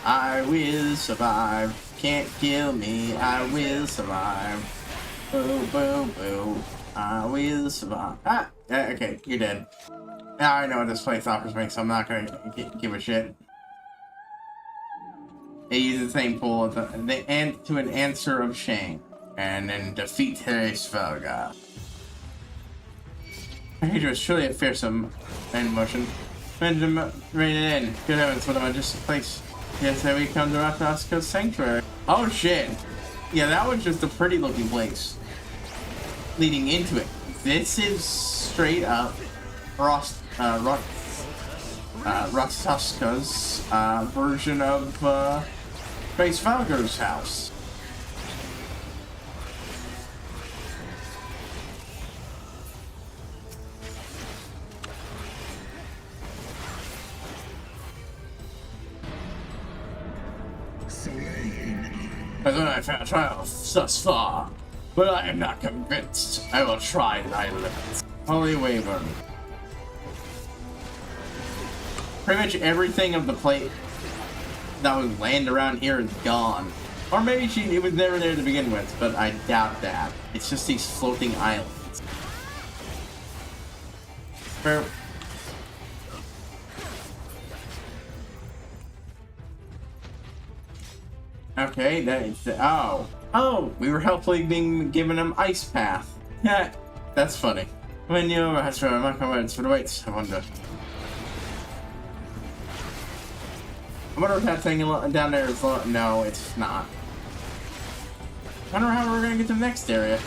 I will survive. Can't kill me, I will survive. Boo, boo, boo. I will survive. Ah! Okay, you're dead. Now I know what this place offers me, so I'm not gonna give a shit. They use the same pool to an answer of shame, and then defeat Svelga. Hydra is surely a fearsome end motion. Benjamin, rein it in. Good heavens, what am I just place? Yes, here we come to Rataska's sanctuary. Oh shit! Yeah, that was just a pretty looking place. Leading into it. This is straight up Rataska's version of Space Falco's house. As when I found triumph thus far, but I am not convinced. I will try thy limits. Holy Wyvern. Pretty much everything of the plate that was land around here is gone. Or maybe it was never there to begin with, but I doubt that. It's just these floating islands. Okay, that is the, oh, we were helpfully being given an ice path. Yeah, that's funny. When you has for my comments for the weights, I wonder if that thing down there is long. No, it's not. I wonder how we're gonna get to the next area.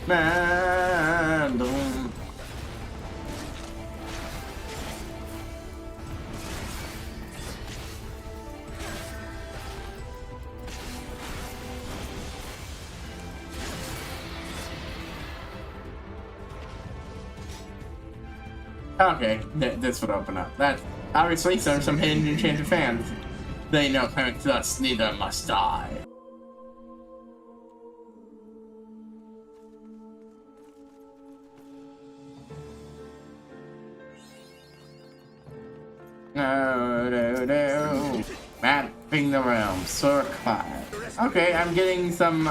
Man. Okay, this would open up. That obviously there are some hidden enchanted fans. They know coming to us, neither must die. No. Mapping the realm, Sword Cloud. Okay, I'm getting some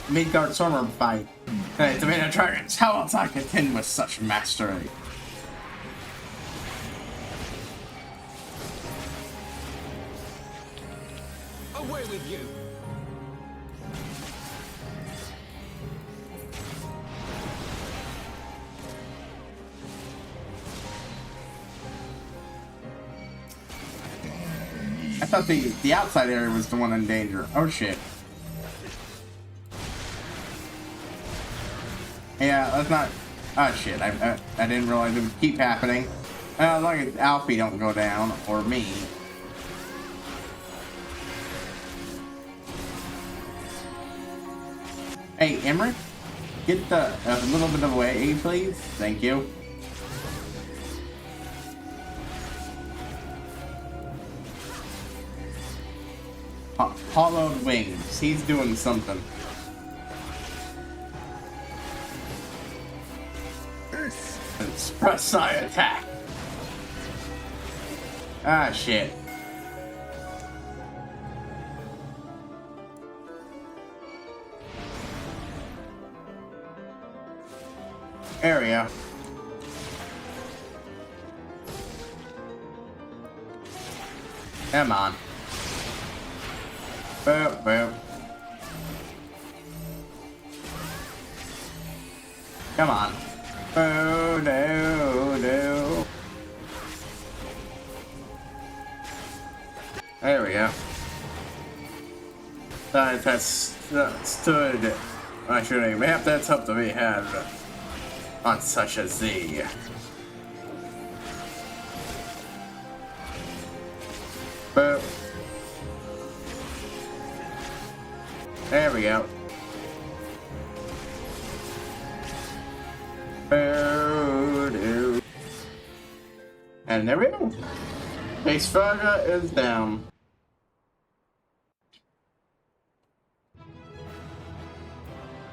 Midgard Stormer fight. Dominion of Dragons, how else I contend with such mastery? Away with you! I thought the outside area was the one in danger. Oh shit. Yeah, that's not. Oh shit! I didn't realize it would keep happening. As long as Alfie don't go down or me. Hey, Emmerich, get a little bit of away, please. Thank you. Hollowed wings. He's doing something. Press side attack. Ah, shit. Area. Come on. Boop, boop. Come on. Oh, no, no. There we go. That's stood. I should have map that's up to be had on such a Z. Boop. There we go. And there we go. Base Farga is down.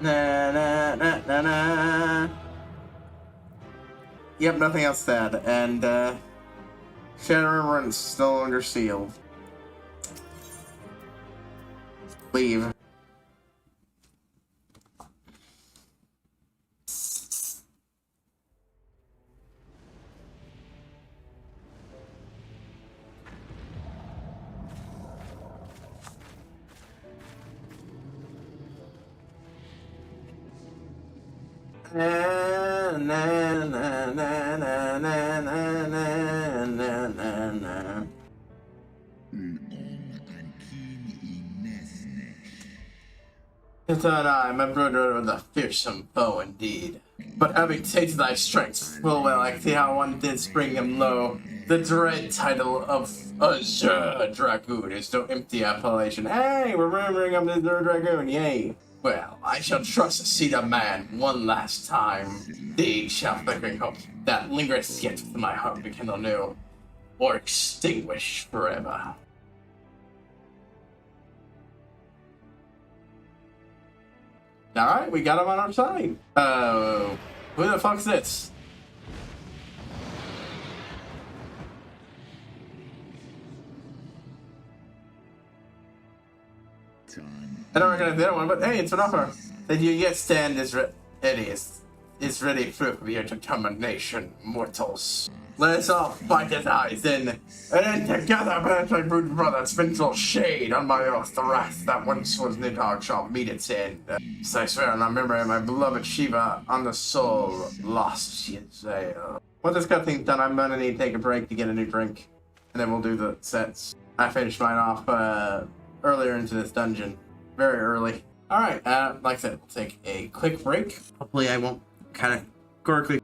Na na na na na. Yep, nothing else said. And Shadow River is still under seal. Leave. Na na na na na na na na na na. Tis and I, my brother, with a fearsome foe indeed. But having tasted thy strength, full well I see how one did spring him low. The dread title of Azure Dragoon is no empty appellation. Hey, we're remembering I'm the Azure Dragoon, yay! Well, I shall trust to see the man one last time. Thee shall flickering hope that lingereth yet with my heart rekindle new, or extinguish forever. Alright, we got him on our side. Who the fuck's this? I don't recognize the other one, but hey, it's an offer. That you yet stand is ready proof of your determination, mortals. Let us all fight his eyes in, and then together banish my brood brother spindle shade on my oath. The wrath that once was Nidhogg shall meet its end. So I swear and I remember my beloved Shiva on the soul lost Yisrael. What this got things done, I'm gonna need to take a break to get a new drink, and then we'll do the sets. I finished mine off earlier into this dungeon. Very early. Alright, like I said, we'll take a quick break. Hopefully I won't kind of correctly.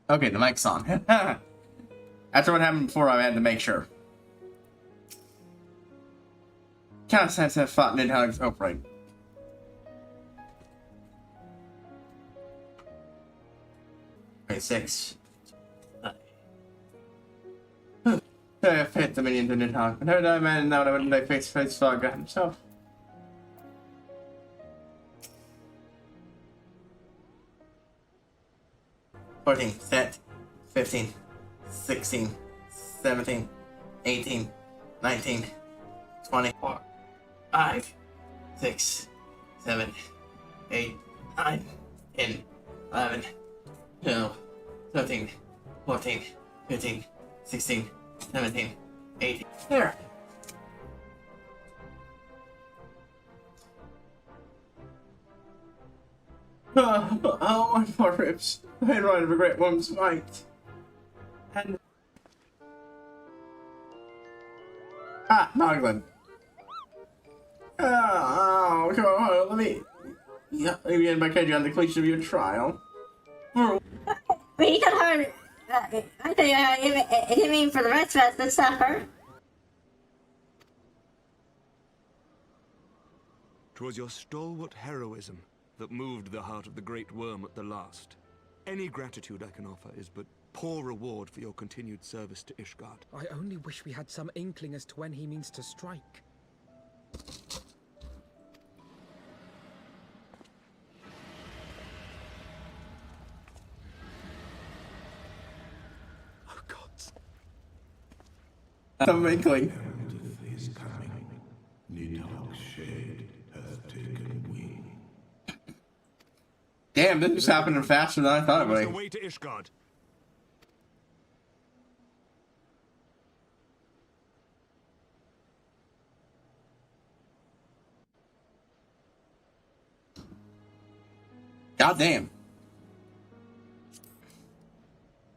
Okay, the mic's on. After what happened before, I had to make sure. Kind of sense that fought Nidhogg's. Oh, right. Okay, 6. I fit the minion to Nidhogg. But how did I man now that I wouldn't face Farga himself? Set 15, 16, 17, 18, 19, 20, 5, 6, 7, 8, 9, 10, 11, 12, 13, 14, 15, 16, 17, 18. There. Oh, my poor ribs. The headline of a great woman's might. And... Noglin. Oh, come on, let me... Yeah, begin by catching on the completion of your trial. We can harm... I think you mean for the rest of us to suffer. 'Twas your stalwart heroism that moved the heart of the Great Worm at the last. Any gratitude I can offer is but poor reward for your continued service to Ishgard. I only wish we had some inkling as to when he means to strike. Oh, gods. Some inkling. Is coming. Nidhogg's shade hath taken wing. Damn, this is happening faster than I thought it would. The way to Ishgard. God damn.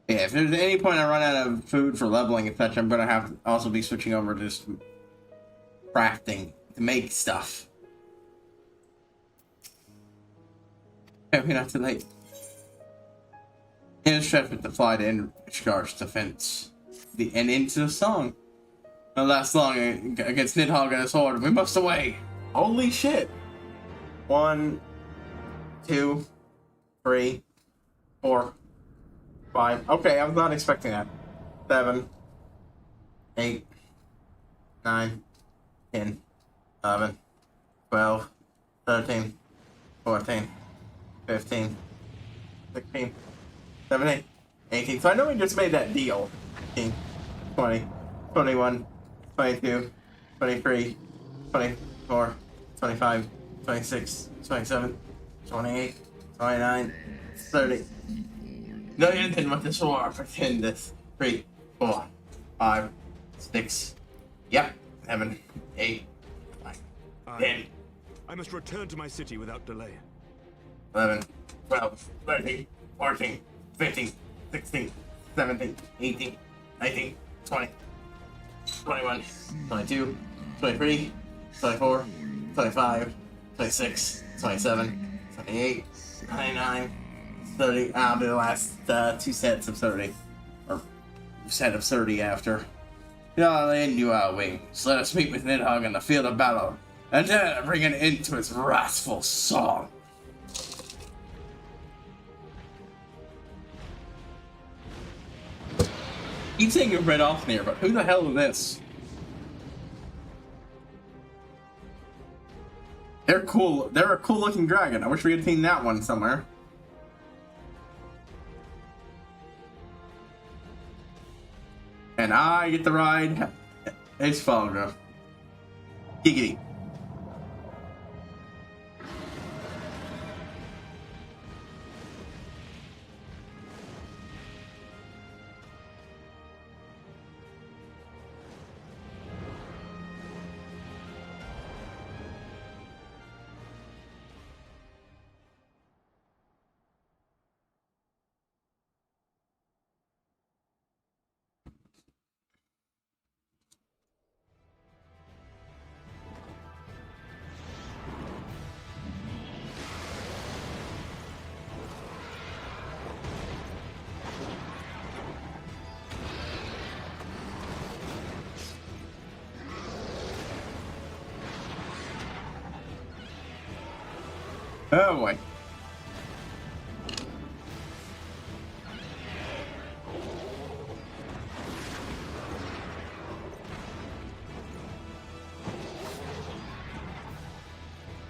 Yeah, if there's any point I run out of food for leveling and such, I'm gonna have to also be switching over to just crafting to make stuff. We're not too late. In a stretch with the fly to end Ishgard's defense. And into the song. Not last long against Nidhogg and his horde. We must away. Holy shit. 1, 2, 3, 4, 5. Okay, I was not expecting that. 7, 8, 9, 10, 11, 12, 13, 14, 15, 16, 17, 18. So I know we just made that deal. 18, 20, 21, 22, 23, 24, 25, 26, 27, 28, 29, 30. No, you didn't what this for. Pretend this. 3, 4, 5, 6. Yep. 7, 8, 9, 10. I must return to my city without delay. 11, 12, 13, 14, 15, 16, 17, 18, 19, 20, 21, 22, 23, 24, 25, 26, 27, 28, 29, 30. I'll do the last 2 sets of 30. Or set of 30 after. Y'all into our wings. Let us meet with Nidhogg in the field of battle, and then bring an end to his wrathful song. Keep saying you're Red Othnier, but who the hell is this? They're cool. They're a cool looking dragon. I wish we had seen that one somewhere. And I get to ride his Falga. Giggity. Oh boy.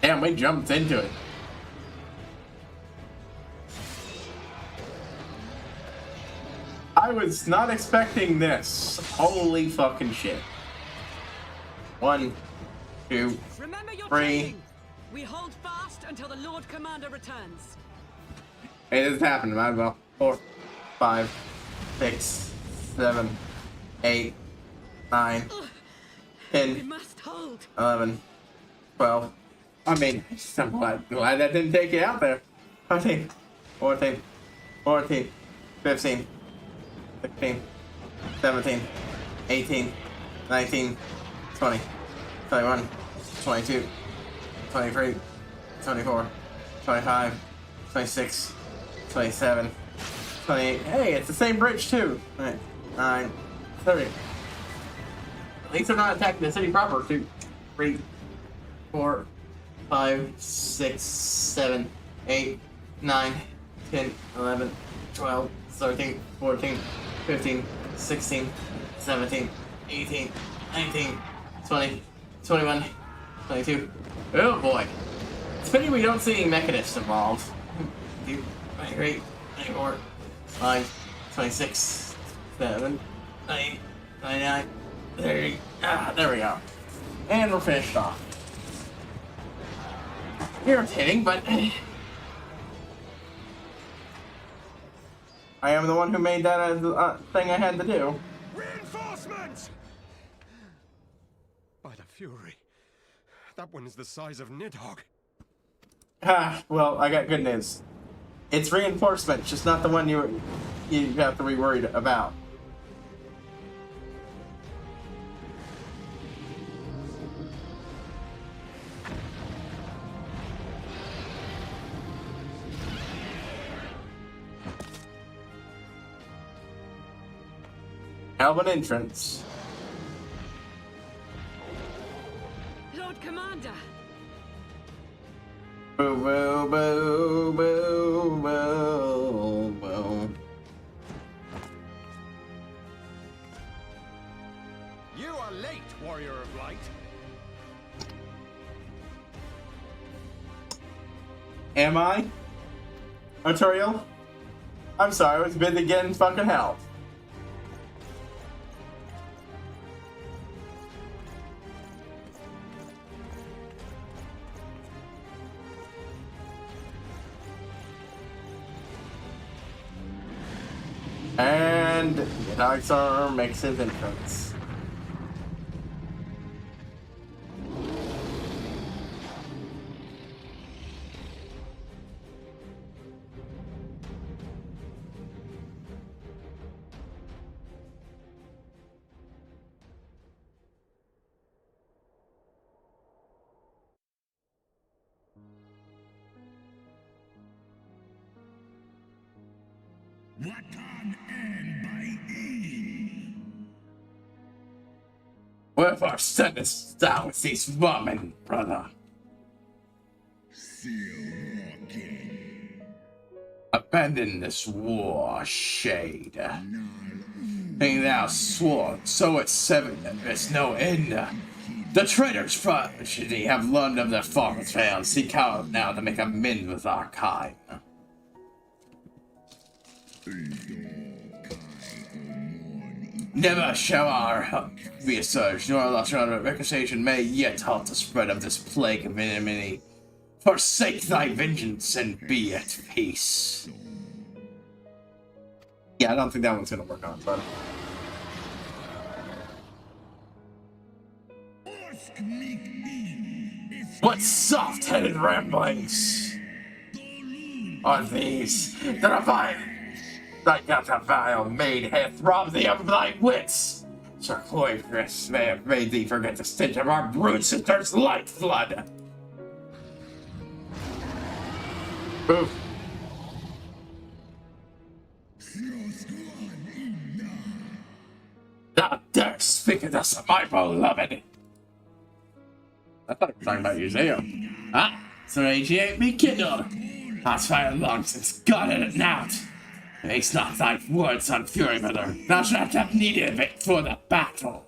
Damn, we jumped into it. I was not expecting this. Holy fucking shit. 1, 2, Remember your 3. training. We hold fast until the Lord Commander returns. Hey, this is happening, might as well. 4, 5, 6, 7, 8, 9, 10, We must hold. 11, 12. I mean, I'm glad that didn't take you out there. 13, 14, 14, 15, 16, 17, 18, 19, 20, 21, 22, 23, 24, 25, 26, 27, 28. Hey, it's the same bridge too. 9, 30. At least they're not attacking the city proper. 2, 3, 4, 5, 6, 7, 8, 9, 10, 11, 12, 13, 14, 15, 16, 17, 18, 19, 20, 21, 22. Oh boy. It's pity we don't see any mechanists involved. 23, 24, 5, 26, 7, 8, 29, 30. Ah, there we go. And we're finished off. Irritating, but I am the one who made that as the thing I had to do. Reinforcements! By the Fury, that one is the size of Nidhogg. Ah, well, I got good news. It's reinforcement, just not the one you have to be worried about. Elven entrance. Lord Commander. Boo boo boo boo boo boo. Am I? Arturiel? I'm sorry, I was busy getting fucking help. And Nidhogg's arm makes his entrance. What can end by E? Wherefore sendest thou with these women, brother? Still walking. Abandon this war, shade. Being thou sworn, so at seven there's no end. The traitors progeny have learned of their father's fail, seek out now to make amends with our kind. Never shall our help be assuaged, nor lost our reconciliation may yet halt the spread of this plague of enmity. Forsake thy vengeance and be at peace. Yeah, I don't think that one's gonna work on, but. What soft-headed ramblings are these that a vile maid hath robbed thee of thy wits? Sir HighPriest may have made thee forget the stench of our brood sister's lifeblood. Oof. Thou darest speak of this, my beloved. I thought he was talking about Uzeo. Ah, so age ain't me kindled. That's fire long since God had it out. Makes not thy words on fury, mother. Thou shalt have need of it for the battle.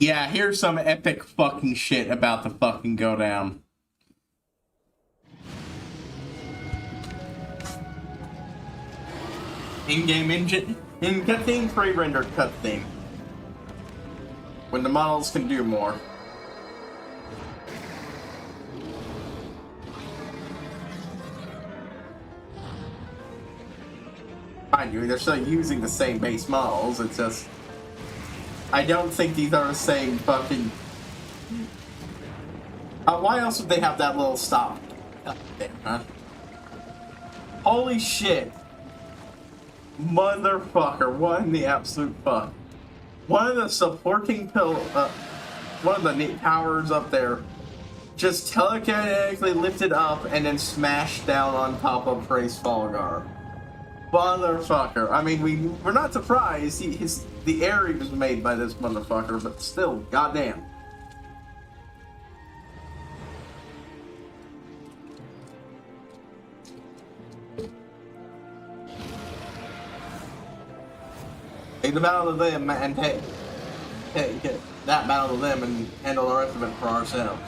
Yeah, here's some epic fucking shit about to fucking go down. In-game engine, in cutscene, pre-rendered cutscene. When the models can do more. Mind you, they're still using the same base models, it's just... I don't think these are the same fucking... why else would they have that little stop? There, huh? Holy shit. Motherfucker, what in the absolute fuck? One of the supporting one of the towers up there just telekinetically lifted up and then smashed down on top of Praise Falgar. Motherfucker. I mean, we're not surprised. The area was made by this motherfucker, but still, goddamn. Take the battle of them and take that battle of them and handle the rest of it for ourselves.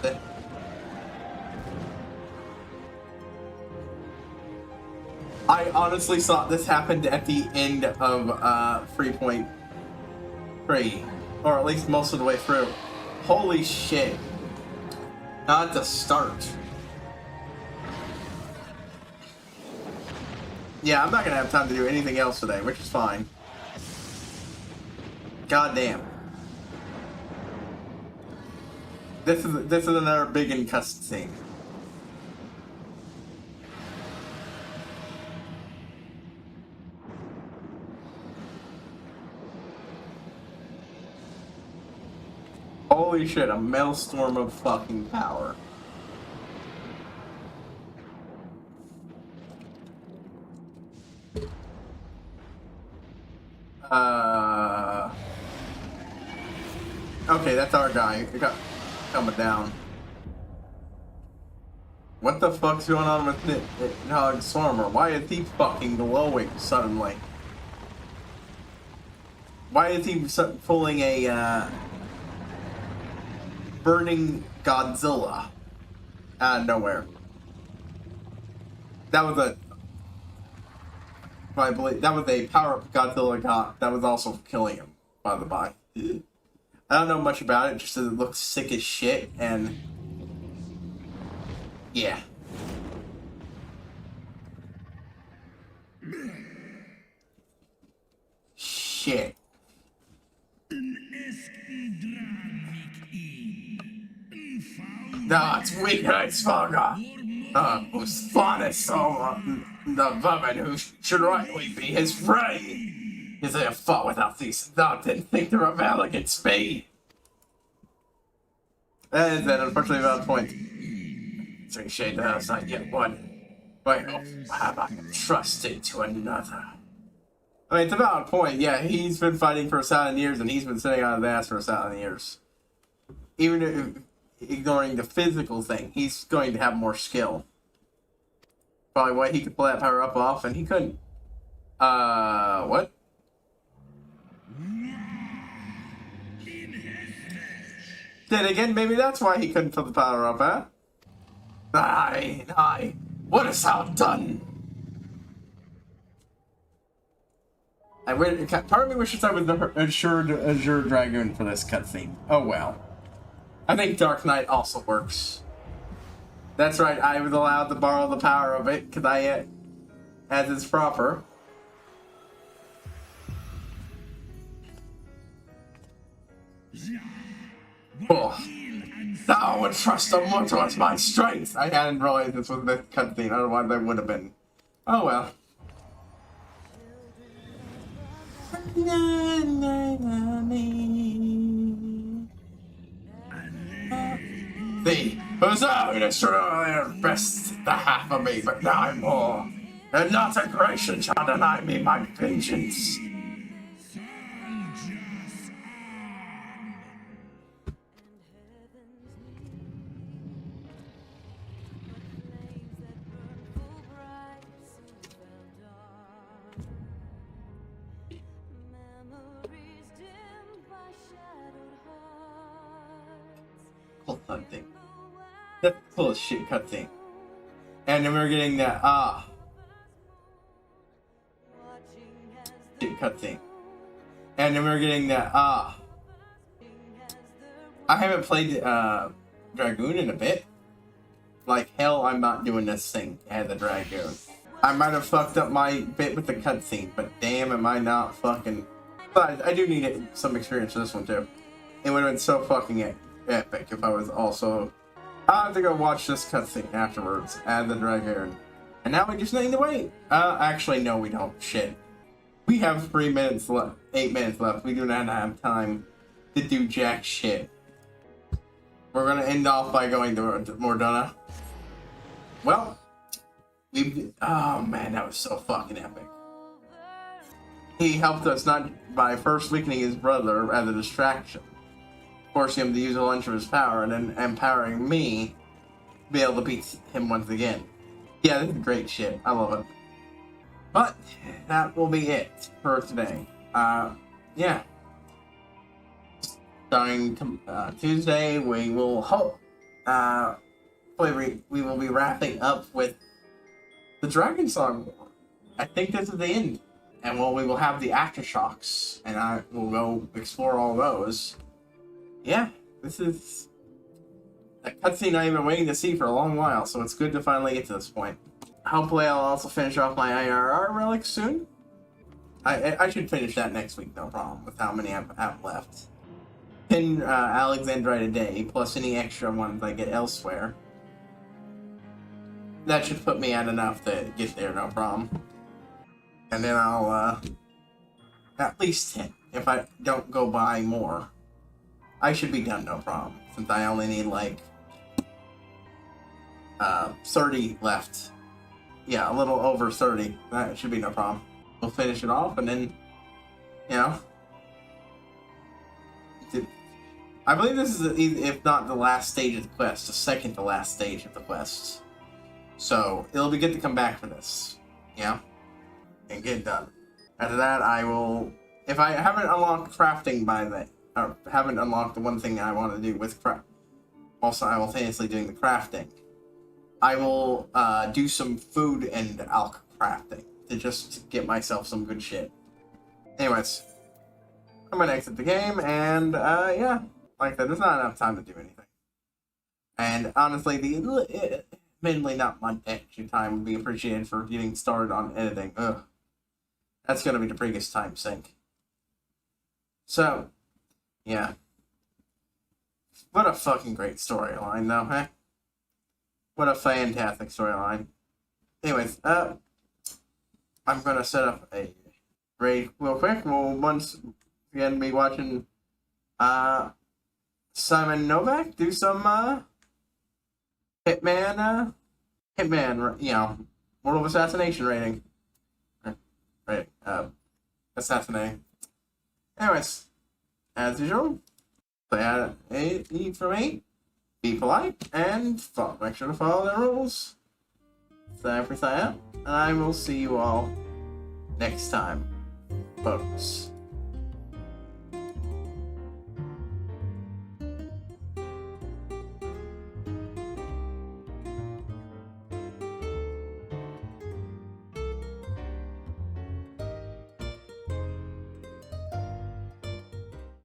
I honestly thought this happened at the end of 3.3, or at least most of the way through. Holy shit. Not at the start. Yeah, I'm not gonna have time to do anything else today, which is fine. God damn. This is another big and cutscene. Holy shit, a maelstrom of fucking power. Okay, that's our guy. We got coming down. What the fuck's going on with Nidhogg Swarmer? Why is he fucking glowing suddenly? Why is he pulling a burning Godzilla out of nowhere? That was a, I believe, that was a power-up Godzilla got that was also killing him, by the by. I don't know much about it, just that it looks sick as shit, and yeah. Shit. No, it's weakness, Faga. Whose fondest soul, the woman who should rightly be his prey. Is they have fought without these thoughts and think they're of elegant speed. That is an unfortunately valid point. It's a shame that I was not yet one. But have I trusted to another? I mean, it's a valid point. Yeah, he's been fighting for 1,000 years, and he's been sitting on his ass for 1,000 years. Even if, ignoring the physical thing, he's going to have more skill. Probably why he could pull that power up off, and he couldn't. What? Then again, maybe that's why he couldn't put the power up, huh? Aye, what hast thou done? Part of me wishes I was the Azure Dragoon for this cutscene. Oh well. I think Dark Knight also works. That's right, I was allowed to borrow the power of it, because I, as it's proper. Oh, thou would trust a mortal as my strength! I hadn't realized this was the cutscene, otherwise I would have been. Oh well. Thee, who's thou who destroyed best the half of me, but now more, and not a creation shall deny me my vengeance. Cutscene. That's the coolest shit cutscene. And then we're getting that shit cutscene. And then we're getting that I haven't played Dragoon in a bit. Like hell, I'm not doing this thing as a Dragoon. I might have fucked up my bit with the cutscene, but damn, am I not fucking. But I do need some experience for this one too. It would have been so fucking epic if I was also. I'll have to go watch this cutscene afterwards as the Dragoon. And now we just need to wait. Actually, no, we don't. Shit. We have 3 minutes left. 8 minutes left. We do not have time to do jack shit. We're gonna end off by going to Mordona. Well, oh man, that was so fucking epic. He helped us not by first weakening his brother as a distraction, forcing him to use a lunch of his power, and then empowering me to be able to beat him once again. Yeah, this is great shit. I love it. But that will be it for today. Yeah. Starting Tuesday, we will hope. We will be wrapping up with the Dragon Song. I think this is the end. And well, we will have the aftershocks, and I will go explore all those. Yeah, this is a cutscene I've been waiting to see for a long while, so it's good to finally get to this point. Hopefully I'll also finish off my IRR relic soon. I should finish that next week, no problem, with how many I have left. 10 Alexandrite a day, plus any extra ones I get elsewhere. That should put me at enough to get there, no problem. And then I'll, at least 10, if I don't go buy more. I should be done, no problem, since I only need, like, 30 left. Yeah, a little over 30. That should be no problem. We'll finish it off, and then You know? I believe this is, if not the last stage of the quest, the second to last stage of the quest. So, it'll be good to come back for this. Yeah? And get it done. After that, I will... If I haven't unlocked crafting by the... Or haven't unlocked the one thing I want to do with craft... Also, simultaneously doing the crafting. I will do some food and alch crafting. To just get myself some good shit. Anyways. I'm gonna exit the game, and, yeah. Like I said, there's not enough time to do anything. And honestly, admittedly not much extra time would be appreciated for getting started on editing. Ugh. That's gonna be the biggest time sink. So, yeah. What a fucking great storyline, though, huh? What a fantastic storyline. Anyways, I'm gonna set up a raid real quick. We'll once again be watching, Simon Novak do some, Hitman, you know, World of Assassination rating. Right, assassinating. Anyways, as usual, play out A for me, be polite, and make sure to follow the rules. Sign for sign up, and I will see you all next time, folks.